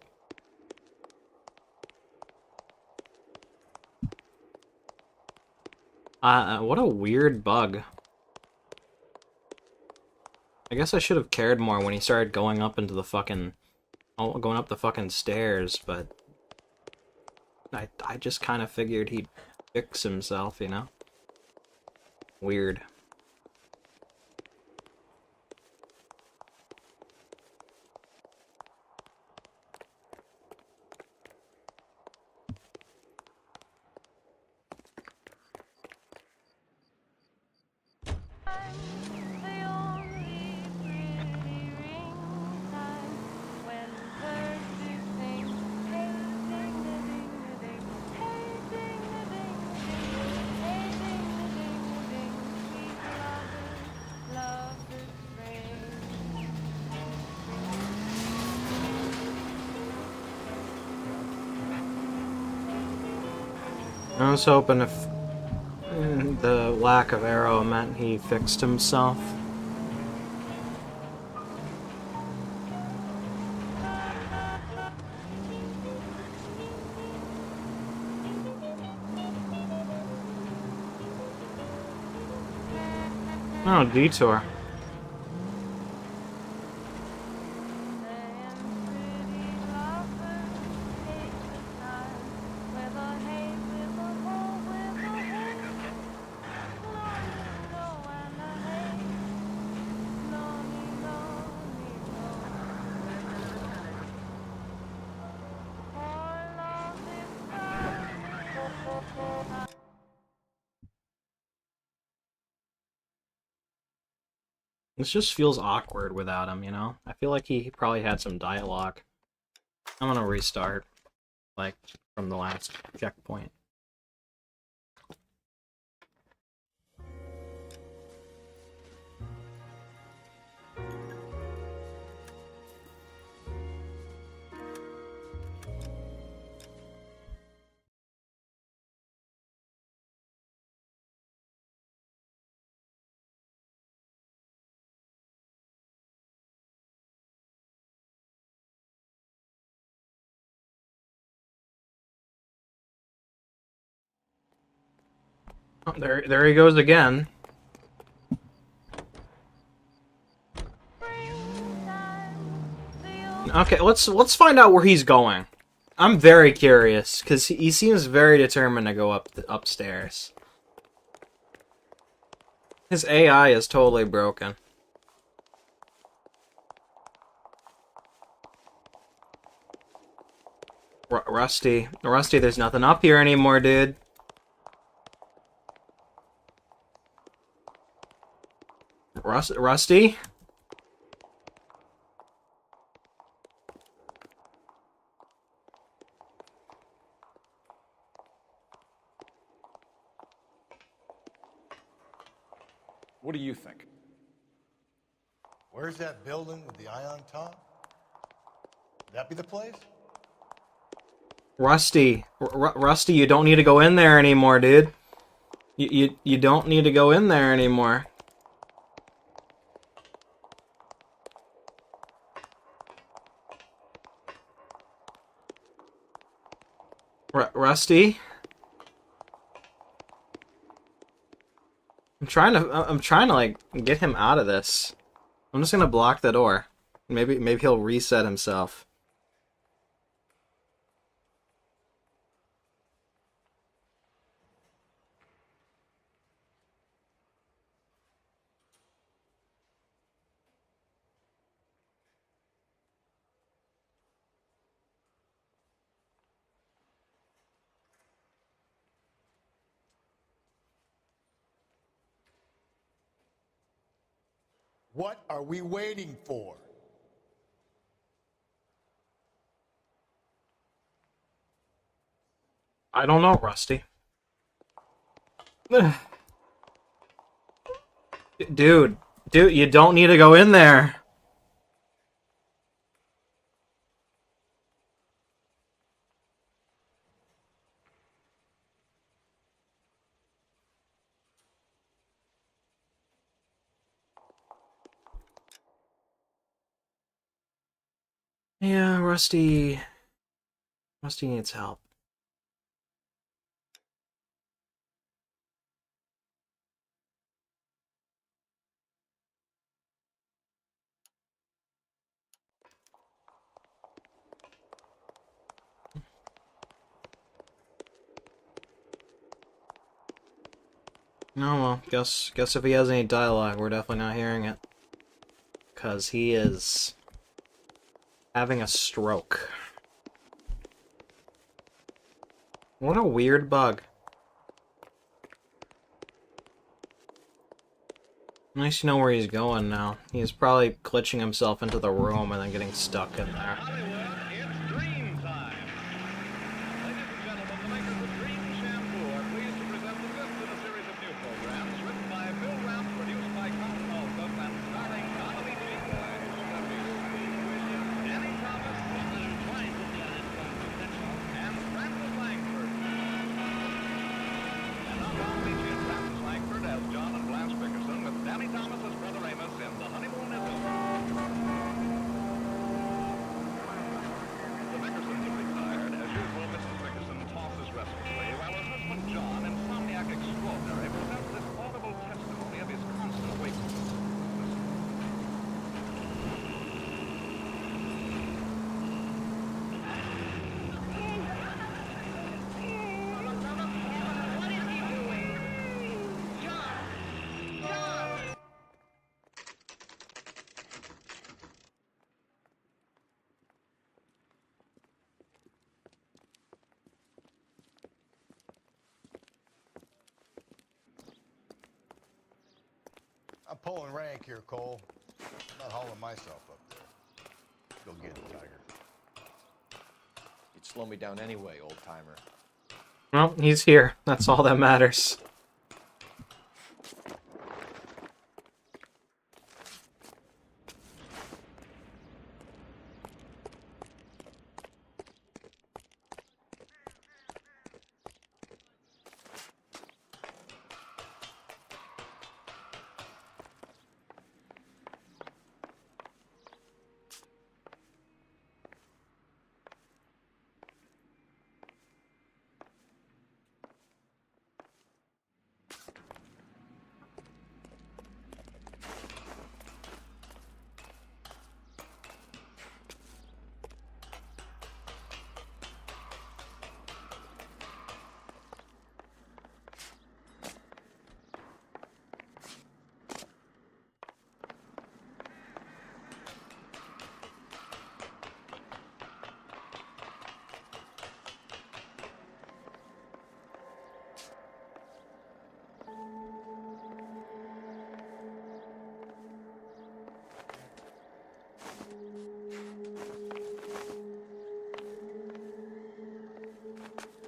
What a weird bug. I guess I should have cared more when he started going up into the fucking... going up the fucking stairs, but... I just kind of figured he'd fix himself, you know? Weird. I was hoping if the lack of arrow meant he fixed himself. Oh, detour. This just feels awkward without him, you know? I feel like he probably had some dialogue. I'm gonna restart, like, from the last checkpoint. Oh, there he goes again. Okay, let's find out where he's going. I'm very curious because he seems very determined to go upstairs. His AI is totally broken. Rusty, there's nothing up here anymore, dude. Rusty? What do you think? Where's that building with the eye on top? Would that be the place? Rusty, Rusty, you don't need to go in there anymore, dude. You don't need to go in there anymore. Rusty? I'm trying to like get him out of this. I'm just gonna block the door. Maybe he'll reset himself. What are we waiting for? I don't know, Rusty. Dude, you don't need to go in there. Yeah, Rusty needs help. No, well, guess if he has any dialogue, we're definitely not hearing it. 'Cause he is having a stroke. What a weird bug. Nice to know where he's going now. He's probably glitching himself into the room and then getting stuck in there. Pulling rank here, Cole. I'm not hauling myself up there. Go get it, Tiger. You'd slow me down anyway, old-timer. Well, he's here. That's all that matters.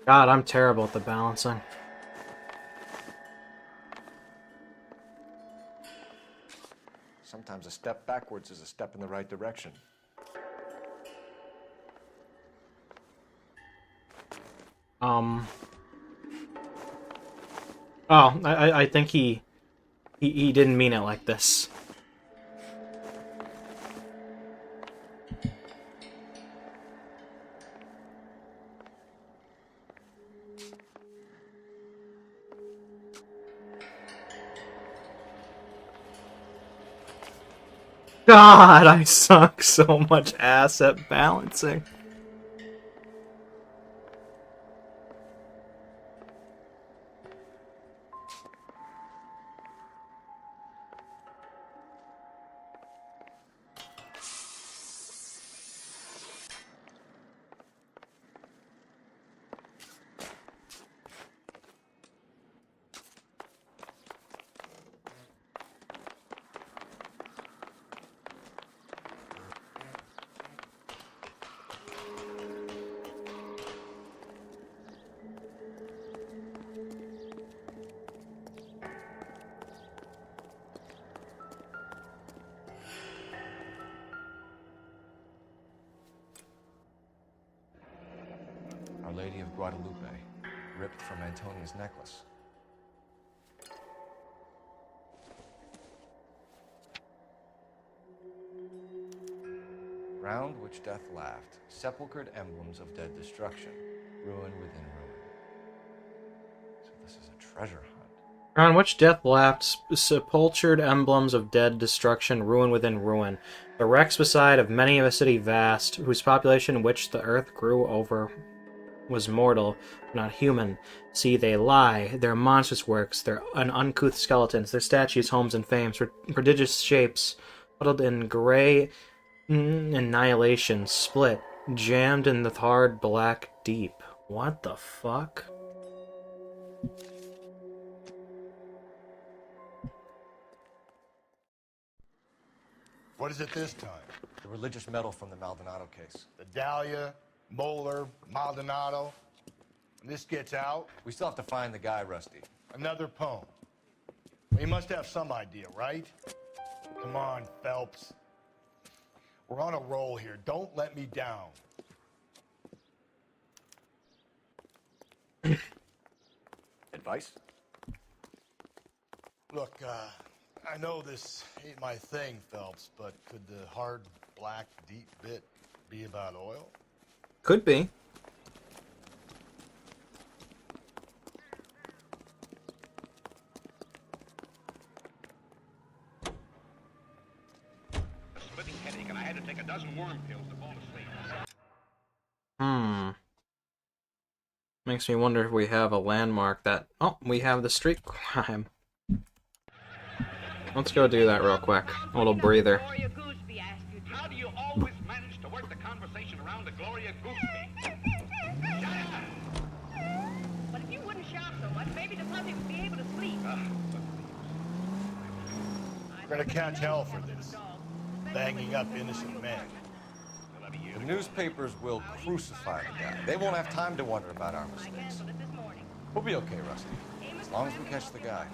God, I'm terrible at the balancing. Sometimes a step backwards is a step in the right direction. Oh, I think he didn't mean it like this. God, I suck so much ass at balancing. Our Lady of Guadalupe, ripped from Antonia's necklace. Round which death laughed, sepulchred emblems of dead destruction, ruin within ruin. So this is a treasure hunt. On which death laughed, sepultured emblems of dead destruction, ruin within ruin. The wrecks beside of many of a city vast, whose population which the earth grew over was mortal, not human. See, they lie, their monstrous works, their uncouth skeletons, their statues, homes, and fames, prodigious shapes, huddled in grey annihilation, split, jammed in the hard black deep. What the fuck? What is it this time? The religious medal from the Maldonado case. The Dahlia, Moeller, Maldonado. When this gets out... We still have to find the guy, Rusty. Another poem. Well, you must have some idea, right? Come on, Phelps. We're on a roll here. Don't let me down. Advice? Look, I know this ain't my thing, Phelps, but could the hard, black, deep bit be about oil? Could be. A splitting headache, and I had to take a dozen worm pills to fall asleep. Makes me wonder if we have a landmark that... Oh, we have the street crime. Let's go do that real quick. A little breather. How do you always manage to work the conversation around the Gloria Gooseby? But if you wouldn't shout so much, maybe the puppy would be able to sleep. I We're gonna catch hell for this. Banging up innocent men. The newspapers will crucify the guy. They won't have time to wonder about our mistakes. We'll be okay, Rusty. As long as we catch the guy.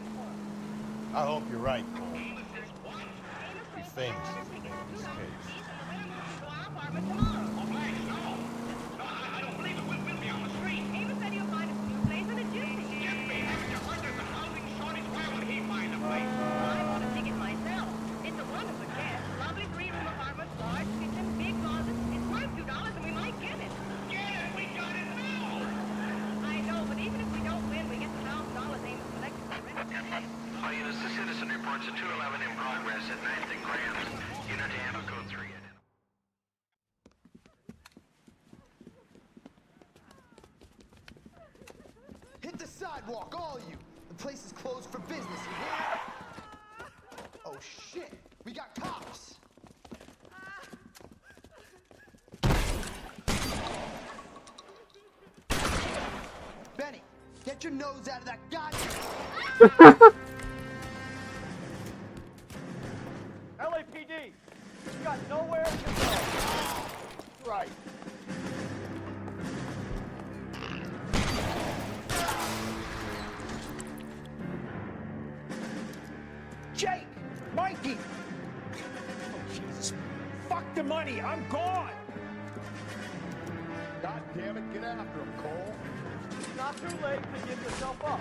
I hope you're right, Cole. Be famous if you make this case. The citizen reports a 211 in progress at 9th and Grams. Unit to handle code 3. Hit the sidewalk, all of you. The place is closed for business, you hear? Oh shit, we got cops. Benny, get your nose out of that goddamn... LAPD, you've got nowhere to go. Right. Jake! Mikey! Oh, Jesus. Fuck the money! I'm gone! God damn it, get after him, Cole. It's not too late to give yourself up.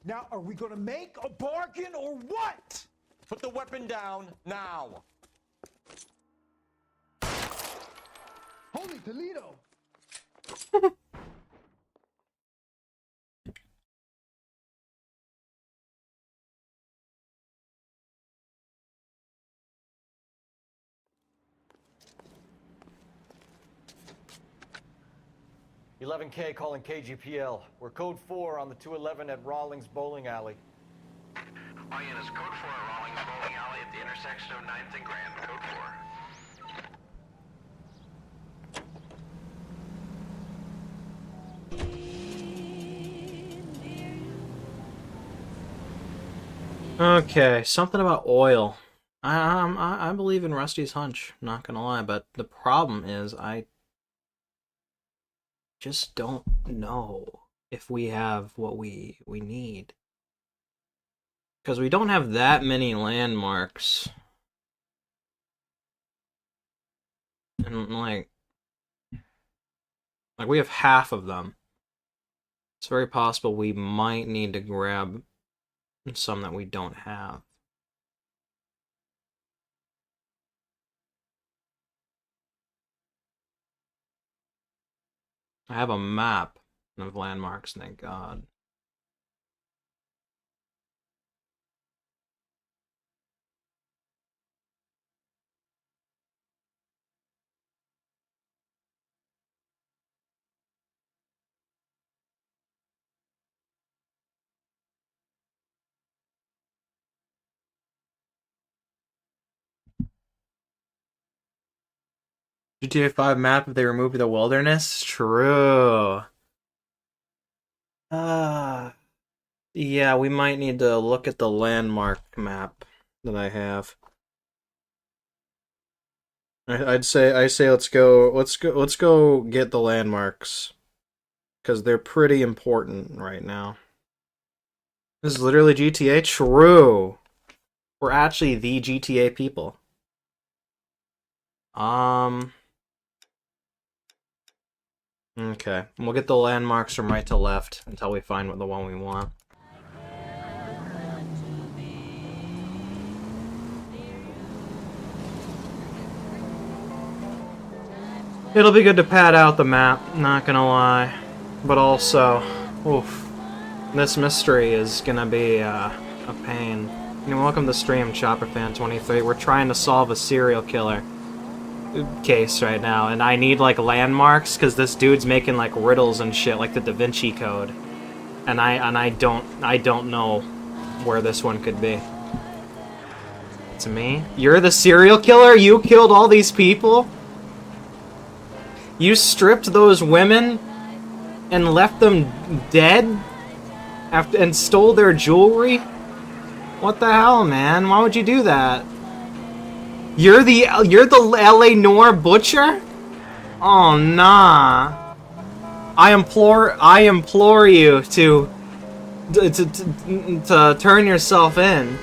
Now, are we gonna make a bargain or what? Put the weapon down now. Holy Toledo! $11K calling KGPL. We're code 4 on the 211 at Rawlings Bowling Alley. All units, code 4 at Rawlings Bowling Alley at the intersection of 9th and Grand. Code 4. Okay, something about oil. I believe in Rusty's hunch, not gonna lie, but the problem is I just don't know if we have what we need. Because we don't have that many landmarks. And like we have half of them. It's very possible we might need to grab some that we don't have. I have a map of landmarks, thank God. GTA 5 map if they remove the wilderness? True. Yeah, we might need to look at the landmark map that I have. I say let's go get the landmarks, because they're pretty important right now. This is literally GTA. True. We're actually the GTA people. Okay, we'll get the landmarks from right to left until we find the one we want. It'll be good to pad out the map, not gonna lie. But also, oof, this mystery is gonna be a pain. Welcome to stream, ChopperFan23. We're trying to solve a serial killer case right now, and I need like landmarks because this dude's making like riddles and shit, like the Da Vinci Code, and I don't know where this one could be. It's me. You're the serial killer. You killed all these people. You stripped those women and left them dead and stole their jewelry? What the hell, man? Why would you do that? You're the LA Noire butcher? Oh, nah. I implore you to turn yourself in.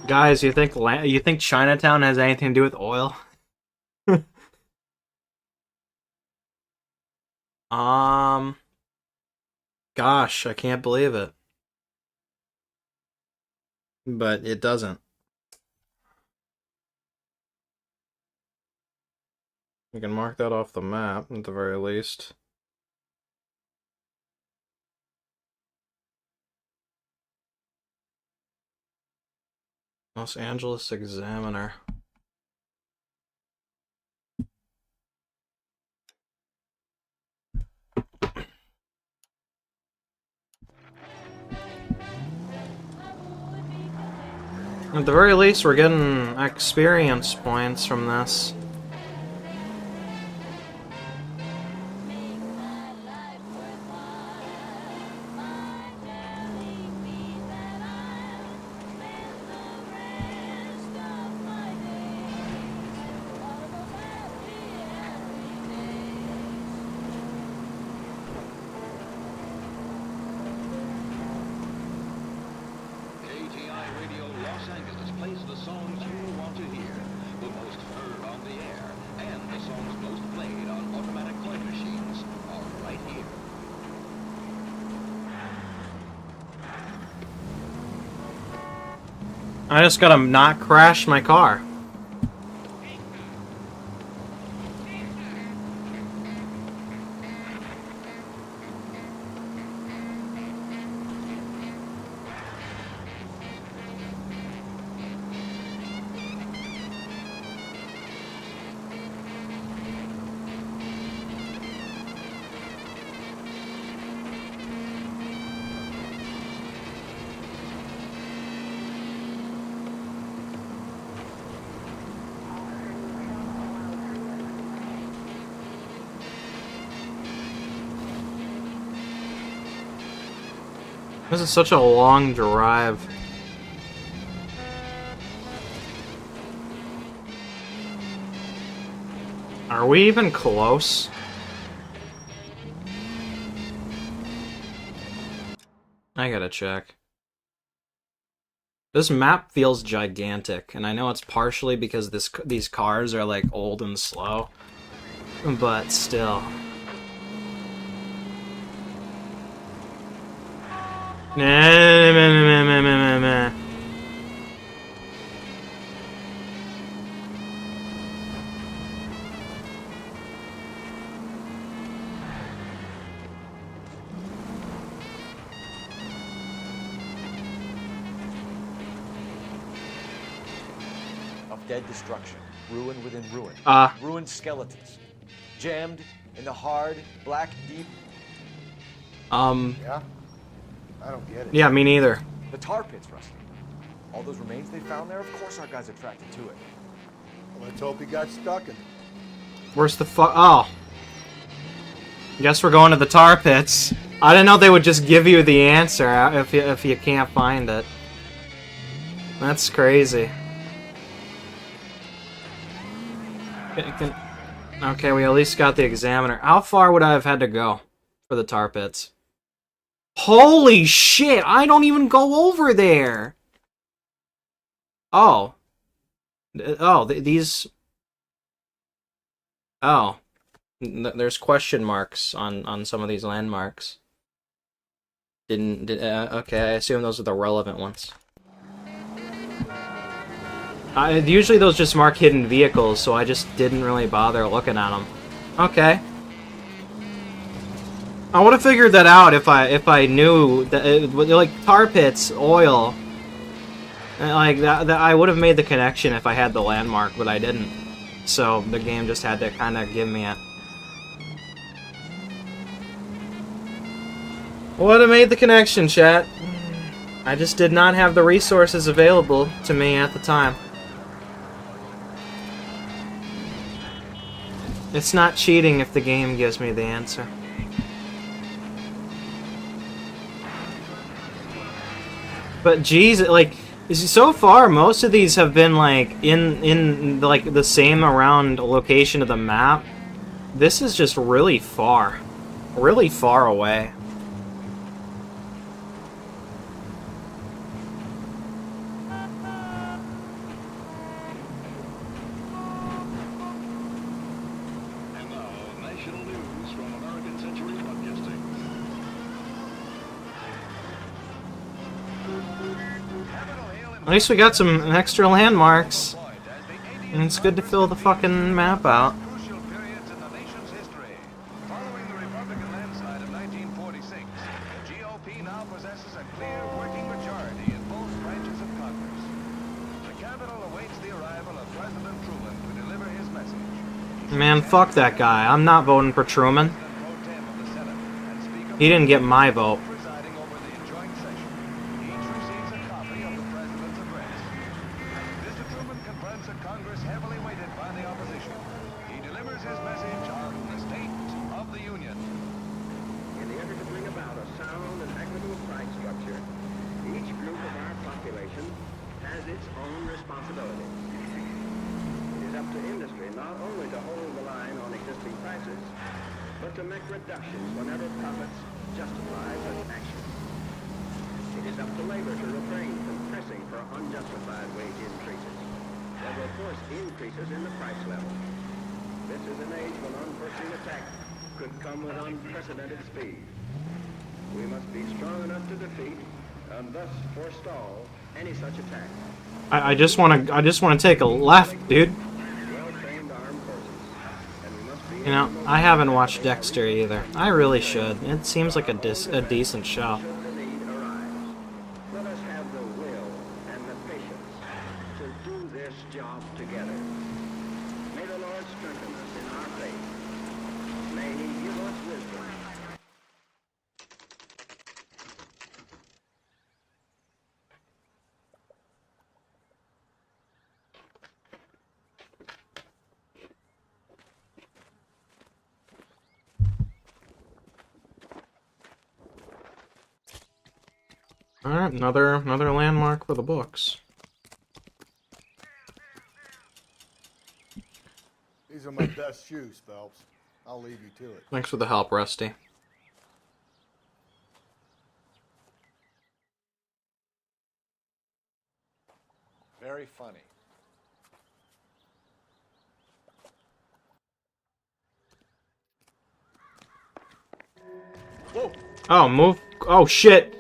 Guys, you think Chinatown has anything to do with oil? Gosh, I can't believe it. But it doesn't. We can mark that off the map at the very least. Los Angeles Examiner. At the very least, we're getting experience points from this. I just gotta not crash my car. This is such a long drive. Are we even close? I gotta check. This map feels gigantic, and I know it's partially because these cars are like old and slow, but still. Nah. Of dead destruction, ruin within ruin, ruined skeletons, jammed in the hard, black, deep. Yeah? I don't get it. Yeah, me neither. The tar pits, Rusty. All those remains they found there, of course our guys attracted to it. Well, let's hope he got stuck in it. Where's the Oh. Guess we're going to the tar pits. I didn't know they would just give you the answer if you can't find it. That's crazy. Okay, we at least got the examiner. How far would I have had to go for the tar pits? Holy shit! I don't even go over there! Oh. Oh, these... Oh. There's question marks on some of these landmarks. Okay, I assume those are the relevant ones. Usually those just mark hidden vehicles, so I just didn't really bother looking at them. Okay. I would have figured that out if I knew that like tar pits, oil, like that I would have made the connection if I had the landmark, but I didn't. So the game just had to kind of give me it. Would have made the connection, chat. I just did not have the resources available to me at the time. It's not cheating if the game gives me the answer. But geez, like, so far most of these have been like in like the same around location of the map. This is just really far away. At least we got some extra landmarks. And it's good to fill the fucking map out. Following the Republican landslide of 1946, the GOP now possesses a clear working majority in both branches of Congress. The Capitol awaits the arrival of President Truman to deliver his message. Man, fuck that guy. I'm not voting for Truman. He didn't get my vote. I just want to take a left, dude. You know, I haven't watched Dexter either. I really should. It seems like a decent show. Let us have the will and the patience to do this job together. May the Lord strengthen us in our faith. May He give us wisdom. Alright, another landmark for the books. These are my best shoes, Phelps. I'll leave you to it. Thanks for the help, Rusty. Very funny. Whoa. Oh, move. Oh, shit.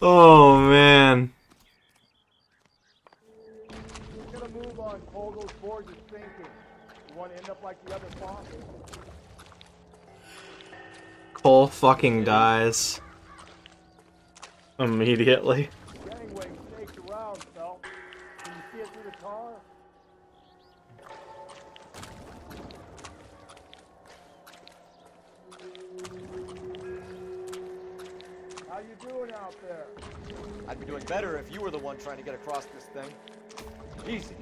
Oh, man. You're gonna move on, Cole. Those boards are sinking. You want to end up like the other boss? Cole fucking dies. Immediately. Gangway staked around, Phelps. Can you see it through the car? How you doing out there? I'd be doing better if you were the one trying to get across this thing. Easy.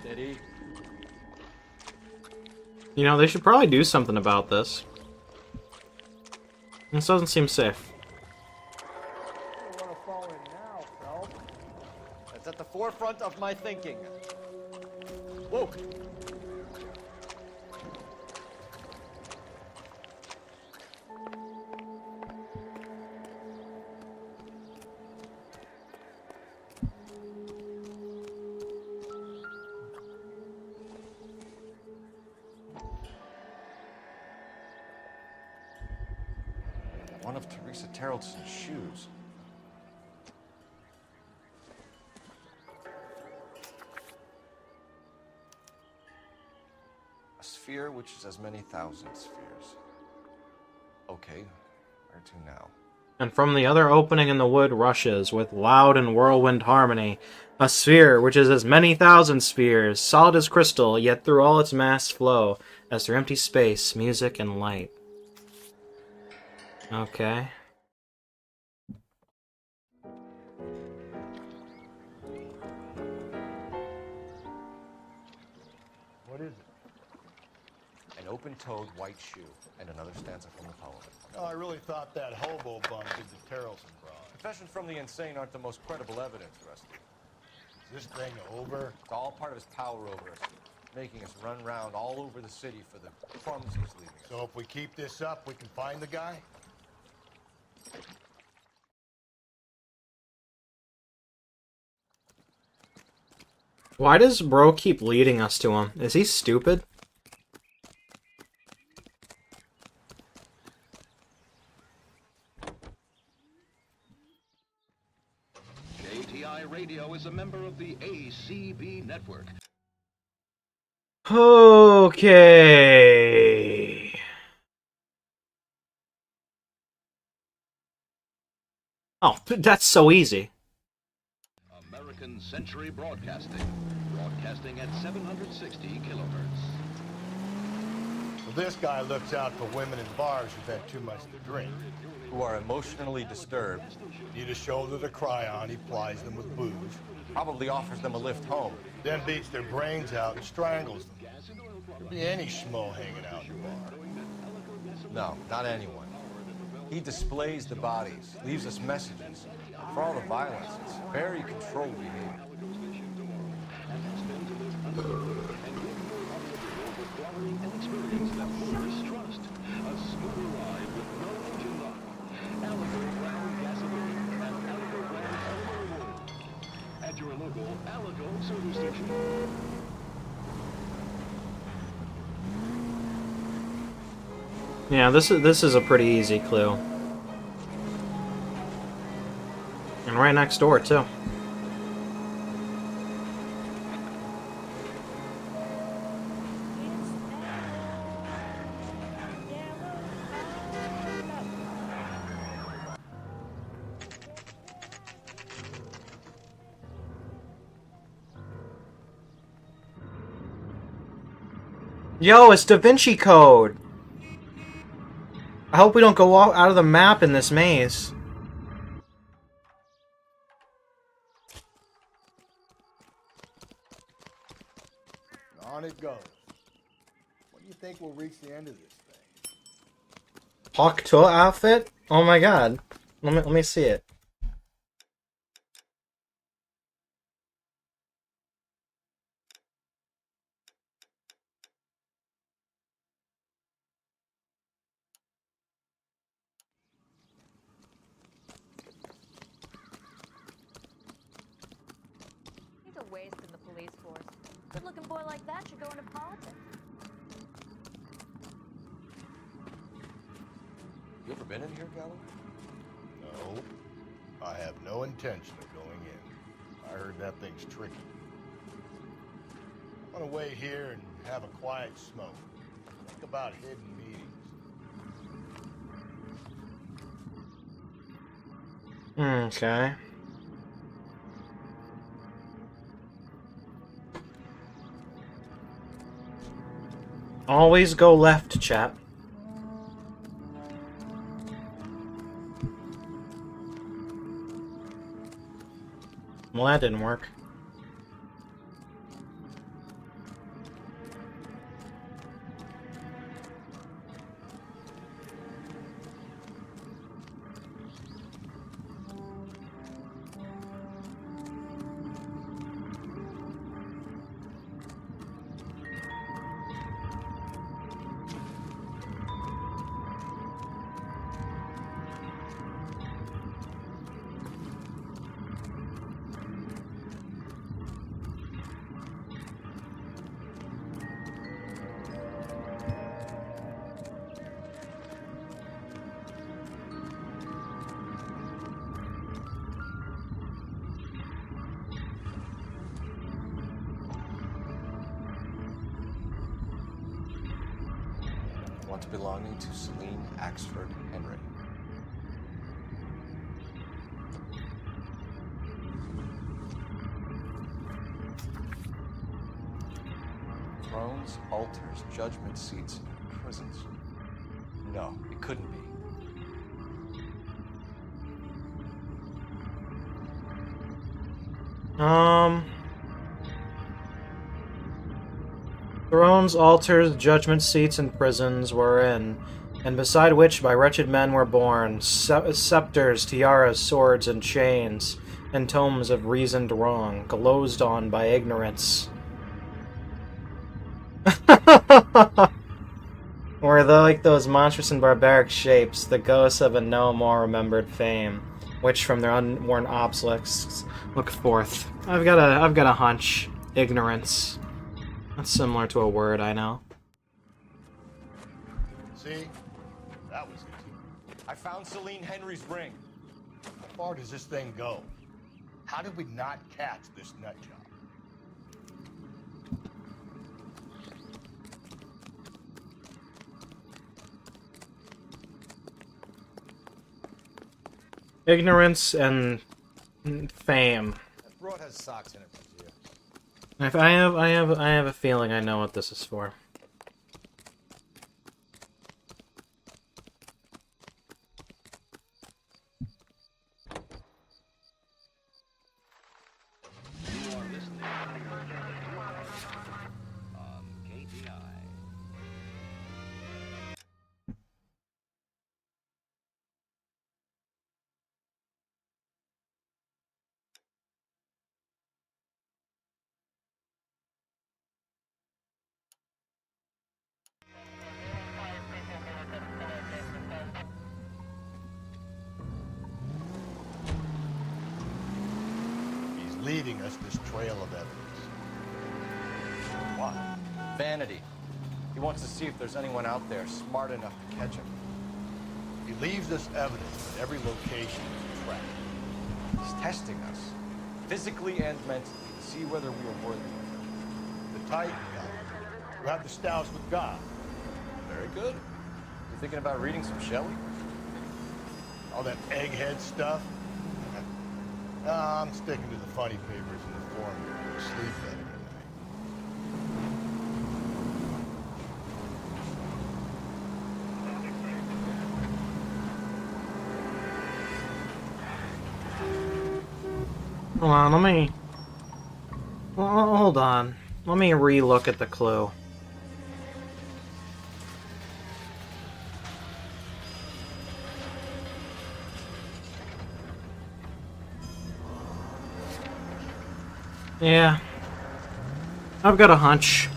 Steady. You know, they should probably do something about this. This doesn't seem safe. That's at the forefront of my thinking. Whoa! One of Teresa Terrelson's shoes. A sphere which is as many thousand spheres. Okay, where to now? And from the other opening in the wood rushes, with loud and whirlwind harmony, a sphere which is as many thousand spheres, solid as crystal, yet through all its mass flow, as through empty space, music and light. Okay. What is it? An open-toed white shoe, and another stanza from the poem. Oh, I really thought that hobo bum did the Terrelson broad. Confessions from the insane aren't the most credible evidence, Rusty. Is this thing over? It's all part of his power over us, making us run round all over the city for the crumbs he's leaving us. So if we keep this up, we can find the guy? Why does bro keep leading us to him? Is he stupid? JTI Radio is a member of the ACB network. Okay. Oh, that's so easy. American Century Broadcasting. Broadcasting at 760 kilohertz. Well, this guy looks out for women in bars who've had too much to drink. Who are emotionally disturbed. Need a shoulder to cry on, he plies them with booze. Probably offers them a lift home. Then beats their brains out and strangles them. Could be any schmo hanging out in the bar. No, not anyone. He displays the bodies, leaves us messages. For all the violence, it's very controlled behavior. At your local Alico service station. Yeah, this is a pretty easy clue. And right next door, too. Yo, it's Da Vinci Code! I hope we don't go out of the map in this maze. On it goes. When do you think we'll reach the end of this thing? Hawk Tuah outfit? Oh my god. Let me see it. He's a waste in the police force. Good-looking boy like that should go into politics. You ever been in here, Galloway? No. I have no intention of going in. I heard that thing's tricky. I want to wait here and have a quiet smoke. Think about hidden meetings. Okay. Always go left, chap. Well, that didn't work. once belonging to Celine Axford Henry. Thrones, altars, judgment seats, and prisons. No, it couldn't be. Thrones, altars, judgment seats, and prisons were in, and beside which by wretched men were born, scepters, tiaras, swords, and chains, and tomes of reasoned wrong, glozed on by ignorance. Or like those monstrous and barbaric shapes, the ghosts of a no more remembered fame, which from their unworn obelisks look forth. I've got a hunch. Ignorance. That's similar to a word I know. See? That was easy. I found Celine Henry's ring. How far does this thing go? How did we not catch this nut job? Ignorance and fame. That broad has socks in it, you. If I have a feeling I know what this is for. You are listening on KTI. He's leaving us this trail of evidence. Why? Vanity. He wants to see if there's anyone out there smart enough to catch him. He leaves us evidence at every location he's tracked. He's testing us, physically and mentally, to see whether we are worthy of him. The type who have the stouts with God. Very good. You thinking about reading some Shelley? All that egghead stuff? I'm sticking to the funny papers and the forum to sleep better tonight. Hold on, hold on. Let me re-look at the clue. Yeah. I've got a hunch.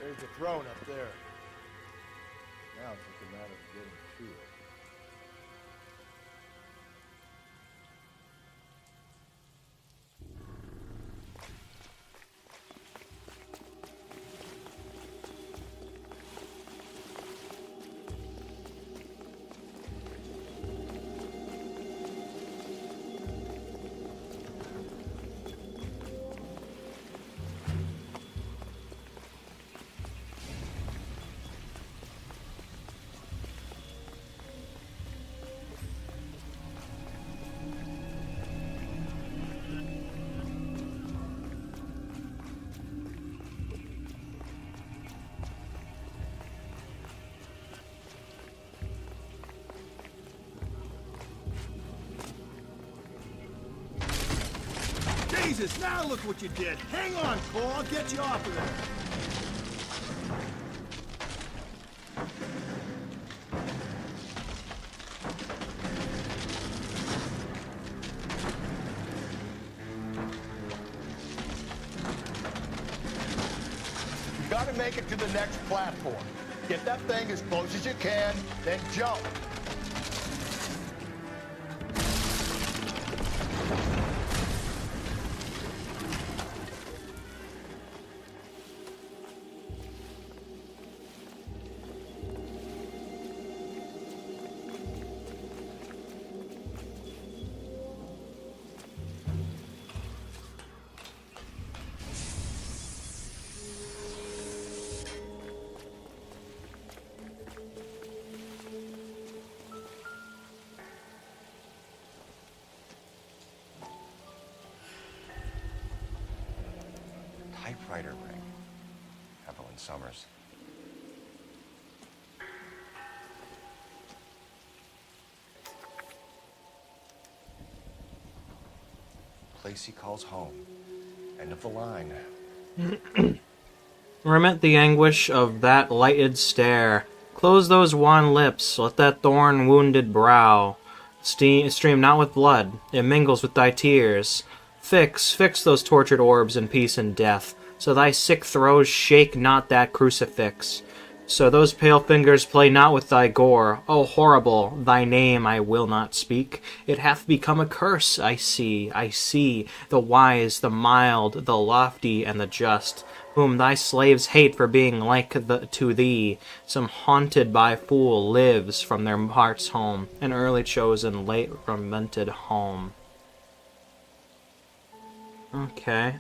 There's the throne up there. Now it's just a matter of getting to it. Jesus, now look what you did. Hang on, Cole, I'll get you off of there. You gotta make it to the next platform. Get that thing as close as you can, then jump. Typewriter ring. Evelyn Summers. Place he calls home. End of the line. Remit the anguish of that lighted stare. Close those wan lips, let that thorn-wounded brow stream not with blood, it mingles with thy tears. Fix those tortured orbs in peace and death, so thy sick throes shake not that crucifix. So those pale fingers play not with thy gore. O horrible, thy name I will not speak. It hath become a curse, I see, the wise, the mild, the lofty, and the just, whom thy slaves hate for being like to thee. Some haunted by fool lives from their heart's home, an early chosen, late lamented home. Okay.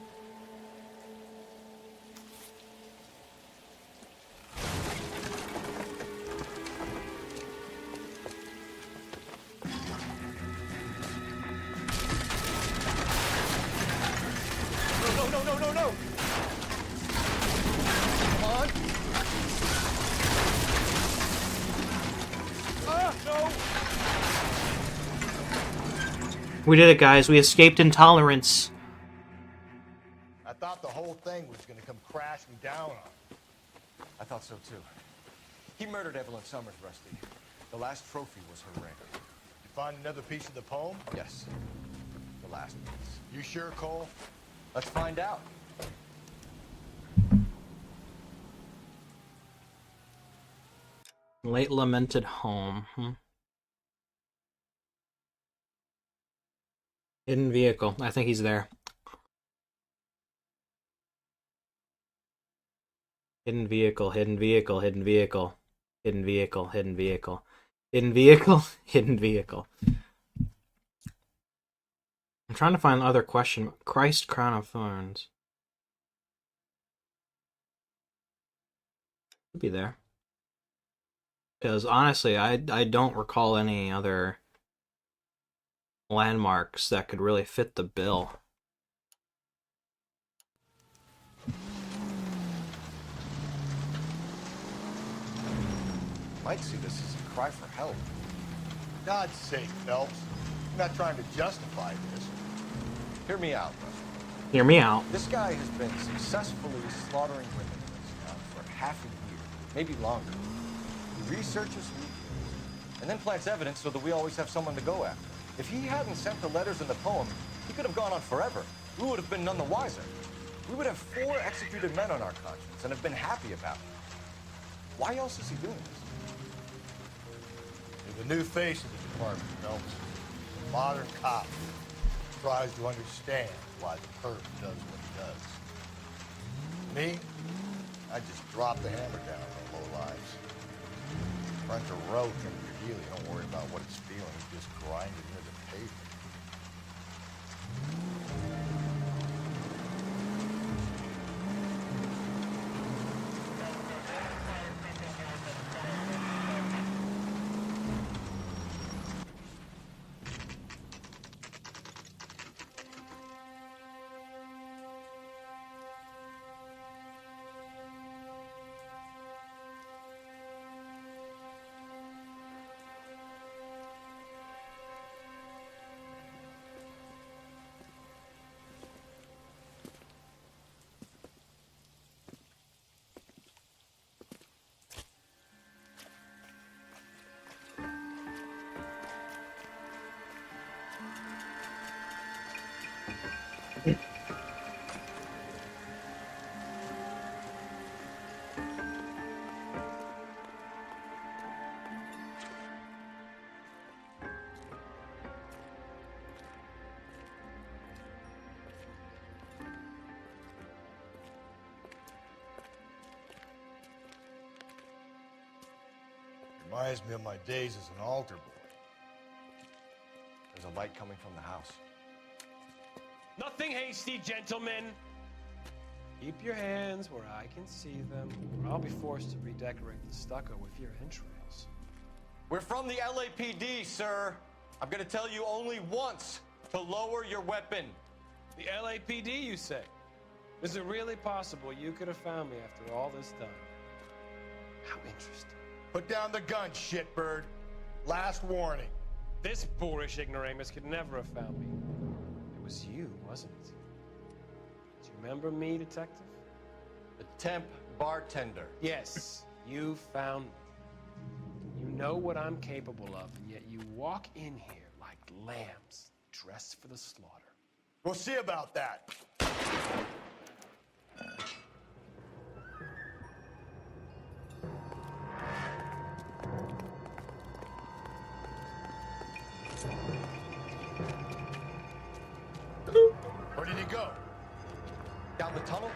No. Come on. No. We did it, guys. We escaped intolerance. I thought the whole thing was gonna come crashing down on me. I thought so too. He murdered Evelyn Summers, Rusty. The last trophy was her ring. You find another piece of the poem? Yes. The last piece. You sure, Cole? Let's find out. Late lamented home. Hidden vehicle. I think he's there. Hidden vehicle, hidden vehicle, hidden vehicle. Hidden vehicle, hidden vehicle. Hidden vehicle, hidden vehicle. I'm trying to find the other question. Christ crown of thorns. Could be there. Because honestly, I don't recall any other landmarks that could really fit the bill. Might see this as a cry for help. God's sake, Phelps. I'm not trying to justify this. Hear me out, Rusty. Hear me out. This guy has been successfully slaughtering women in this town for half a year, maybe longer. He researches who he kills, and then plants evidence so that we always have someone to go after. If he hadn't sent the letters in the poem, he could have gone on forever. We would have been none the wiser. We would have 4 executed men on our conscience and have been happy about it. Why else is he doing this? You're the new face of the department, Phelps. A modern cop tries to understand why the perp does what he does. Me, I just drop the hammer down on the low lives. Front a row from your heel, you don't worry about what it's feeling, you just grind it into the pavement. Reminds me of my days as an altar boy. There's a light coming from the house. Nothing hasty, gentlemen. Keep your hands where I can see them, or I'll be forced to redecorate the stucco with your entrails. We're from the LAPD, sir. I'm gonna tell you only once to lower your weapon. The LAPD, you say? Is it really possible you could have found me after all this time? How interesting. Put down the gun, shitbird. Last warning. This boorish ignoramus could never have found me. It was you, wasn't it? Do you remember me, detective? The temp bartender. Yes, you found me. You know what I'm capable of, and yet you walk in here like lambs dressed for the slaughter. We'll see about that. Where did he go? Down the tunnel?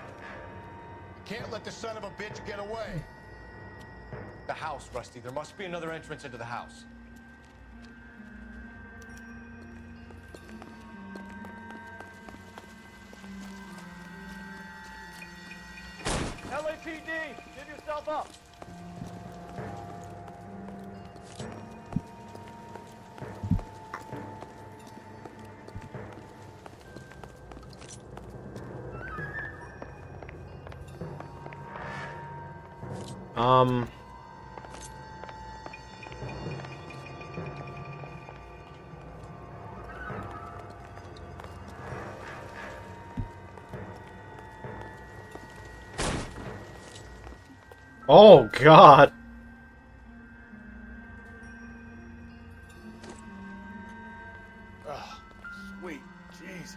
Can't let the son of a bitch get away. The house, Rusty. There must be another entrance into the house. LAPD, give yourself up. Oh, God. Oh, sweet Jesus.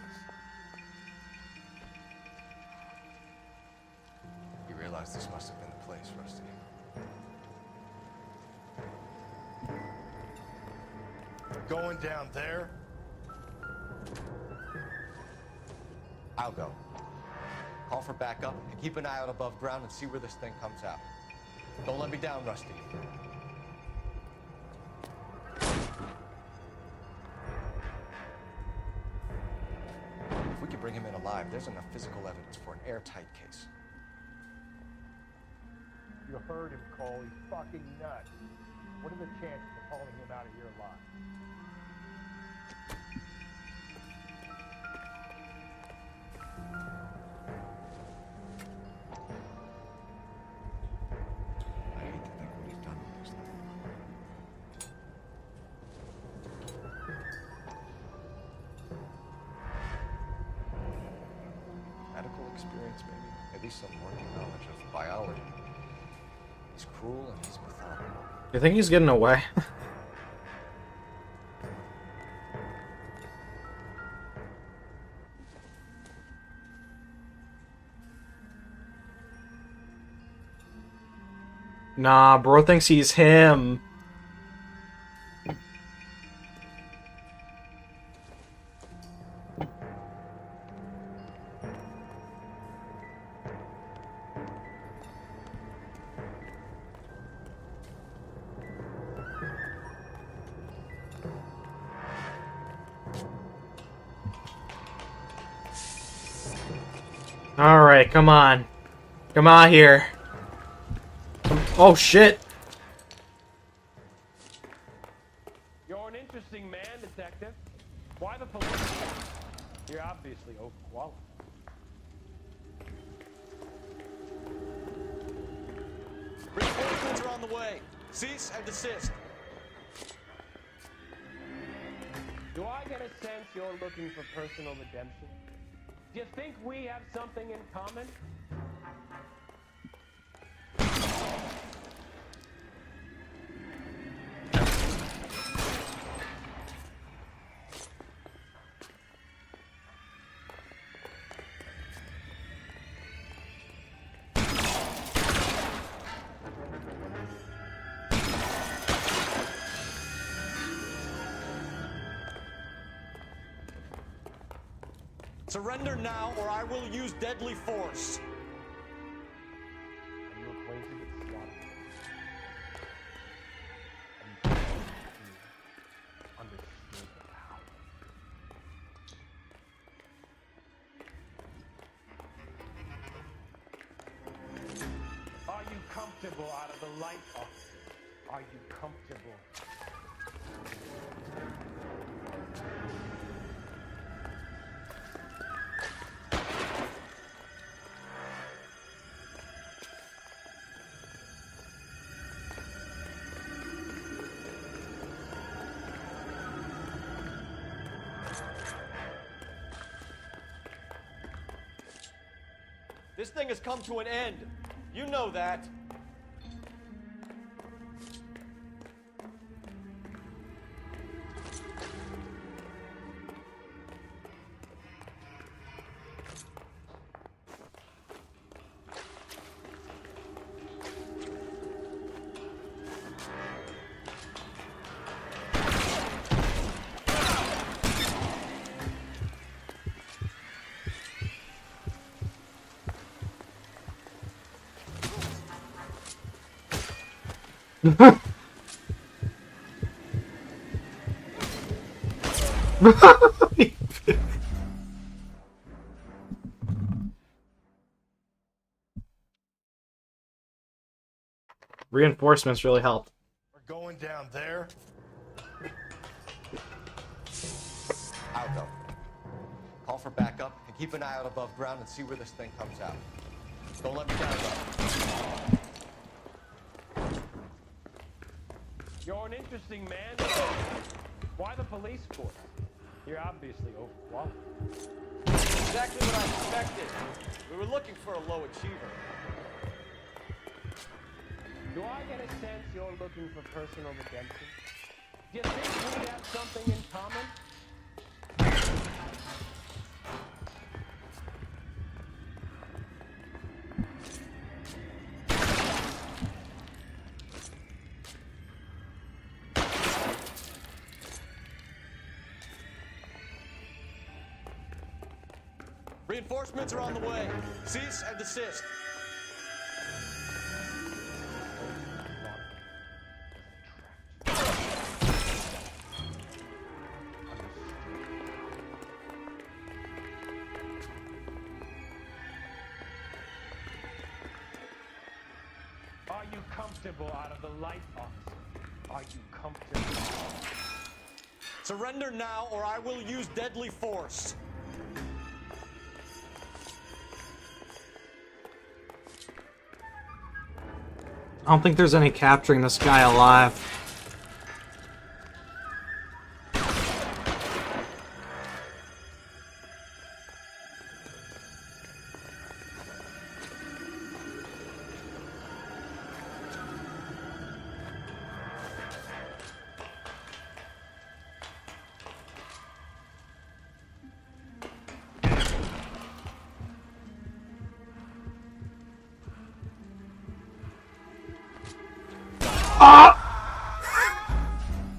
You realize this must have been the place, Rusty. Going down there? I'll go. Call for backup and keep an eye out above ground and see where this thing comes out. Don't let me down, Rusty. If we could bring him in alive, there's enough physical evidence for an airtight case. You heard him, Cole. He's fucking nuts. What are the chances of hauling him out of here alive? I hate to think what he's done with this thing. Medical experience, maybe. Maybe some working knowledge of biology. He's cruel and he's methodical. You think he's getting away? Nah, bro thinks he's him. Alright, come on. Come on here. Oh, shit. You're an interesting man, detective. Why the police? You're obviously overqualified. Reinforcements are on the way. Cease and desist. Do I get a sense you're looking for personal redemption? Do you think we have something in common? Surrender now, or I will use deadly force. Are you acquainted with SWAT? comfortable out of the light, officer? Are you comfortable? This thing has come to an end. You know that. Reinforcements really helped. We're going down there. Aldo, call for backup and keep an eye out above ground and see where this thing comes out. Don't let me down, though. You're an interesting man. Why the police force? You're obviously overwhelmed. Exactly what I expected. We were looking for a low achiever. Do I get a sense you're looking for personal redemption? Do you think we have something in common? Reinforcements are on the way. Cease and desist. Are you comfortable out of the light, officer? Are you comfortable? Surrender now, or I will use deadly force. I don't think there's any capturing this guy alive.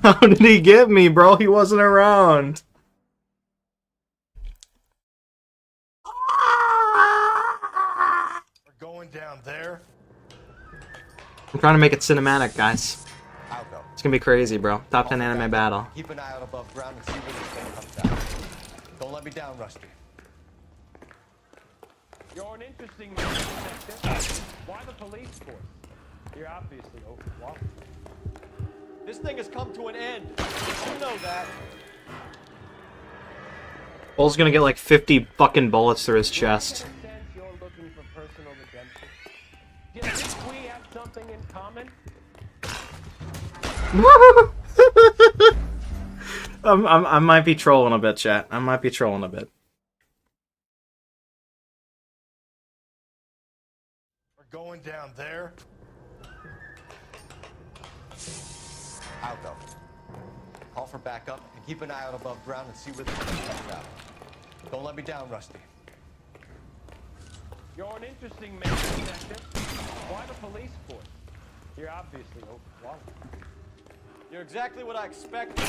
How did he get me, bro? He wasn't around. We're going down there. I'm trying to make it cinematic, guys. Aldo. It's gonna be crazy, bro. Top 10 anime battle. Keep an eye out above ground and see where this thing comes out. Don't let me down, Rusty. You're an interesting man, Detective. Why the police force? You're obviously overwhelmed. This thing has come to an end. You know that. Bull's gonna get like 50 fucking bullets through his chest. You're looking for personal redemption. Do you think we have something in common? I might be trolling a bit, chat. I might be trolling a bit. We're going down there. Aldo, call for backup and keep an eye out above ground and see where this thing comes out. Don't let me down, Rusty. You're an interesting man, Detective. Why the police force? You're obviously overwhelmed. You're exactly what I expected.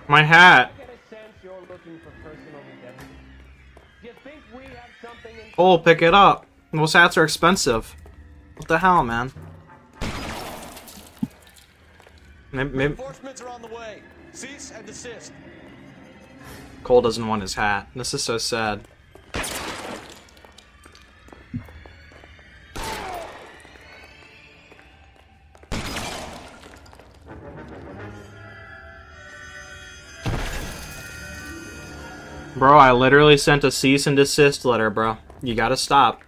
My hat. I get a sense you're looking for personal redemption. Do you think we have something in Oh, pick it up. Those hats are expensive. What the hell, man? Maybe Reinforcements are on the way. Cease and desist. Cole doesn't want his hat. This is so sad. Bro, I literally sent a cease and desist letter, bro. You gotta stop.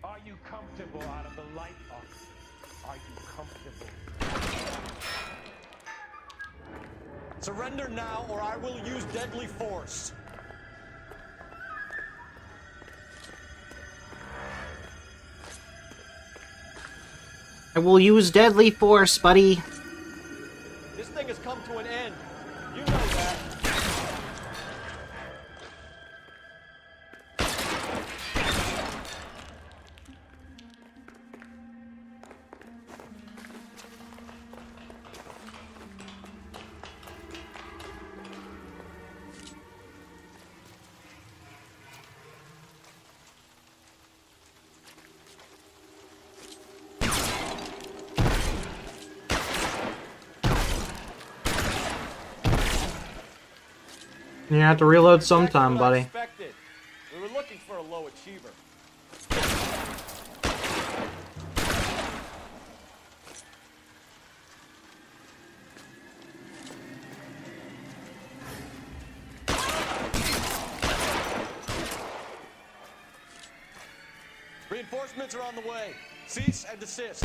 Are you comfortable out of the light, officer? Are you comfortable? Surrender now, or I will use deadly force. I will use deadly force, buddy. This thing has come to an end. You know that. You have to reload sometime, buddy. We were looking for a low achiever. Reinforcements are on the way. Cease and desist.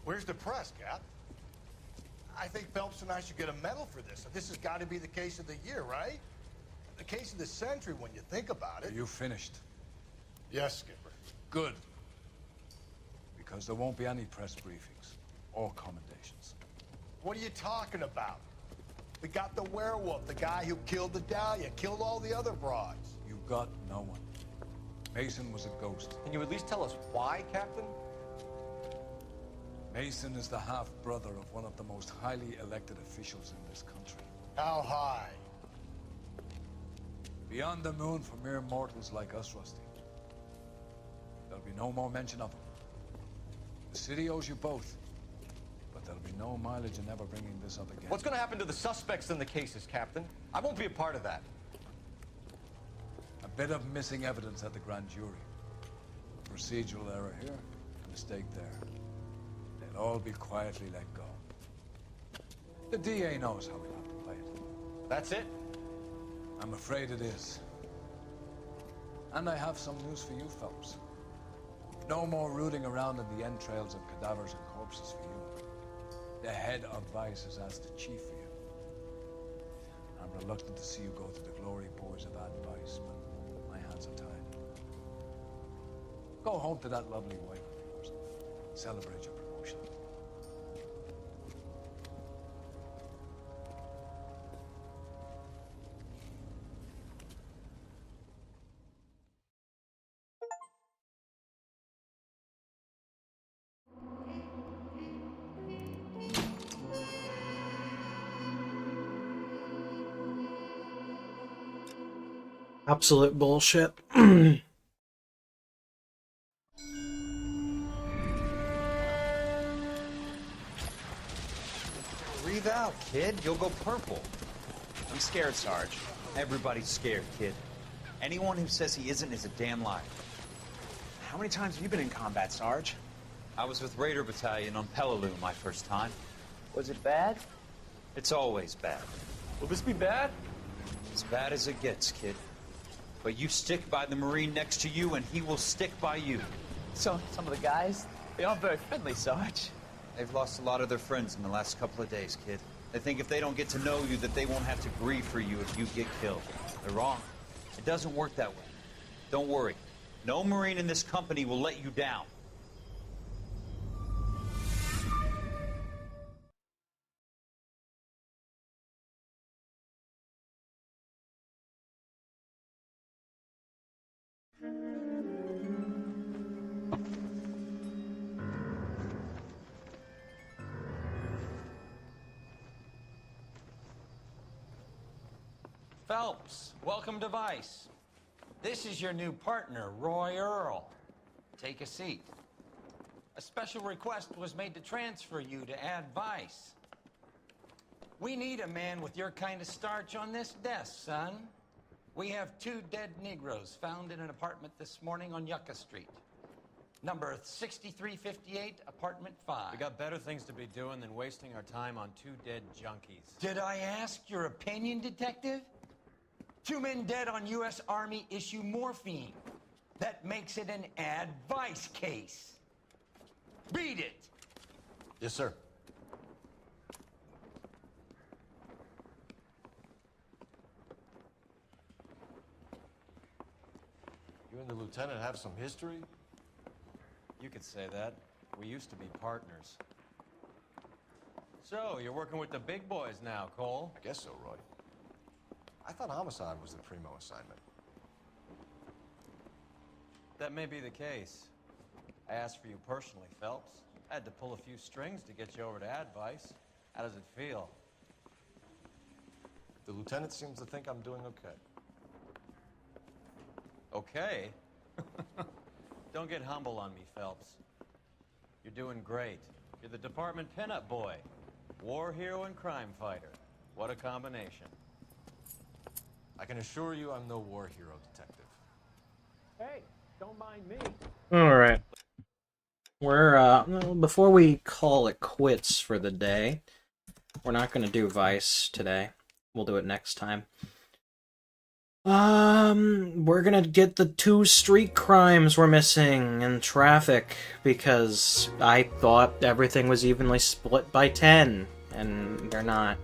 Where's the press, Cap? I think Phelps and I should get a medal for this. This has got to be the case of the year, right? The case of the century when you think about it. Are you finished? Yes, Skipper. Good. Because there won't be any press briefings or commendations. What are you talking about? We got the werewolf, the guy who killed the Dahlia, killed all the other broads. You got no one. Mason was a ghost. Can you at least tell us why, Captain? Mason is the half-brother of one of the most highly elected officials in this country. How high? Beyond the moon for mere mortals like us, Rusty. There'll be no more mention of him. The city owes you both. But there'll be no mileage in ever bringing this up again. What's going to happen to the suspects in the cases, Captain? I won't be a part of that. A bit of missing evidence at the grand jury. A procedural error here, a mistake there. They'll all be quietly let go. The DA knows how we'll have to play it. That's it? I'm afraid it is. And I have some news for you, Phelps. No more rooting around in the entrails of cadavers and corpses for you. The head of Vice has asked the chief for you. I'm reluctant to see you go to the glory boards of advice, but my hands are tied. Go home to that lovely wife of yours. Celebrate your promotion. Absolute bullshit. Breathe out, kid. You'll go purple. I'm scared, Sarge. Everybody's scared, kid. Anyone who says he isn't is a damn liar. How many times have you been in combat, Sarge? I was with Raider Battalion on Peleliu my first time. Was it bad? It's always bad. Will this be bad? As bad as it gets, kid. But you stick by the Marine next to you, and he will stick by you. So, some of the guys, they aren't very friendly, Sarge. They've lost a lot of their friends in the last couple of days, kid. They think if they don't get to know you, that they won't have to grieve for you if you get killed. They're wrong. It doesn't work that way. Don't worry. No Marine in this company will let you down. Phelps, welcome to Vice. This is your new partner, Roy Earl. Take a seat. A special request was made to transfer you to advice. We need a man with your kind of starch on this desk, son. We have 2 dead Negroes found in an apartment this morning on Yucca Street. Number 6358, apartment 5. We got better things to be doing than wasting our time on 2 dead junkies. Did I ask your opinion, detective? 2 men dead on U.S. Army issue morphine. That makes it an advice case. Beat it. Yes, sir. You and the lieutenant have some history? You could say that. We used to be partners. So, you're working with the big boys now, Cole? I guess so, Roy. I thought Homicide was the primo assignment. That may be the case. I asked for you personally, Phelps. I had to pull a few strings to get you over to advice. How does it feel? The lieutenant seems to think I'm doing okay. Okay? Don't get humble on me, Phelps. You're doing great. You're the department pinup boy. War hero and crime fighter. What a combination. I can assure you I'm no war hero, detective. Hey, don't mind me. Alright. We're, before we call it quits for the day, we're not gonna do Vice today. We'll do it next time. We're gonna get the 2 street crimes we're missing in traffic, because I thought everything was evenly split by 10, and they're not.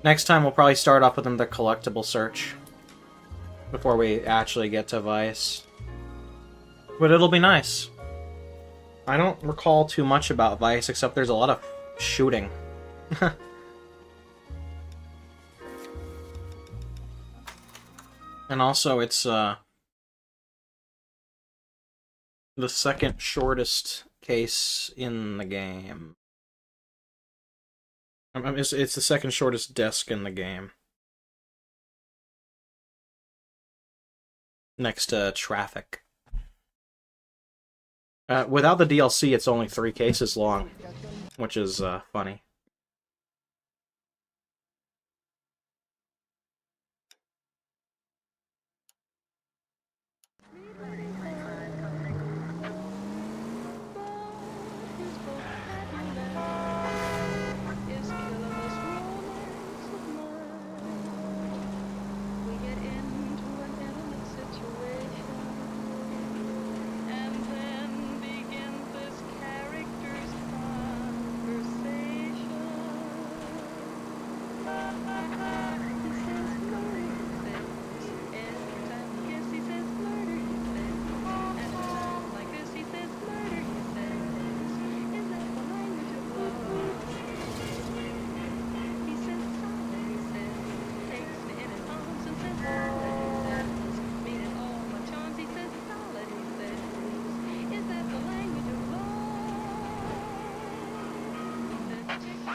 Next time we'll probably start off with the collectible search, before we actually get to Vice. But it'll be nice. I don't recall too much about Vice, except there's a lot of shooting. And also, it's, the second shortest case in the game. It's the second shortest desk in the game. Next to Traffic. Without the DLC, it's only 3 cases long, which is, funny.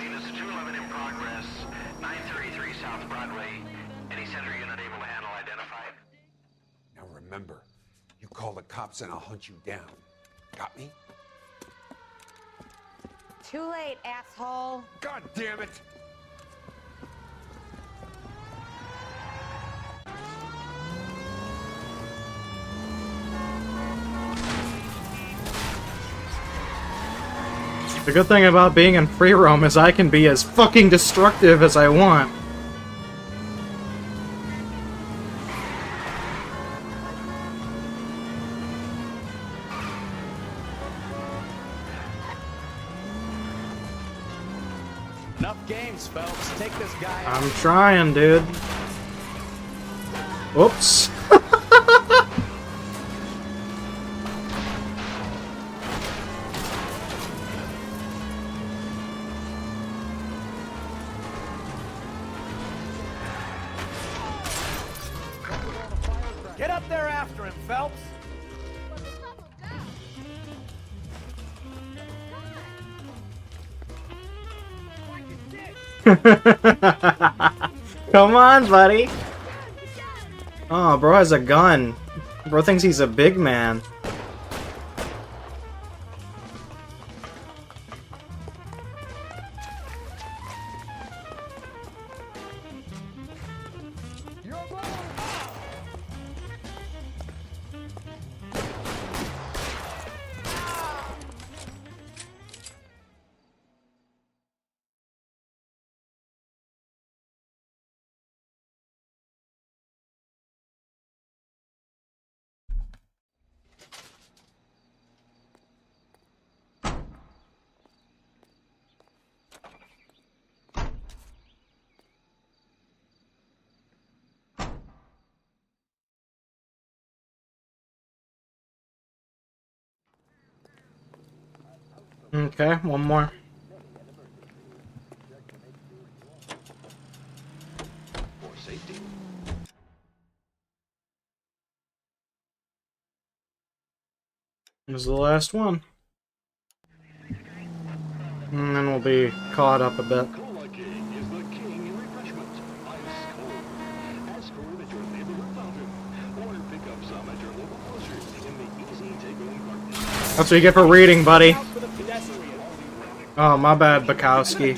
Units 211 in progress, 933 South Broadway. Any center unit able to handle identified? Now remember, you call the cops and I'll hunt you down. Got me? Too late, asshole. God damn it! The good thing about being in free roam is I can be as fucking destructive as I want. Enough games, Phelps. Take this guy out. I'm trying, dude. Whoops. Get up there after him, Phelps. Come on, buddy. Oh, bro has a gun. Bro thinks he's a big man. Okay, one more. For safety. This is the last one. And then we'll be caught up a bit. Cola King is the king in refreshment. Ice cold. Ask for it at your neighborhood fountain. Or pick up some at your local grocery in the easy take-home carton. That's what you get for reading, buddy. Oh, my bad, Bukowski.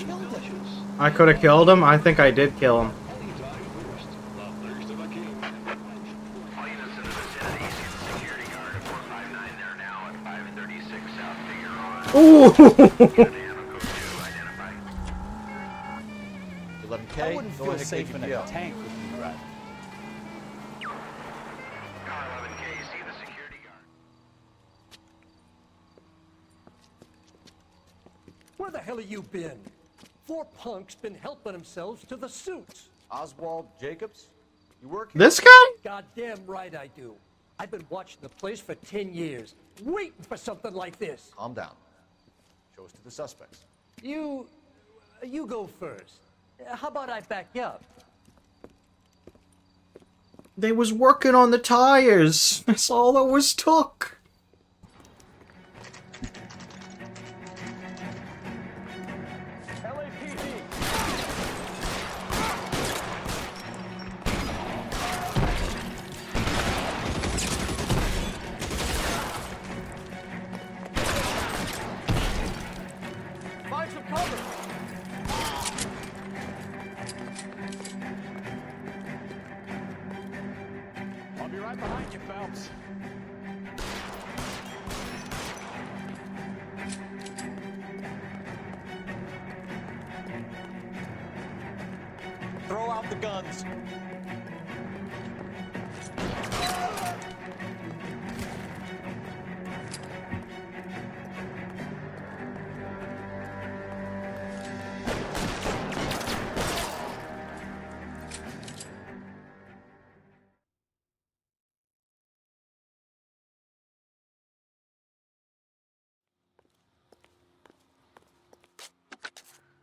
I could have killed him. I think I did kill him. Ooh! 11K. I wouldn't feel safe in a tank with you driving. Where the hell have you been? 4 punks been helping themselves to the suits. Oswald Jacobs? You work here? This guy? Goddamn right I do. I've been watching the place for 10 years, waiting for something like this. Calm down. Show us to the suspects. You go first. How about I back you up? They was working on the tires. That's all that was took. Find some cover. I'll be right behind you, Phelps. Throw out the guns.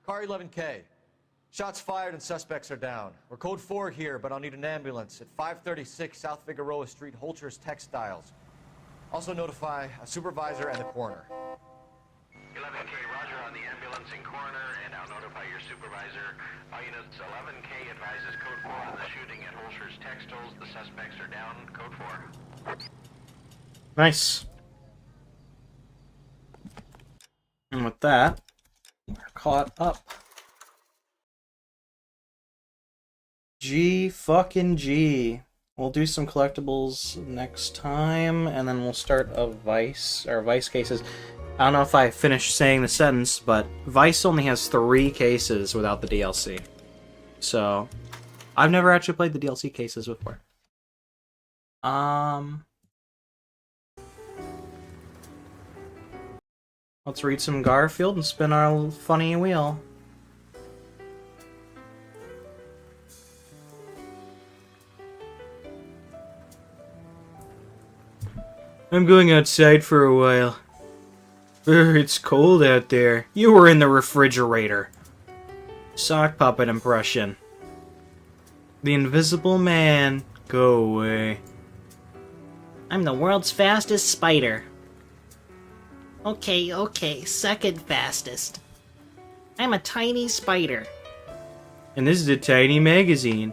Car 11K. Shots fired and suspects are down. We're code 4 here, but I'll need an ambulance at 536 South Figueroa Street, Holcher's Textiles. Also notify a supervisor and the coroner. 11K, roger on the ambulance and coroner, and I'll notify your supervisor. All units, 11K advises code 4 on the shooting at Holcher's Textiles. The suspects are down, code 4. Nice. And with that, we're caught up. G. We'll do some collectibles next time, and then we'll start a Vice cases. I don't know if I finished saying the sentence, but Vice only has 3 cases without the DLC. So, I've never actually played the DLC cases before. Let's read some Garfield and spin our funny wheel. I'm going outside for a while. It's cold out there. You were in the refrigerator. Sock puppet impression. The Invisible Man. Go away. I'm the world's fastest spider. Okay, second fastest. I'm a tiny spider. And this is a tiny magazine.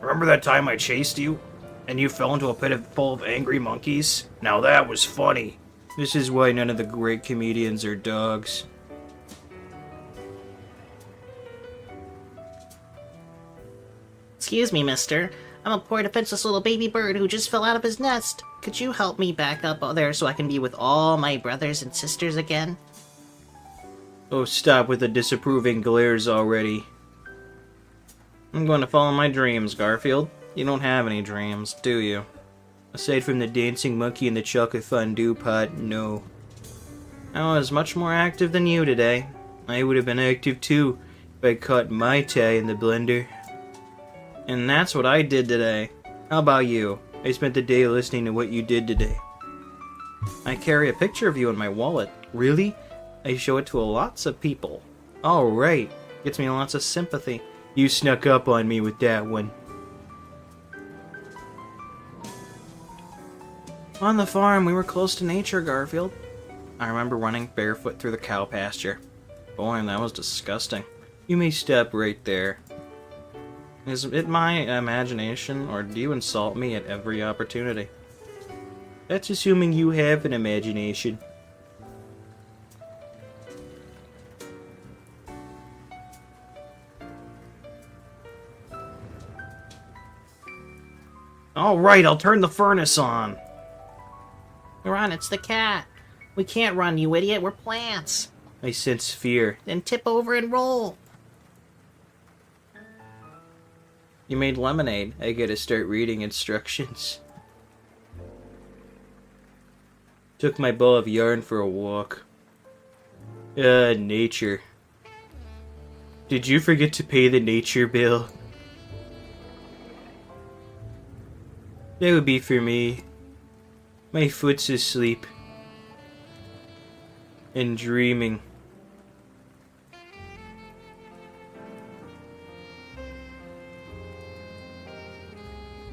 Remember that time I chased you? And you fell into a pit full of angry monkeys? Now that was funny. This is why none of the great comedians are dogs. Excuse me, mister. I'm a poor defenseless little baby bird who just fell out of his nest. Could you help me back up there so I can be with all my brothers and sisters again? Oh, stop with the disapproving glares already. I'm going to follow my dreams, Garfield. You don't have any dreams, do you? Aside from the dancing monkey and the chocolate fondue pot, no. I was much more active than you today. I would have been active too if I caught my tie in the blender. And that's what I did today. How about you? I spent the day listening to what you did today. I carry a picture of you in my wallet. Really? I show it to lots of people. Oh, right. Gets me lots of sympathy. You snuck up on me with that one. On the farm, we were close to nature, Garfield. I remember running barefoot through the cow pasture. Boy, that was disgusting. You may stop right there. Is it my imagination, or do you insult me at every opportunity? That's assuming you have an imagination. Alright, I'll turn the furnace on. Run, it's the cat. We can't run, you idiot. We're plants. I sense fear. Then tip over and roll. You made lemonade. I gotta start reading instructions. Took my ball of yarn for a walk. Nature. Did you forget to pay the nature bill? That would be for me. My foot's asleep. And dreaming.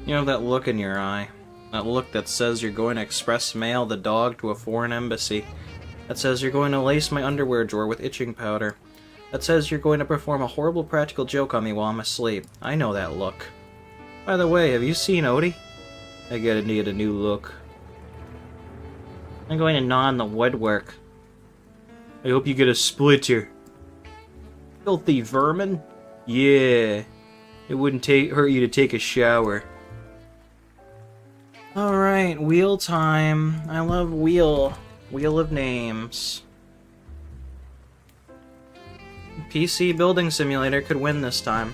You know that look in your eye. That look that says you're going to express mail the dog to a foreign embassy. That says you're going to lace my underwear drawer with itching powder. That says you're going to perform a horrible practical joke on me while I'm asleep. I know that look. By the way, have you seen Odie? I gotta need a new look. I'm going to gnaw on the woodwork. I hope you get a splinter. Filthy vermin? Yeah. It wouldn't hurt you to take a shower. Alright, wheel time. I love wheel. Wheel of names. PC Building Simulator could win this time.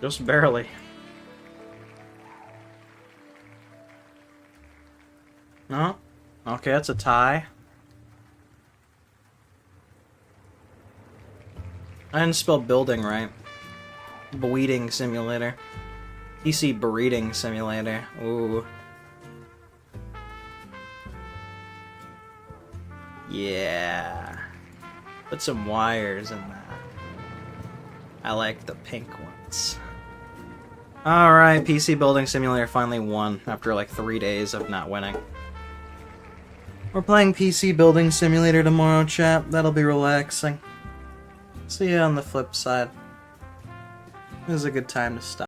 Just barely. No? Okay, that's a tie. I didn't spell building right. Bleeding Simulator. PC Breeding Simulator. Ooh. Yeah. Put some wires in that. I like the pink ones. Alright, PC Building Simulator finally won after like 3 days of not winning. We're playing PC Building Simulator tomorrow, chat. That'll be relaxing. See you on the flip side. This is a good time to stop.